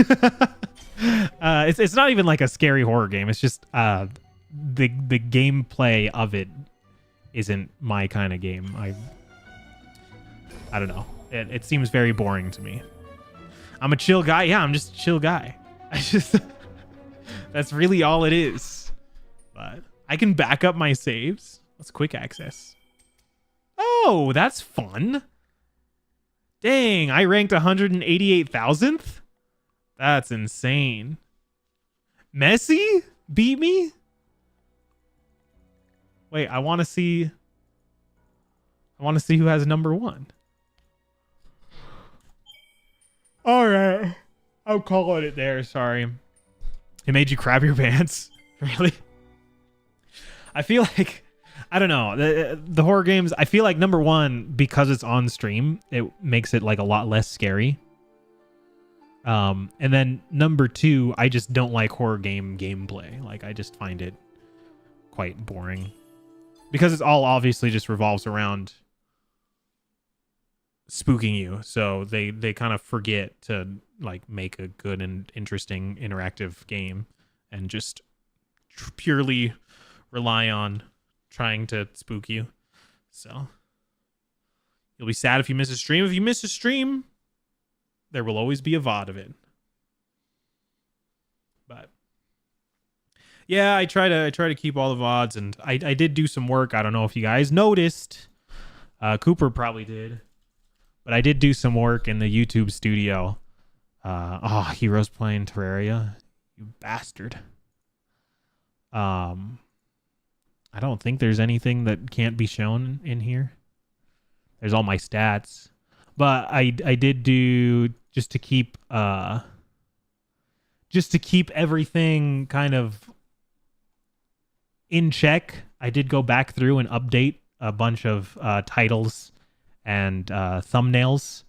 It's not even like a scary horror game. It's just the gameplay of it isn't my kind of game. I don't know. It seems very boring to me. I'm a chill guy. Yeah, I'm just a chill guy. I just that's really all it is. But I can back up my saves. That's quick access. Oh, that's fun. Dang, I ranked 188,000th? That's insane. Messi beat me? Wait, I want to see who has number 1. All right. I'm calling it there. Sorry. It made you crap your pants. Really? I feel like, I don't know. The horror games, I feel like number 1, because it's on stream, it makes it like a lot less scary. And then number 2, I just don't like horror game gameplay. Like, I just find it quite boring. Because it's all obviously just revolves around spooking you, so they kind of forget to like make a good and interesting interactive game and just purely rely on trying to spook you. So you'll be sad if you miss a stream. If you miss a stream, there will always be a VOD of it. But yeah, I try to keep all the VODs, and I did do some work. I don't know if you guys noticed. Cooper probably did. But I did do some work in the YouTube studio. Heroes playing Terraria. You bastard. I don't think there's anything that can't be shown in here. There's all my stats. But I did do just to keep everything kind of in check. I did go back through and update a bunch of titles and thumbnails,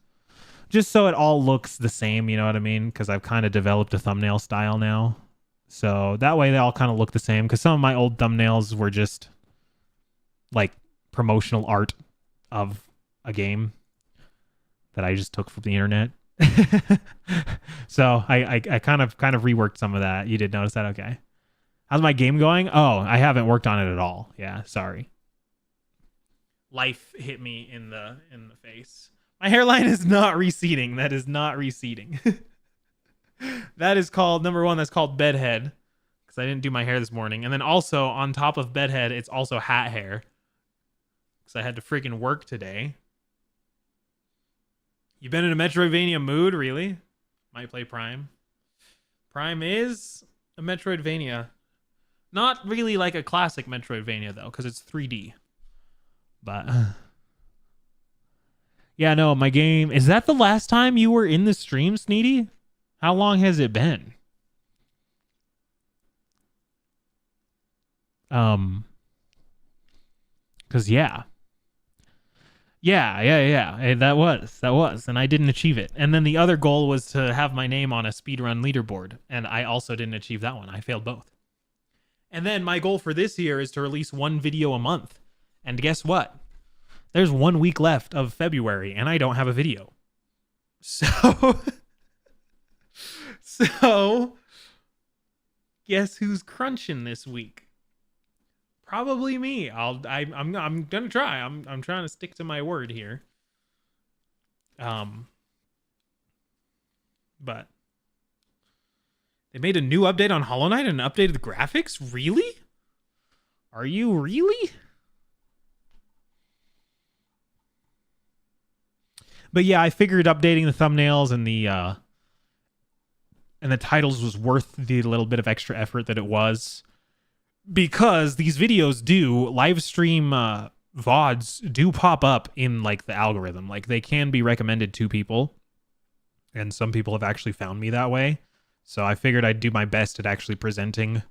just so it all looks the same, you know what I mean? Because I've kind of developed a thumbnail style now, so that way they all kind of look the same. Because some of my old thumbnails were just like promotional art of a game that I just took from the internet. So I kind of reworked some of that. You did notice that? Okay. How's my game going? Oh, I haven't worked on it at all. Yeah, sorry. Life hit me in the face. My hairline is not receding. That is not receding. That is called, number 1, that's called bedhead, because I didn't do my hair this morning. And then also on top of bedhead, it's also hat hair, because I had to freaking work today. You been in a Metroidvania mood, really? Might play Prime. Prime is a Metroidvania. Not really like a classic Metroidvania, though, because it's 3D. But yeah, no, my game. Is that the last time you were in the stream, Sneedy? How long has it been? Cause yeah. That was, and I didn't achieve it. And then the other goal was to have my name on a speedrun leaderboard, and I also didn't achieve that one. I failed both. And then my goal for this year is to release 1 video a month. And guess what? There's 1 week left of February, and I don't have a video. So guess who's crunching this week? Probably me. I'm gonna try. I'm trying to stick to my word here. But they made a new update on Hollow Knight and updated the graphics? Really? Are you really? But yeah, I figured updating the thumbnails and the titles was worth the little bit of extra effort that it was, because these videos do live stream VODs do pop up in like the algorithm. Like they can be recommended to people, and some people have actually found me that way. So I figured I'd do my best at actually presenting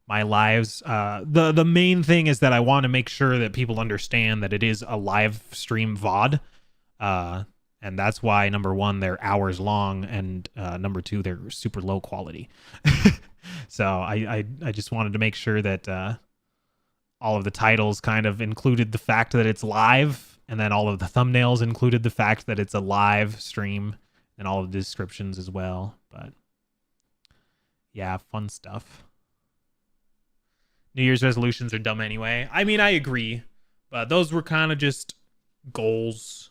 my lives. The main thing is that I want to make sure that people understand that it is a live stream VOD. And that's why, number 1, they're hours long, and number 2, they're super low quality. So I just wanted to make sure that all of the titles kind of included the fact that it's live, and then all of the thumbnails included the fact that it's a live stream, and all of the descriptions as well. But yeah, fun stuff. New Year's resolutions are dumb anyway. I mean, I agree, but those were kind of just goals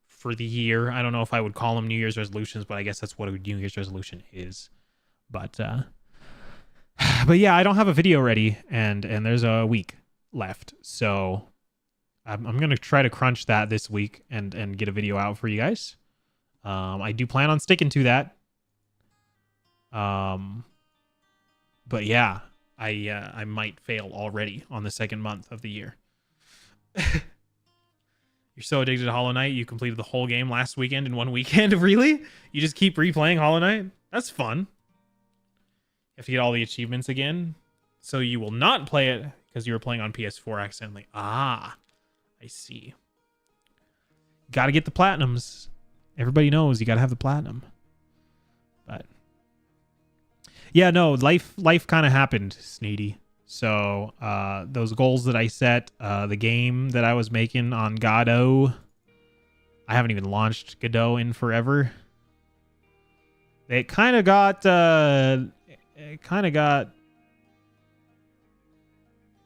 for the year. I don't know if I would call them New Year's resolutions, but I guess that's what a New Year's resolution is. But but yeah, I don't have a video ready, and there's a week left, so I'm gonna try to crunch that this week and get a video out for you guys. I do plan on sticking to that. But yeah, I might fail already on the second month of the year. You're so addicted to Hollow Knight, you completed the whole game last weekend in one weekend. Really? You just keep replaying Hollow Knight? That's fun. You have to get all the achievements again. So you will not play it because you were playing on PS4 accidentally. Ah, I see. Gotta get the platinums. Everybody knows you gotta have the platinum. But yeah, no, life kind of happened, Sneedy. So those goals that I set, the game that I was making on Godot, I haven't even launched Godot in forever. It kind of got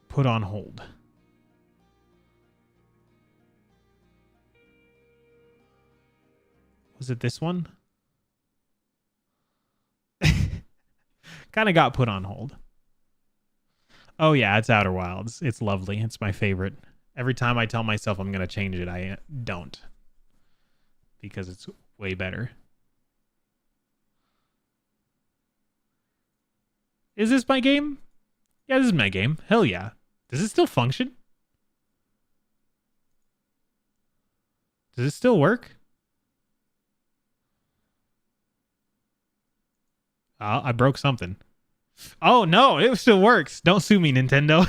put on hold. Was it this one? Kind of got put on hold. Oh yeah, it's Outer Wilds. It's lovely. It's my favorite. Every time I tell myself I'm going to change it, I don't. Because it's way better. Is this my game? Yeah, this is my game. Hell yeah. Does it still function? Does it still work? I broke something. Oh, no, it still works. Don't sue me, Nintendo.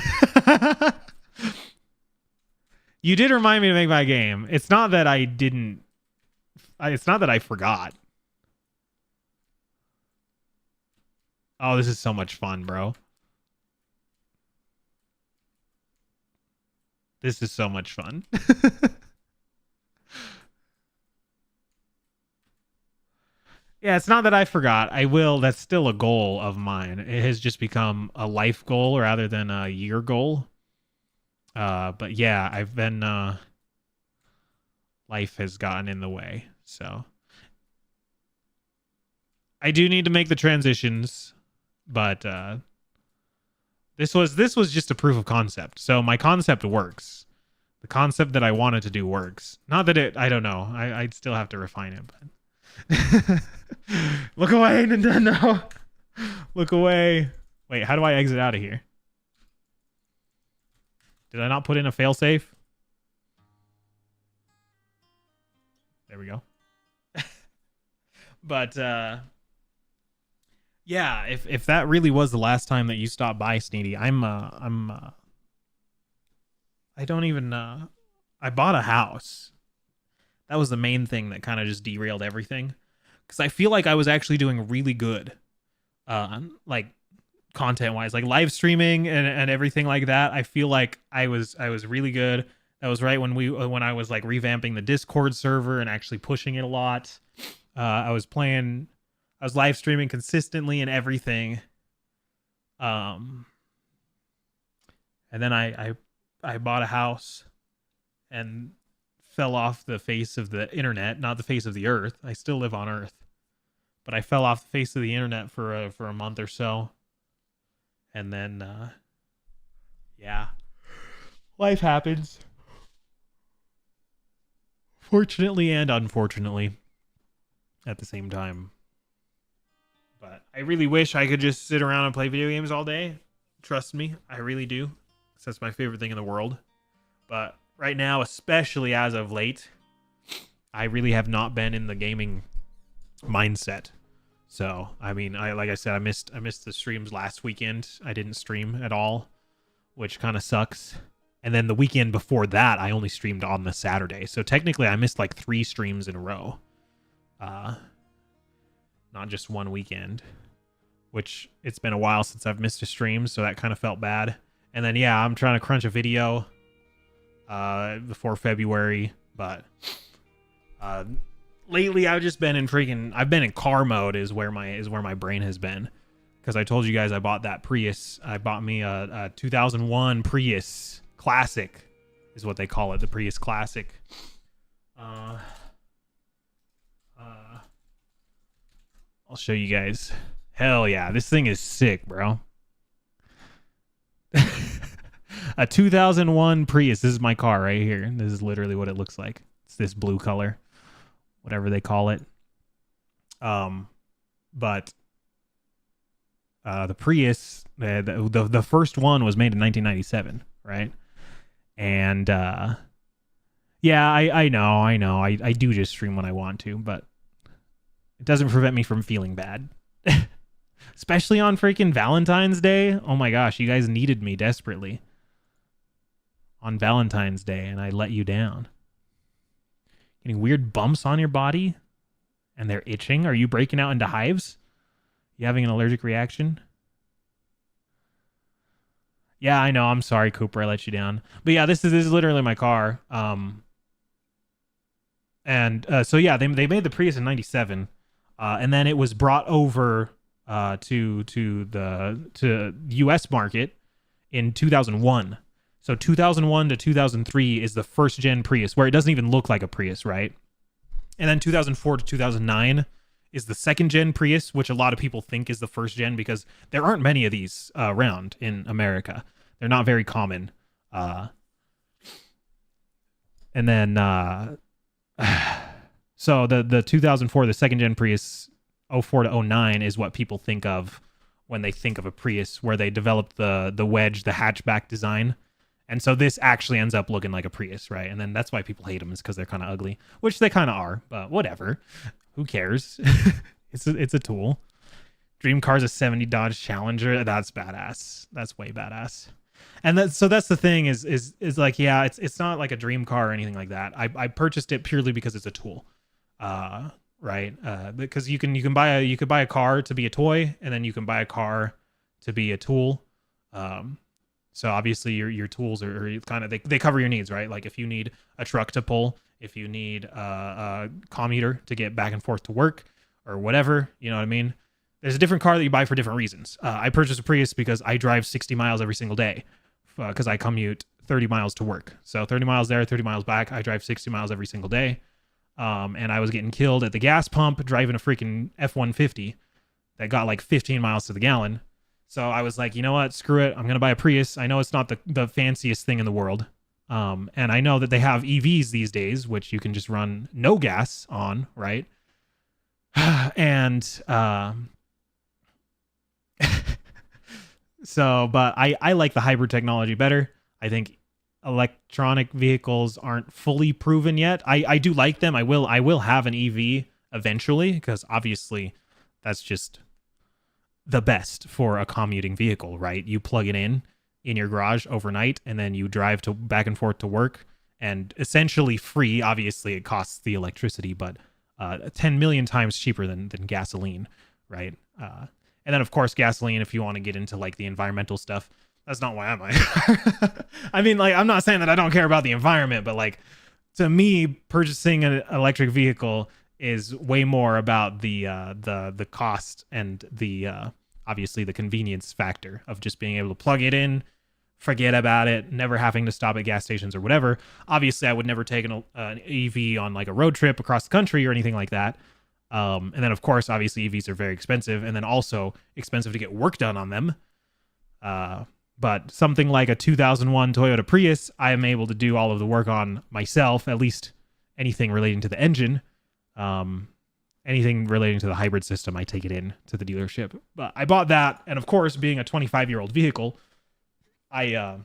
You did remind me to make my game. It's not that I didn't... It's not that I forgot. Oh, this is so much fun, bro. This is so much fun. Yeah, it's not that I forgot. I will. That's still a goal of mine. It has just become a life goal rather than a year goal. But yeah, I've been... life has gotten in the way. So I do need to make the transitions, but this was just a proof of concept. So my concept works. The concept that I wanted to do works. Not that it... I don't know. I'd still have to refine it, but... Look away, Nintendo. Look away. Wait, how do I exit out of here? Did I not put in a failsafe? There we go. But yeah, if that really was the last time that you stopped by, Sneedy, I don't even I bought a house. That was the main thing that kind of just derailed everything. Because I feel like I was actually doing really good. Like content-wise. Like live streaming and everything like that. I feel like I was really good. That was right when I was like revamping the Discord server and actually pushing it a lot. I was live streaming consistently and everything. And then I bought a house and fell off the face of the internet, not the face of the earth. I still live on Earth, but I fell off the face of the internet for a month or so, and then yeah, life happens. Fortunately and unfortunately, at the same time. But I really wish I could just sit around and play video games all day. Trust me, I really do. 'Cause that's my favorite thing in the world. But right now, especially as of late, I really have not been in the gaming mindset. So, I mean, like I said, I missed the streams last weekend. I didn't stream at all, which kind of sucks. And then the weekend before that, I only streamed on the Saturday. So technically, I missed like 3 streams in a row. Not just one weekend, which it's been a while since I've missed a stream, so that kind of felt bad. And then, yeah, I'm trying to crunch a video before February, but lately I've just been I've been in car mode is where my brain has been, because I told you guys I bought that Prius. I bought me a 2001 Prius Classic is what they call it, the Prius Classic. I'll show you guys. Hell yeah, this thing is sick, bro. A 2001 Prius. This is my car right here. This is literally what it looks like. It's this blue color, whatever they call it. But the Prius, the first one was made in 1997, right? And yeah, I know. I do just stream when I want to, but it doesn't prevent me from feeling bad. Especially on freaking Valentine's Day. Oh my gosh, you guys needed me desperately on Valentine's Day, and I let you down. Getting weird bumps on your body, and they're itching. Are you breaking out into hives? You having an allergic reaction? Yeah, I know. I'm sorry, Cooper. I let you down. But yeah, this is literally my car. So yeah, they made the Prius in '97, and then it was brought over to the U.S. market in 2001. So 2001 to 2003 is the first gen Prius, where it doesn't even look like a Prius, right? And then 2004 to 2009 is the second gen Prius, which a lot of people think is the first gen because there aren't many of these around in America. They're not very common. And then so the 2004, the second gen Prius, 04 to 09 is what people think of when they think of a Prius, where they developed the wedge, the hatchback design. And so this actually ends up looking like a Prius, right? And then that's why people hate them, is because they're kind of ugly, which they kind of are, but whatever. Who cares? It's a tool. Dream car's a 70 Dodge Challenger. That's badass. That's way badass. And that's the thing is like, yeah, it's not like a dream car or anything like that. I purchased it purely because it's a tool. Right? Because you could buy a car to be a toy, and then you can buy a car to be a tool. So obviously your tools are kind of, they cover your needs, right? Like if you need a truck to pull, if you need a commuter to get back and forth to work or whatever, you know what I mean? There's a different car that you buy for different reasons. I purchased a Prius because I drive 60 miles every single day because I commute 30 miles to work. So 30 miles there, 30 miles back. I drive 60 miles every single day. And I was getting killed at the gas pump driving a freaking F-150 that got like 15 miles to the gallon. So I was like, you know what? Screw it. I'm going to buy a Prius. I know it's not the fanciest thing in the world. And I know that they have EVs these days, which you can just run no gas on, right? And so, but I like the hybrid technology better. I think electronic vehicles aren't fully proven yet. I do like them. I will have an EV eventually, because obviously that's just the best for a commuting vehicle, right? You plug it in your garage overnight, and then you drive to back and forth to work, and essentially free. Obviously it costs the electricity, but 10 million times cheaper than gasoline, right? And then of course gasoline, if you want to get into like the environmental stuff, that's not why I'm like I mean, like, I'm not saying that I don't care about the environment, but like, to me, purchasing an electric vehicle is way more about the cost and the obviously the convenience factor of just being able to plug it in, forget about it, never having to stop at gas stations or whatever. Obviously, I would never take an EV on like a road trip across the country or anything like that. And then of course, obviously EVs are very expensive, and then also expensive to get work done on them. But something like a 2001 Toyota Prius, I am able to do all of the work on myself, at least anything relating to the engine. Anything relating to the hybrid system, I take it in to the dealership. But I bought that, and of course, being a 25-year-old vehicle, I've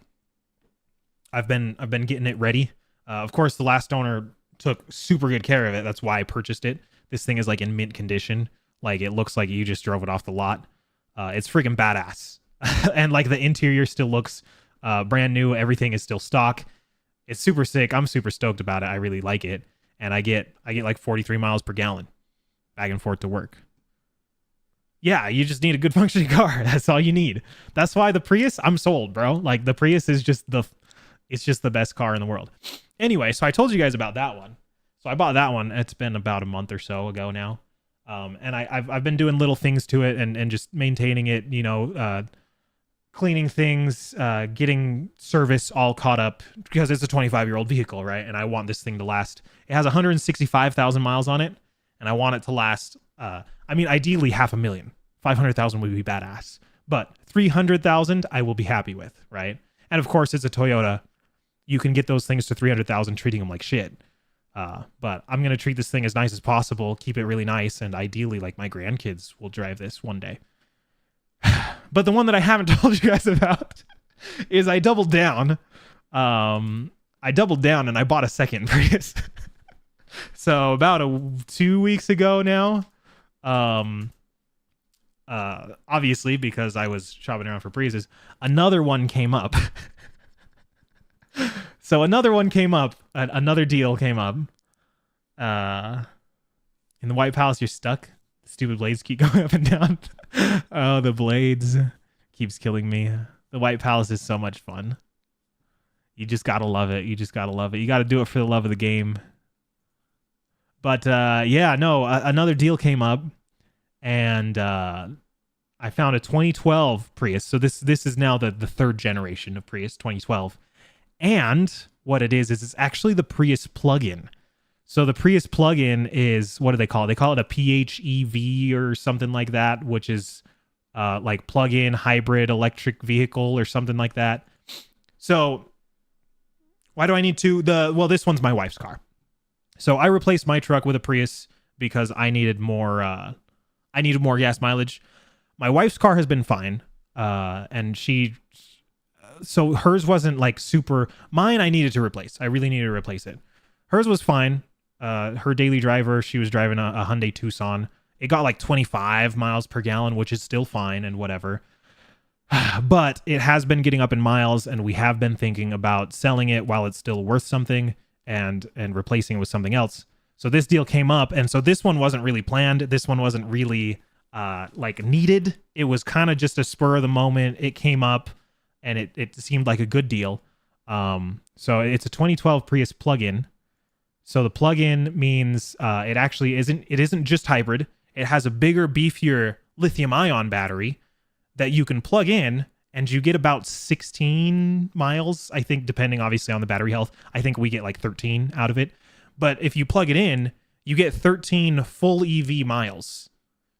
been getting it ready. Of course, the last owner took super good care of it. That's why I purchased it. This thing is like in mint condition. Like, it looks like you just drove it off the lot. It's freaking badass. And like the interior still looks brand new. Everything is still stock. It's super sick. I'm super stoked about it. I really like it. And I get like 43 miles per gallon back and forth to work. Yeah, you just need a good functioning car. That's all you need. That's why the Prius, I'm sold, bro. Like, the Prius is just it's just the best car in the world. Anyway, so I told you guys about that one. So I bought that one. It's been about a month or so ago now. And I've been doing little things to it and just maintaining it, you know, cleaning things, getting service all caught up, because it's a 25-year-old vehicle, right? And I want this thing to last. It has 165,000 miles on it, and I want it to last, I mean, ideally 500,000 500,000 would be badass, but 300,000 I will be happy with, right? And of course, it's a Toyota. You can get those things to 300,000 treating them like shit. But I'm gonna treat this thing as nice as possible, keep it really nice, and ideally, like, my grandkids will drive this one day. But the one that I haven't told you guys about is I doubled down. I doubled down and I bought a second Prius. So about 2 weeks ago now, obviously because I was shopping around for Priuses, another one came up. So another one came up, another deal came up. In the White Palace, you're stuck. The stupid blades keep going up and down. Oh, the blades keeps killing me. The White Palace is so much fun. You just gotta love it. You just gotta love it. You gotta do it for the love of the game. But yeah, no, another deal came up, and I found a 2012 Prius. So this is now the third generation of Prius, 2012. And what it is it's actually the Prius plug-in. So the Prius plug-in is, what do they call it? They call it a PHEV or something like that, which is like plug-in hybrid electric vehicle or something like that. So why do I need to? Well, this one's my wife's car. So I replaced my truck with a Prius because I needed more gas mileage. My wife's car has been fine. And so hers wasn't like super. Mine I needed to replace. I really needed to replace it. Hers was fine. Her daily driver, she was driving a Hyundai Tucson. It got like 25 miles per gallon, which is still fine and whatever. But it has been getting up in miles, and we have been thinking about selling it while it's still worth something and replacing it with something else. So this deal came up, and so this one wasn't really planned. This one wasn't really like needed. It was kind of just a spur of the moment. It came up, and it seemed like a good deal. So it's a 2012 Prius plug-in. So the plug-in means it actually isn't just hybrid. It has a bigger, beefier lithium-ion battery that you can plug in, and you get about 16 miles, I think, depending obviously on the battery health. I think we get like 13 out of it. But if you plug it in, you get 13 full EV miles.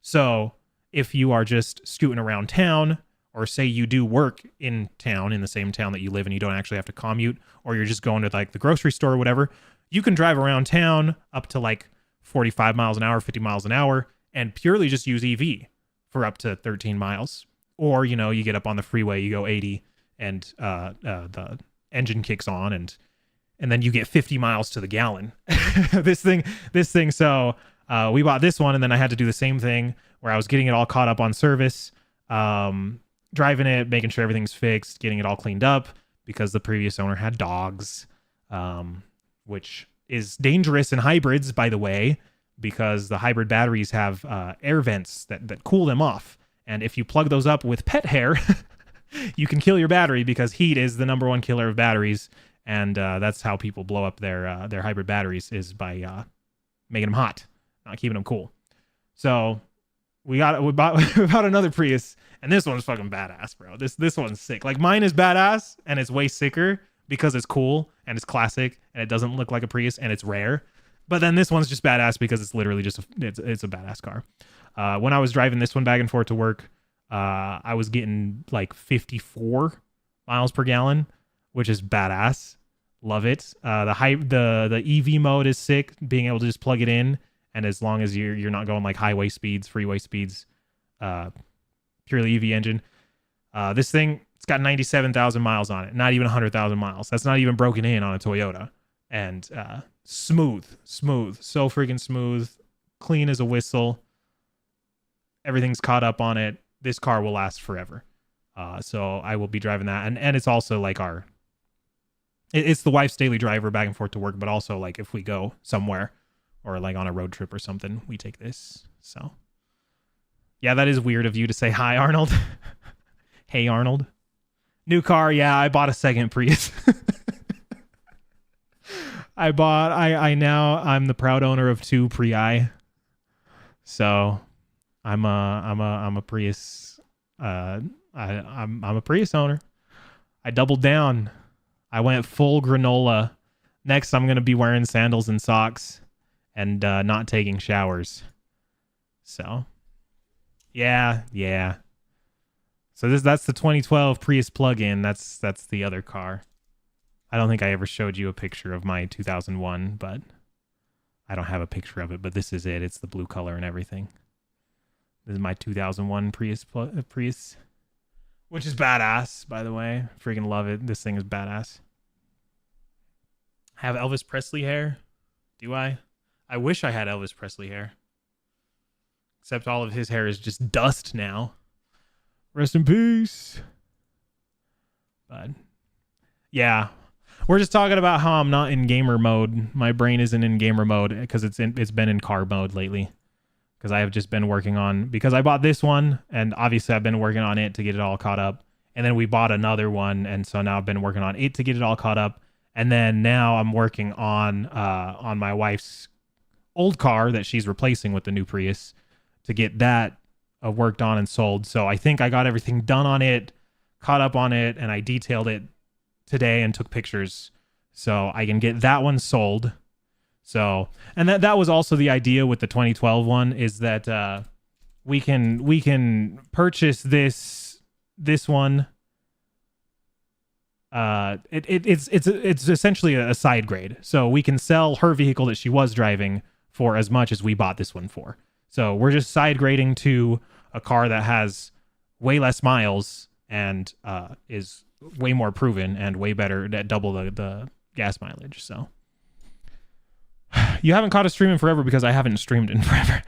So if you are just scooting around town, or say you do work in town, in the same town that you live in, you don't actually have to commute, or you're just going to like the grocery store or whatever, you can drive around town up to like 45 miles an hour, 50 miles an hour, and purely just use EV for up to 13 miles. Or, you know, you get up on the freeway, you go 80, and the engine kicks on, and then you get 50 miles to the gallon. This thing. So we bought this one, and then I had to do the same thing where I was getting it all caught up on service, driving it, making sure everything's fixed, getting it all cleaned up, because the previous owner had dogs, which is dangerous in hybrids, by the way, because the hybrid batteries have air vents that cool them off. And if you plug those up with pet hair, you can kill your battery, because heat is the number one killer of batteries. And that's how people blow up their hybrid batteries, is by making them hot, not keeping them cool. So we bought another Prius, and this one's fucking badass, bro. This one's sick. Like, mine is badass, and it's way sicker because it's cool and it's classic and it doesn't look like a Prius and it's rare. But then this one's just badass because it's literally just it's a badass car. When I was driving this one back and forth to work, I was getting like 54 miles per gallon, which is badass. Love it. The EV mode is sick, being able to just plug it in, and as long as you're not going like highway speeds, freeway speeds, purely EV engine. This thing, it's got 97,000 miles on it, not even 100,000 miles. That's not even broken in on a Toyota. And smooth, so freaking smooth, clean as a whistle. Everything's caught up on it. This car will last forever. So I will be driving that. And it's also like it's the wife's daily driver back and forth to work, but also like if we go somewhere or like on a road trip or something, we take this. So yeah, that is weird of you to say hi, Arnold. Hey, Arnold. New car. Yeah, I bought a second Prius. I'm the proud owner of 2 Prii. So I'm a Prius. I'm a Prius owner. I doubled down. I went full granola. Next, I'm going to be wearing sandals and socks and not taking showers. So Yeah, yeah. So that's the 2012 Prius plug-in. That's the other car. I don't think I ever showed you a picture of my 2001, but I don't have a picture of it, but this is it. It's the blue color and everything. This is my 2001 Prius, which is badass, by the way. Freaking love it. This thing is badass. I have Elvis Presley hair. Do I? I wish I had Elvis Presley hair. Except all of his hair is just dust now. Rest in peace. But yeah, we're just talking about how I'm not in gamer mode. My brain isn't in gamer mode because it's been in car mode lately. Because I have just been working on, because I bought this one and obviously I've been working on it to get it all caught up. And then we bought another one, and so now I've been working on it to get it all caught up. And then now I'm working on my wife's old car that she's replacing with the new Prius to get that worked on and sold. So I think I got everything done on it, caught up on it, and I detailed it today and took pictures so I can get that one sold. So, and that was also the idea with the 2012 one, is that we can purchase this one. It's essentially a side grade. So we can sell her vehicle that she was driving for as much as we bought this one for. So we're just side grading to a car that has way less miles and is way more proven and way better at double the gas mileage. So you haven't caught a stream in forever because I haven't streamed in forever.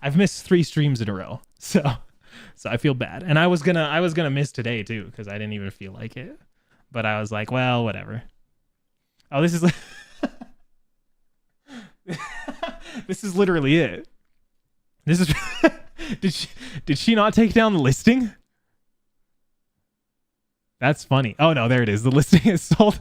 I've missed 3 streams in a row. So I feel bad. And I was gonna miss today too, because I didn't even feel like it. But I was like, well, whatever. Oh, this is this is literally it. This is did she not take down the listing? That's funny. Oh no, there it is. The listing is sold.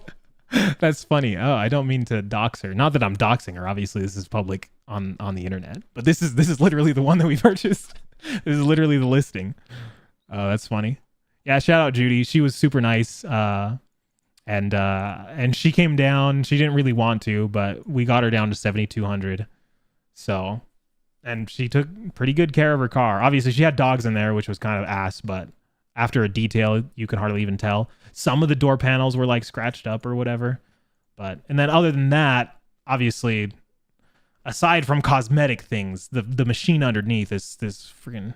That's funny. Oh, I don't mean to dox her. Not that I'm doxing her. Obviously, this is public on the internet. But this is literally the one that we purchased. This is literally the listing. Oh, that's funny. Yeah, shout out Judy. She was super nice. And she came down. She didn't really want to, but we got her down to 7,200. So, and she took pretty good care of her car. Obviously, she had dogs in there, which was kind of ass, but after a detail, you can hardly even tell. Some of the door panels were like scratched up or whatever. But, and then other than that, obviously, aside from cosmetic things, the machine underneath is this freaking...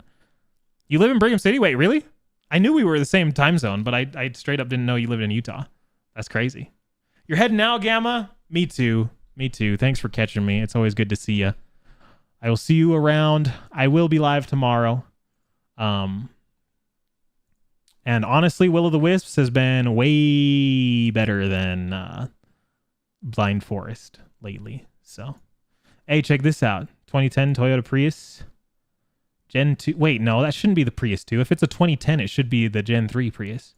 You live in Brigham City? Wait, really? I knew we were the same time zone, but I straight up didn't know you lived in Utah. That's crazy. You're heading now, Gamma? Me too. Me too. Thanks for catching me. It's always good to see you. I will see you around. I will be live tomorrow. And honestly, Will of the Wisps has been way better than Blind Forest lately. So, hey, check this out. 2010 Toyota Prius. Gen 2. Wait, no, that shouldn't be the Prius 2. If it's a 2010, it should be the Gen 3 Prius.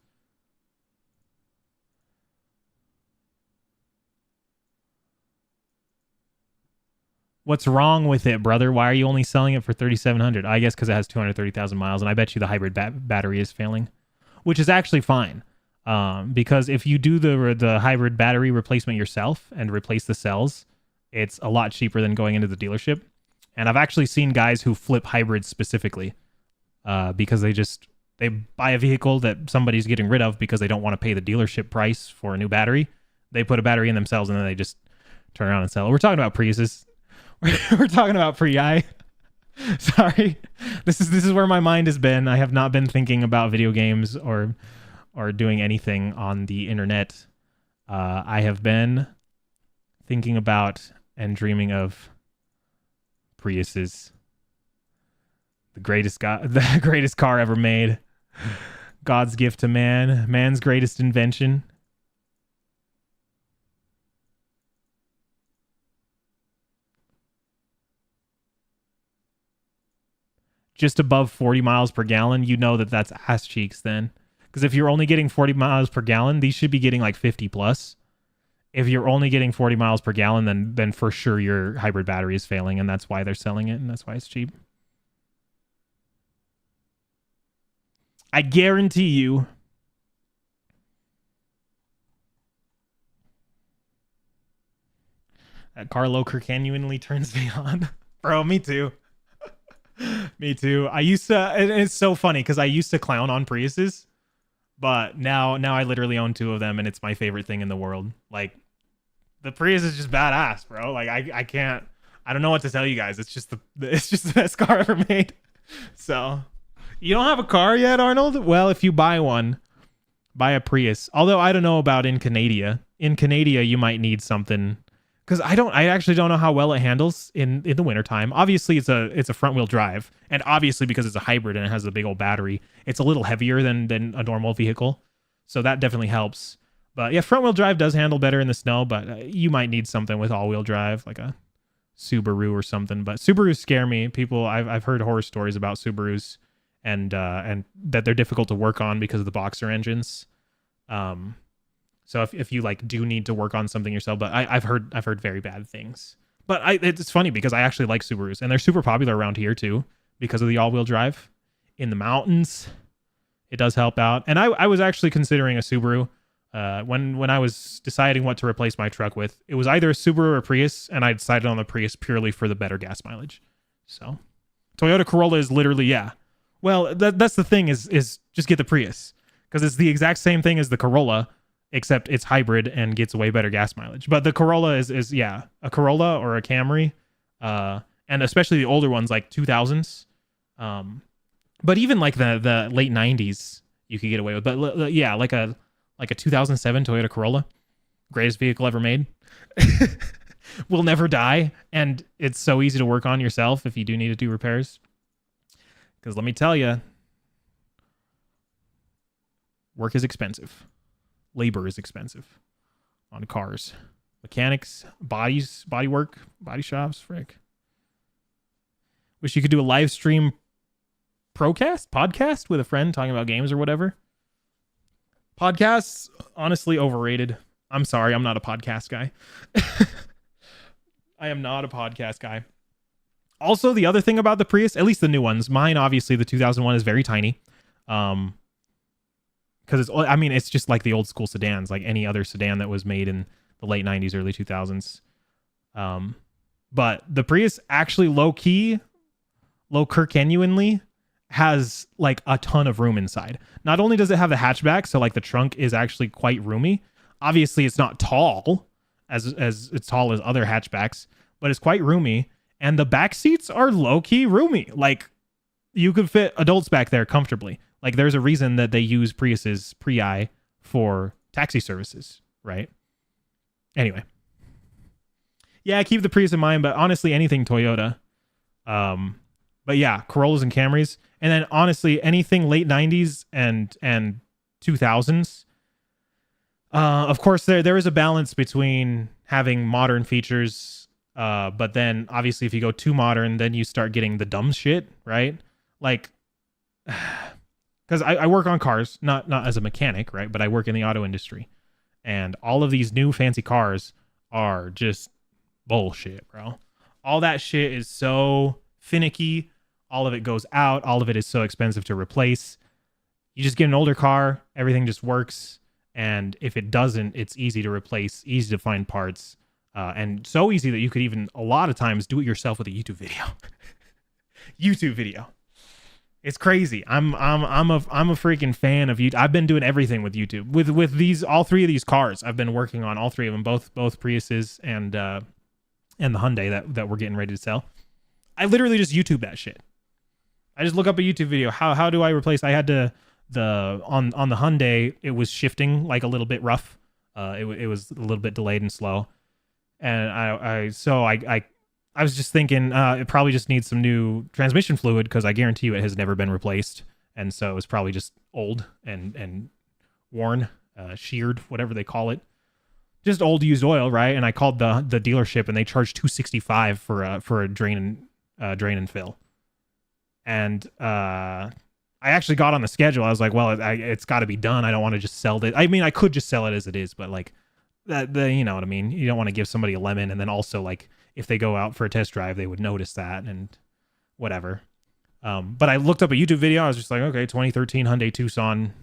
What's wrong with it, brother? Why are you only selling it for 3,700? I guess because it has 230,000 miles, and I bet you the hybrid battery is failing, which is actually fine. Because if you do the hybrid battery replacement yourself and replace the cells, it's a lot cheaper than going into the dealership. And I've actually seen guys who flip hybrids specifically because they buy a vehicle that somebody's getting rid of because they don't want to pay the dealership price for a new battery. They put a battery in themselves and then they just turn around and sell it. We're talking about Priuses. We're talking about Prii. Sorry. This is where my mind has been. I have not been thinking about video games or doing anything on the internet. I have been thinking about and dreaming of Priuses. The greatest car ever made. God's gift to man. Man's greatest invention. Just above 40 miles per gallon, you know that's ass cheeks then. Because if you're only getting 40 miles per gallon, these should be getting like 50 plus. If you're only getting 40 miles per gallon, then for sure your hybrid battery is failing, and that's why they're selling it, and that's why it's cheap. I guarantee you. That car loker genuinely turns me on. Bro, me too. Me too. I used to, and it's so funny because I used to clown on Priuses, but now I literally own 2 of them, and it's my favorite thing in the world. Like, the Prius is just badass, bro. Like, I can't, I don't know what to tell you guys. It's just the best car ever made. So, you don't have a car yet, Arnold? Well, if you buy one, buy a Prius. Although I don't know about in Canada. In Canada, you might need something, because I actually don't know how well it handles in the wintertime. Obviously, it's a front wheel drive, and obviously because it's a hybrid and it has a big old battery, it's a little heavier than a normal vehicle, so that definitely helps. But yeah, front wheel drive does handle better in the snow, but you might need something with all wheel drive, like a Subaru or something. But Subarus scare me. People, I've heard horror stories about Subarus, and that they're difficult to work on because of the boxer engines. So if you like do need to work on something yourself, but I've heard very bad things. But it's funny because I actually like Subarus, and they're super popular around here too because of the all-wheel drive in the mountains. It does help out. And I was actually considering a Subaru when I was deciding what to replace my truck with. It was either a Subaru or a Prius, and I decided on the Prius purely for the better gas mileage. So Toyota Corolla is literally, yeah. Well, that's the thing is just get the Prius, because it's the exact same thing as the Corolla, except it's hybrid and gets way better gas mileage. But the Corolla is yeah, a Corolla or a Camry, and especially the older ones like 2000s. But even like the late 90s, you could get away with. But yeah, like a 2007 Toyota Corolla, greatest vehicle ever made. Will never die, and it's so easy to work on yourself if you do need to do repairs. Because let me tell you, work is expensive. Labor is expensive on cars. Mechanics, bodies, body work, body shops, frick. Wish you could do a live stream podcast with a friend talking about games or whatever. Podcasts, honestly, overrated. I'm sorry, I'm not a podcast guy. I am not a podcast guy. Also, the other thing about the Prius, at least the new ones, mine, obviously, the 2001 is very tiny. Because it's just like the old school sedans, like any other sedan that was made in the late 90s, early 2000s. But the Prius actually low Kirkenuenly has like a ton of room inside. Not only does it have the hatchback, so like the trunk is actually quite roomy. Obviously, it's not tall as tall as other hatchbacks, but it's quite roomy. And the back seats are low-key roomy. Like, you could fit adults back there comfortably. Like, there's a reason that they use Priuses Prii for taxi services, right? Anyway. Yeah, keep the Prius in mind, but honestly, anything Toyota. But yeah, Corollas and Camrys. And then, honestly, anything late 90s and 2000s. Of course, there is a balance between having modern features, but then, obviously, if you go too modern, then you start getting the dumb shit, right? Like... Because I work on cars, not as a mechanic, right? But I work in the auto industry. And all of these new fancy cars are just bullshit, bro. All that shit is so finicky. All of it goes out. All of it is so expensive to replace. You just get an older car. Everything just works. And if it doesn't, it's easy to replace, easy to find parts. And so easy that you could even, a lot of times, do it yourself with a YouTube video. YouTube video. It's crazy. I'm a freaking fan of YouTube. I've been doing everything with YouTube. With these, all 3 of these cars, I've been working on all 3 of them, both Priuses and the Hyundai that we're getting ready to sell. I literally just YouTube that shit. I just look up a YouTube video. How do I replace? I had to on the Hyundai, it was shifting like a little bit rough. It was a little bit delayed and slow, and I was just thinking it probably just needs some new transmission fluid, because I guarantee you it has never been replaced. And so it's probably just old and worn, sheared, whatever they call it. Just old used oil, right? And I called the dealership, and they charged $265 for a drain and fill. And I actually got on the schedule. I was like, well, it's got to be done. I don't want to just sell it. I mean, I could just sell it as it is, but like you know what I mean? You don't want to give somebody a lemon, and then also like, if they go out for a test drive, they would notice that and whatever. But I looked up a YouTube video. I was just like, okay, 2013 Hyundai Tucson,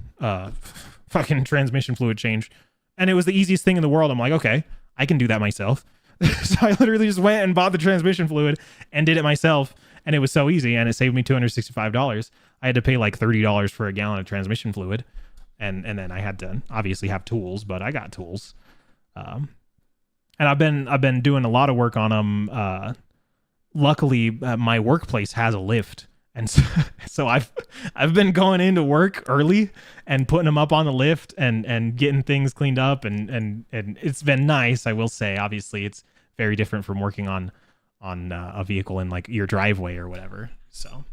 fucking transmission fluid change. And it was the easiest thing in the world. I'm like, okay, I can do that myself. So I literally just went and bought the transmission fluid and did it myself. And it was so easy, and it saved me $265. I had to pay like $30 for a gallon of transmission fluid, and then I had to obviously have tools, but I got tools. And I've been doing a lot of work on them. Luckily, my workplace has a lift, and so I've been going into work early and putting them up on the lift and getting things cleaned up, and it's been nice. I will say, obviously, it's very different from working on a vehicle in like your driveway or whatever. So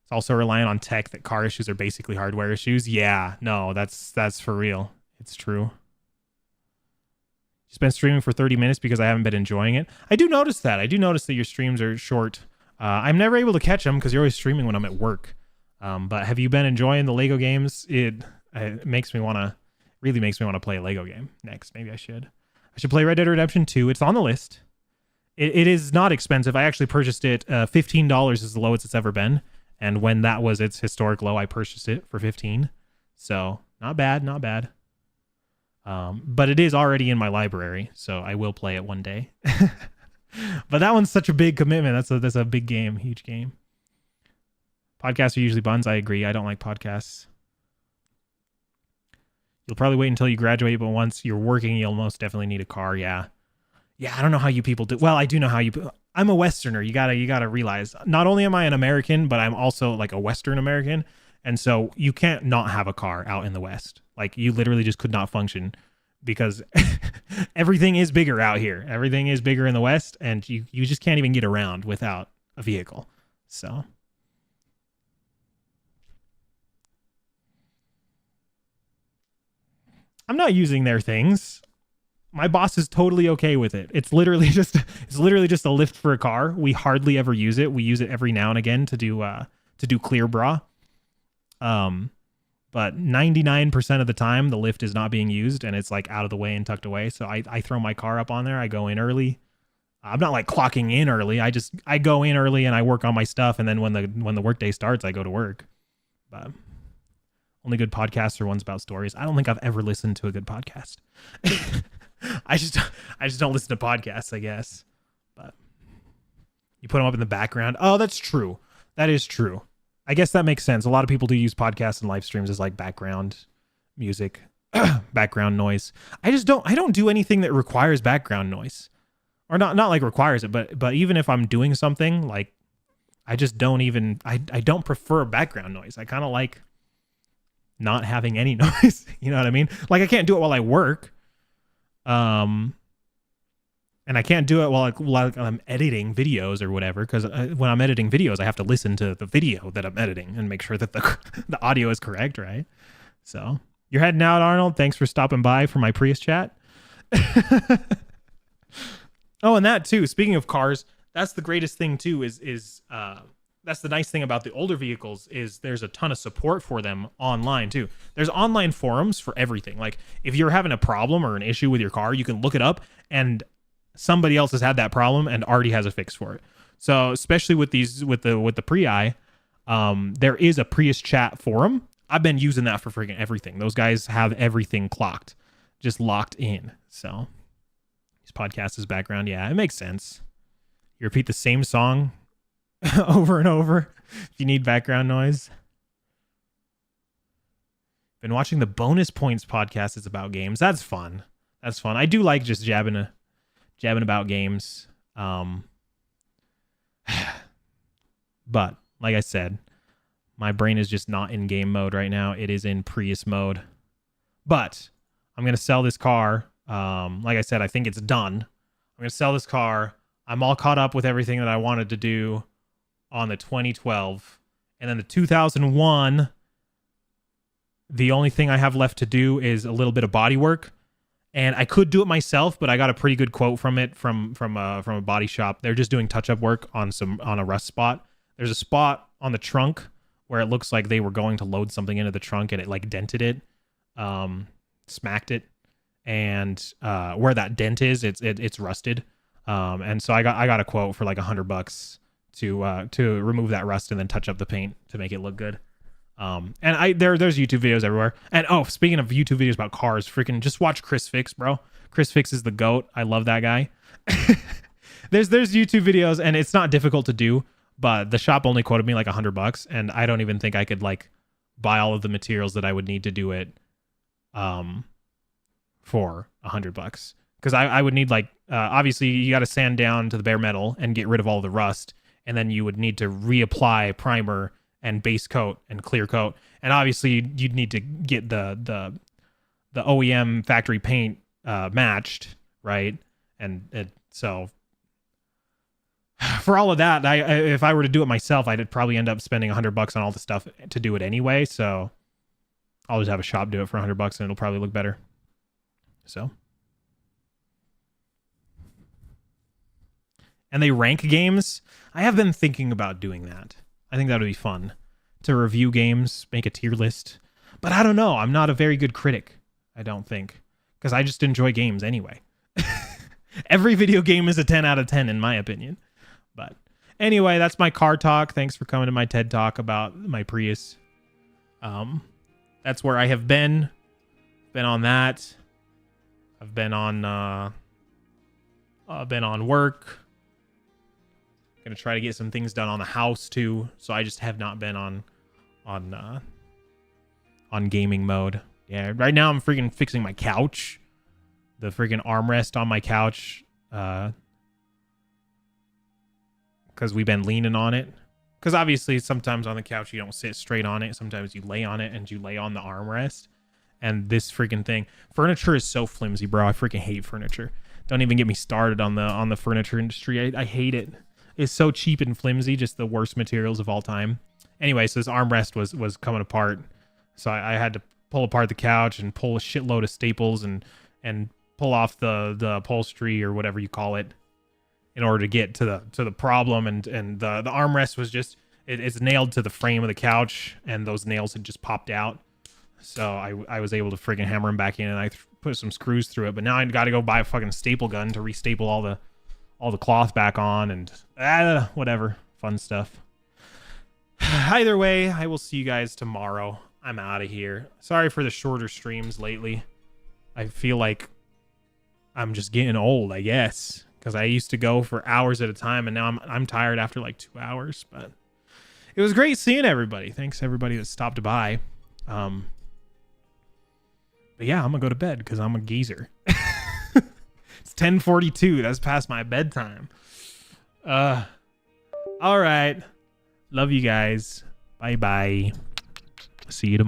it's also relying on tech that car issues are basically hardware issues. Yeah, no, that's for real. It's true. Just been streaming for 30 minutes because I haven't been enjoying it. I do notice that. I do notice that your streams are short. I'm never able to catch them because you're always streaming when I'm at work. But have you been enjoying the Lego games? It makes me want to, really makes me want to play a Lego game next. Maybe I should play Red Dead Redemption 2. It's on the list. It is not expensive. I actually purchased it. $15 is the lowest it's ever been. And when that was its historic low, I purchased it for $15. So not bad, not bad. But it is already in my library, so I will play it one day. But that one's such a big commitment. That's a big game, huge game. Podcasts are usually buns. I agree. I don't like podcasts. You'll probably wait until you graduate, but once you're working, you'll most definitely need a car. Yeah. I don't know how you people do. Well, I do know how you. I'm a Westerner. You gotta realize. Not only am I an American, but I'm also like a Western American, and so you can't not have a car out in the West. Like you literally just could not function because everything is bigger out here. Everything is bigger in the West, and you just can't even get around without a vehicle. So. I'm not using their things. My boss is totally okay with it. It's literally just a lift for a car. We hardly ever use it. We use it every now and again to do clear bra. But 99% of the time the lift is not being used and it's like out of the way and tucked away. So I throw my car up on there. I go in early. I'm not like clocking in early. I go in early and I work on my stuff, and then when the workday starts, I go to work. But only good podcasts are ones about stories. I don't think I've ever listened to a good podcast. I just don't listen to podcasts, I guess. But you put them up in the background. Oh, that's true. That is true. I guess that makes sense. A lot of people do use podcasts and live streams as like background music, background noise. I don't do anything that requires background noise, or not like requires it, but even if I'm doing something, like I just don't even, I don't prefer background noise. I kind of like not having any noise. You know what I mean? Like I can't do it while I work. And I can't do it while I'm editing videos or whatever, because when I'm editing videos, I have to listen to the video that I'm editing and make sure that the audio is correct, right? So you're heading out, Arnold. Thanks for stopping by for my Prius chat. Oh, and that too. Speaking of cars, that's the greatest thing too. Is that's the nice thing about the older vehicles is there's a ton of support for them online too. There's online forums for everything. Like if you're having a problem or an issue with your car, you can look it up and somebody else has had that problem and already has a fix for it. So especially with the Prii, there is a Prius chat forum. I've been using that for freaking everything. Those guys have everything clocked, just locked in. So this podcast is background. Yeah, it makes sense. You repeat the same song over and over if you need background noise. Been watching the Bonus Points podcast. It's about games. That's fun. I do like just jabbing about games. But like I said, my brain is just not in game mode right now. It is in Prius mode. But I'm going to sell this car. Like I said, I think it's done. I'm going to sell this car. I'm all caught up with everything that I wanted to do on the 2012. And then the 2001, the only thing I have left to do is a little bit of body work. And I could do it myself, but I got a pretty good quote from it from a body shop. They're just doing touch-up work on a rust spot. There's a spot on the trunk where it looks like they were going to load something into the trunk and it like dented it, smacked it, and where that dent is, it's rusted. And so I got a quote for like $100 to remove that rust and then touch up the paint to make it look good. And there's YouTube videos everywhere. And speaking of YouTube videos about cars, freaking just watch Chris Fix, bro. Chris Fix is the GOAT. I love that guy. there's YouTube videos, and it's not difficult to do, but the shop only quoted me like $100, and I don't even think I could like buy all of the materials that I would need to do it for $100. Because I would need like obviously you got to sand down to the bare metal and get rid of all the rust, and then you would need to reapply primer and base coat and clear coat, and obviously you'd need to get the OEM factory paint matched, right? And so for all of that, if I were to do it myself, I'd probably end up spending $100 on all the stuff to do it anyway. So I'll just have a shop do it for $100, and it'll probably look better. So. And they rank games. I have been thinking about doing that. I think that would be fun to review games, make a tier list. But I don't know. I'm not a very good critic, I don't think, because I just enjoy games anyway. Every video game is a 10 out of 10 in my opinion. But anyway, that's my car talk. Thanks for coming to my TED Talk about my Prius. That's where I have been. Been on that. I've been on work. Gonna try to get some things done on the house too. So I just have not been on gaming mode. Yeah, right now I'm freaking fixing my couch. The freaking armrest on my couch. Because we've been leaning on it. Because obviously sometimes on the couch you don't sit straight on it. Sometimes you lay on it and you lay on the armrest. And this freaking thing. Furniture is so flimsy, bro. I freaking hate furniture. Don't even get me started on the furniture industry. I hate it. It's so cheap and flimsy, just the worst materials of all time. Anyway, so this armrest was coming apart. So I had to pull apart the couch and pull a shitload of staples and pull off the upholstery or whatever you call it in order to get to the problem. And the armrest was just it's nailed to the frame of the couch, and those nails had just popped out. So I was able to friggin' hammer them back in, and I put some screws through it. But now I got to go buy a fucking staple gun to restaple all the cloth back on, and whatever fun stuff. Either way, I will see you guys tomorrow. I'm out of here. Sorry for the shorter streams lately. I feel like I'm just getting old, I guess, because I used to go for hours at a time, and now I'm tired after like 2 hours. But it was great seeing everybody. Thanks everybody that stopped by. But yeah, I'm gonna go to bed because I'm a geezer. It's 10:42. That's past my bedtime. All right. Love you guys. Bye bye. See you tomorrow.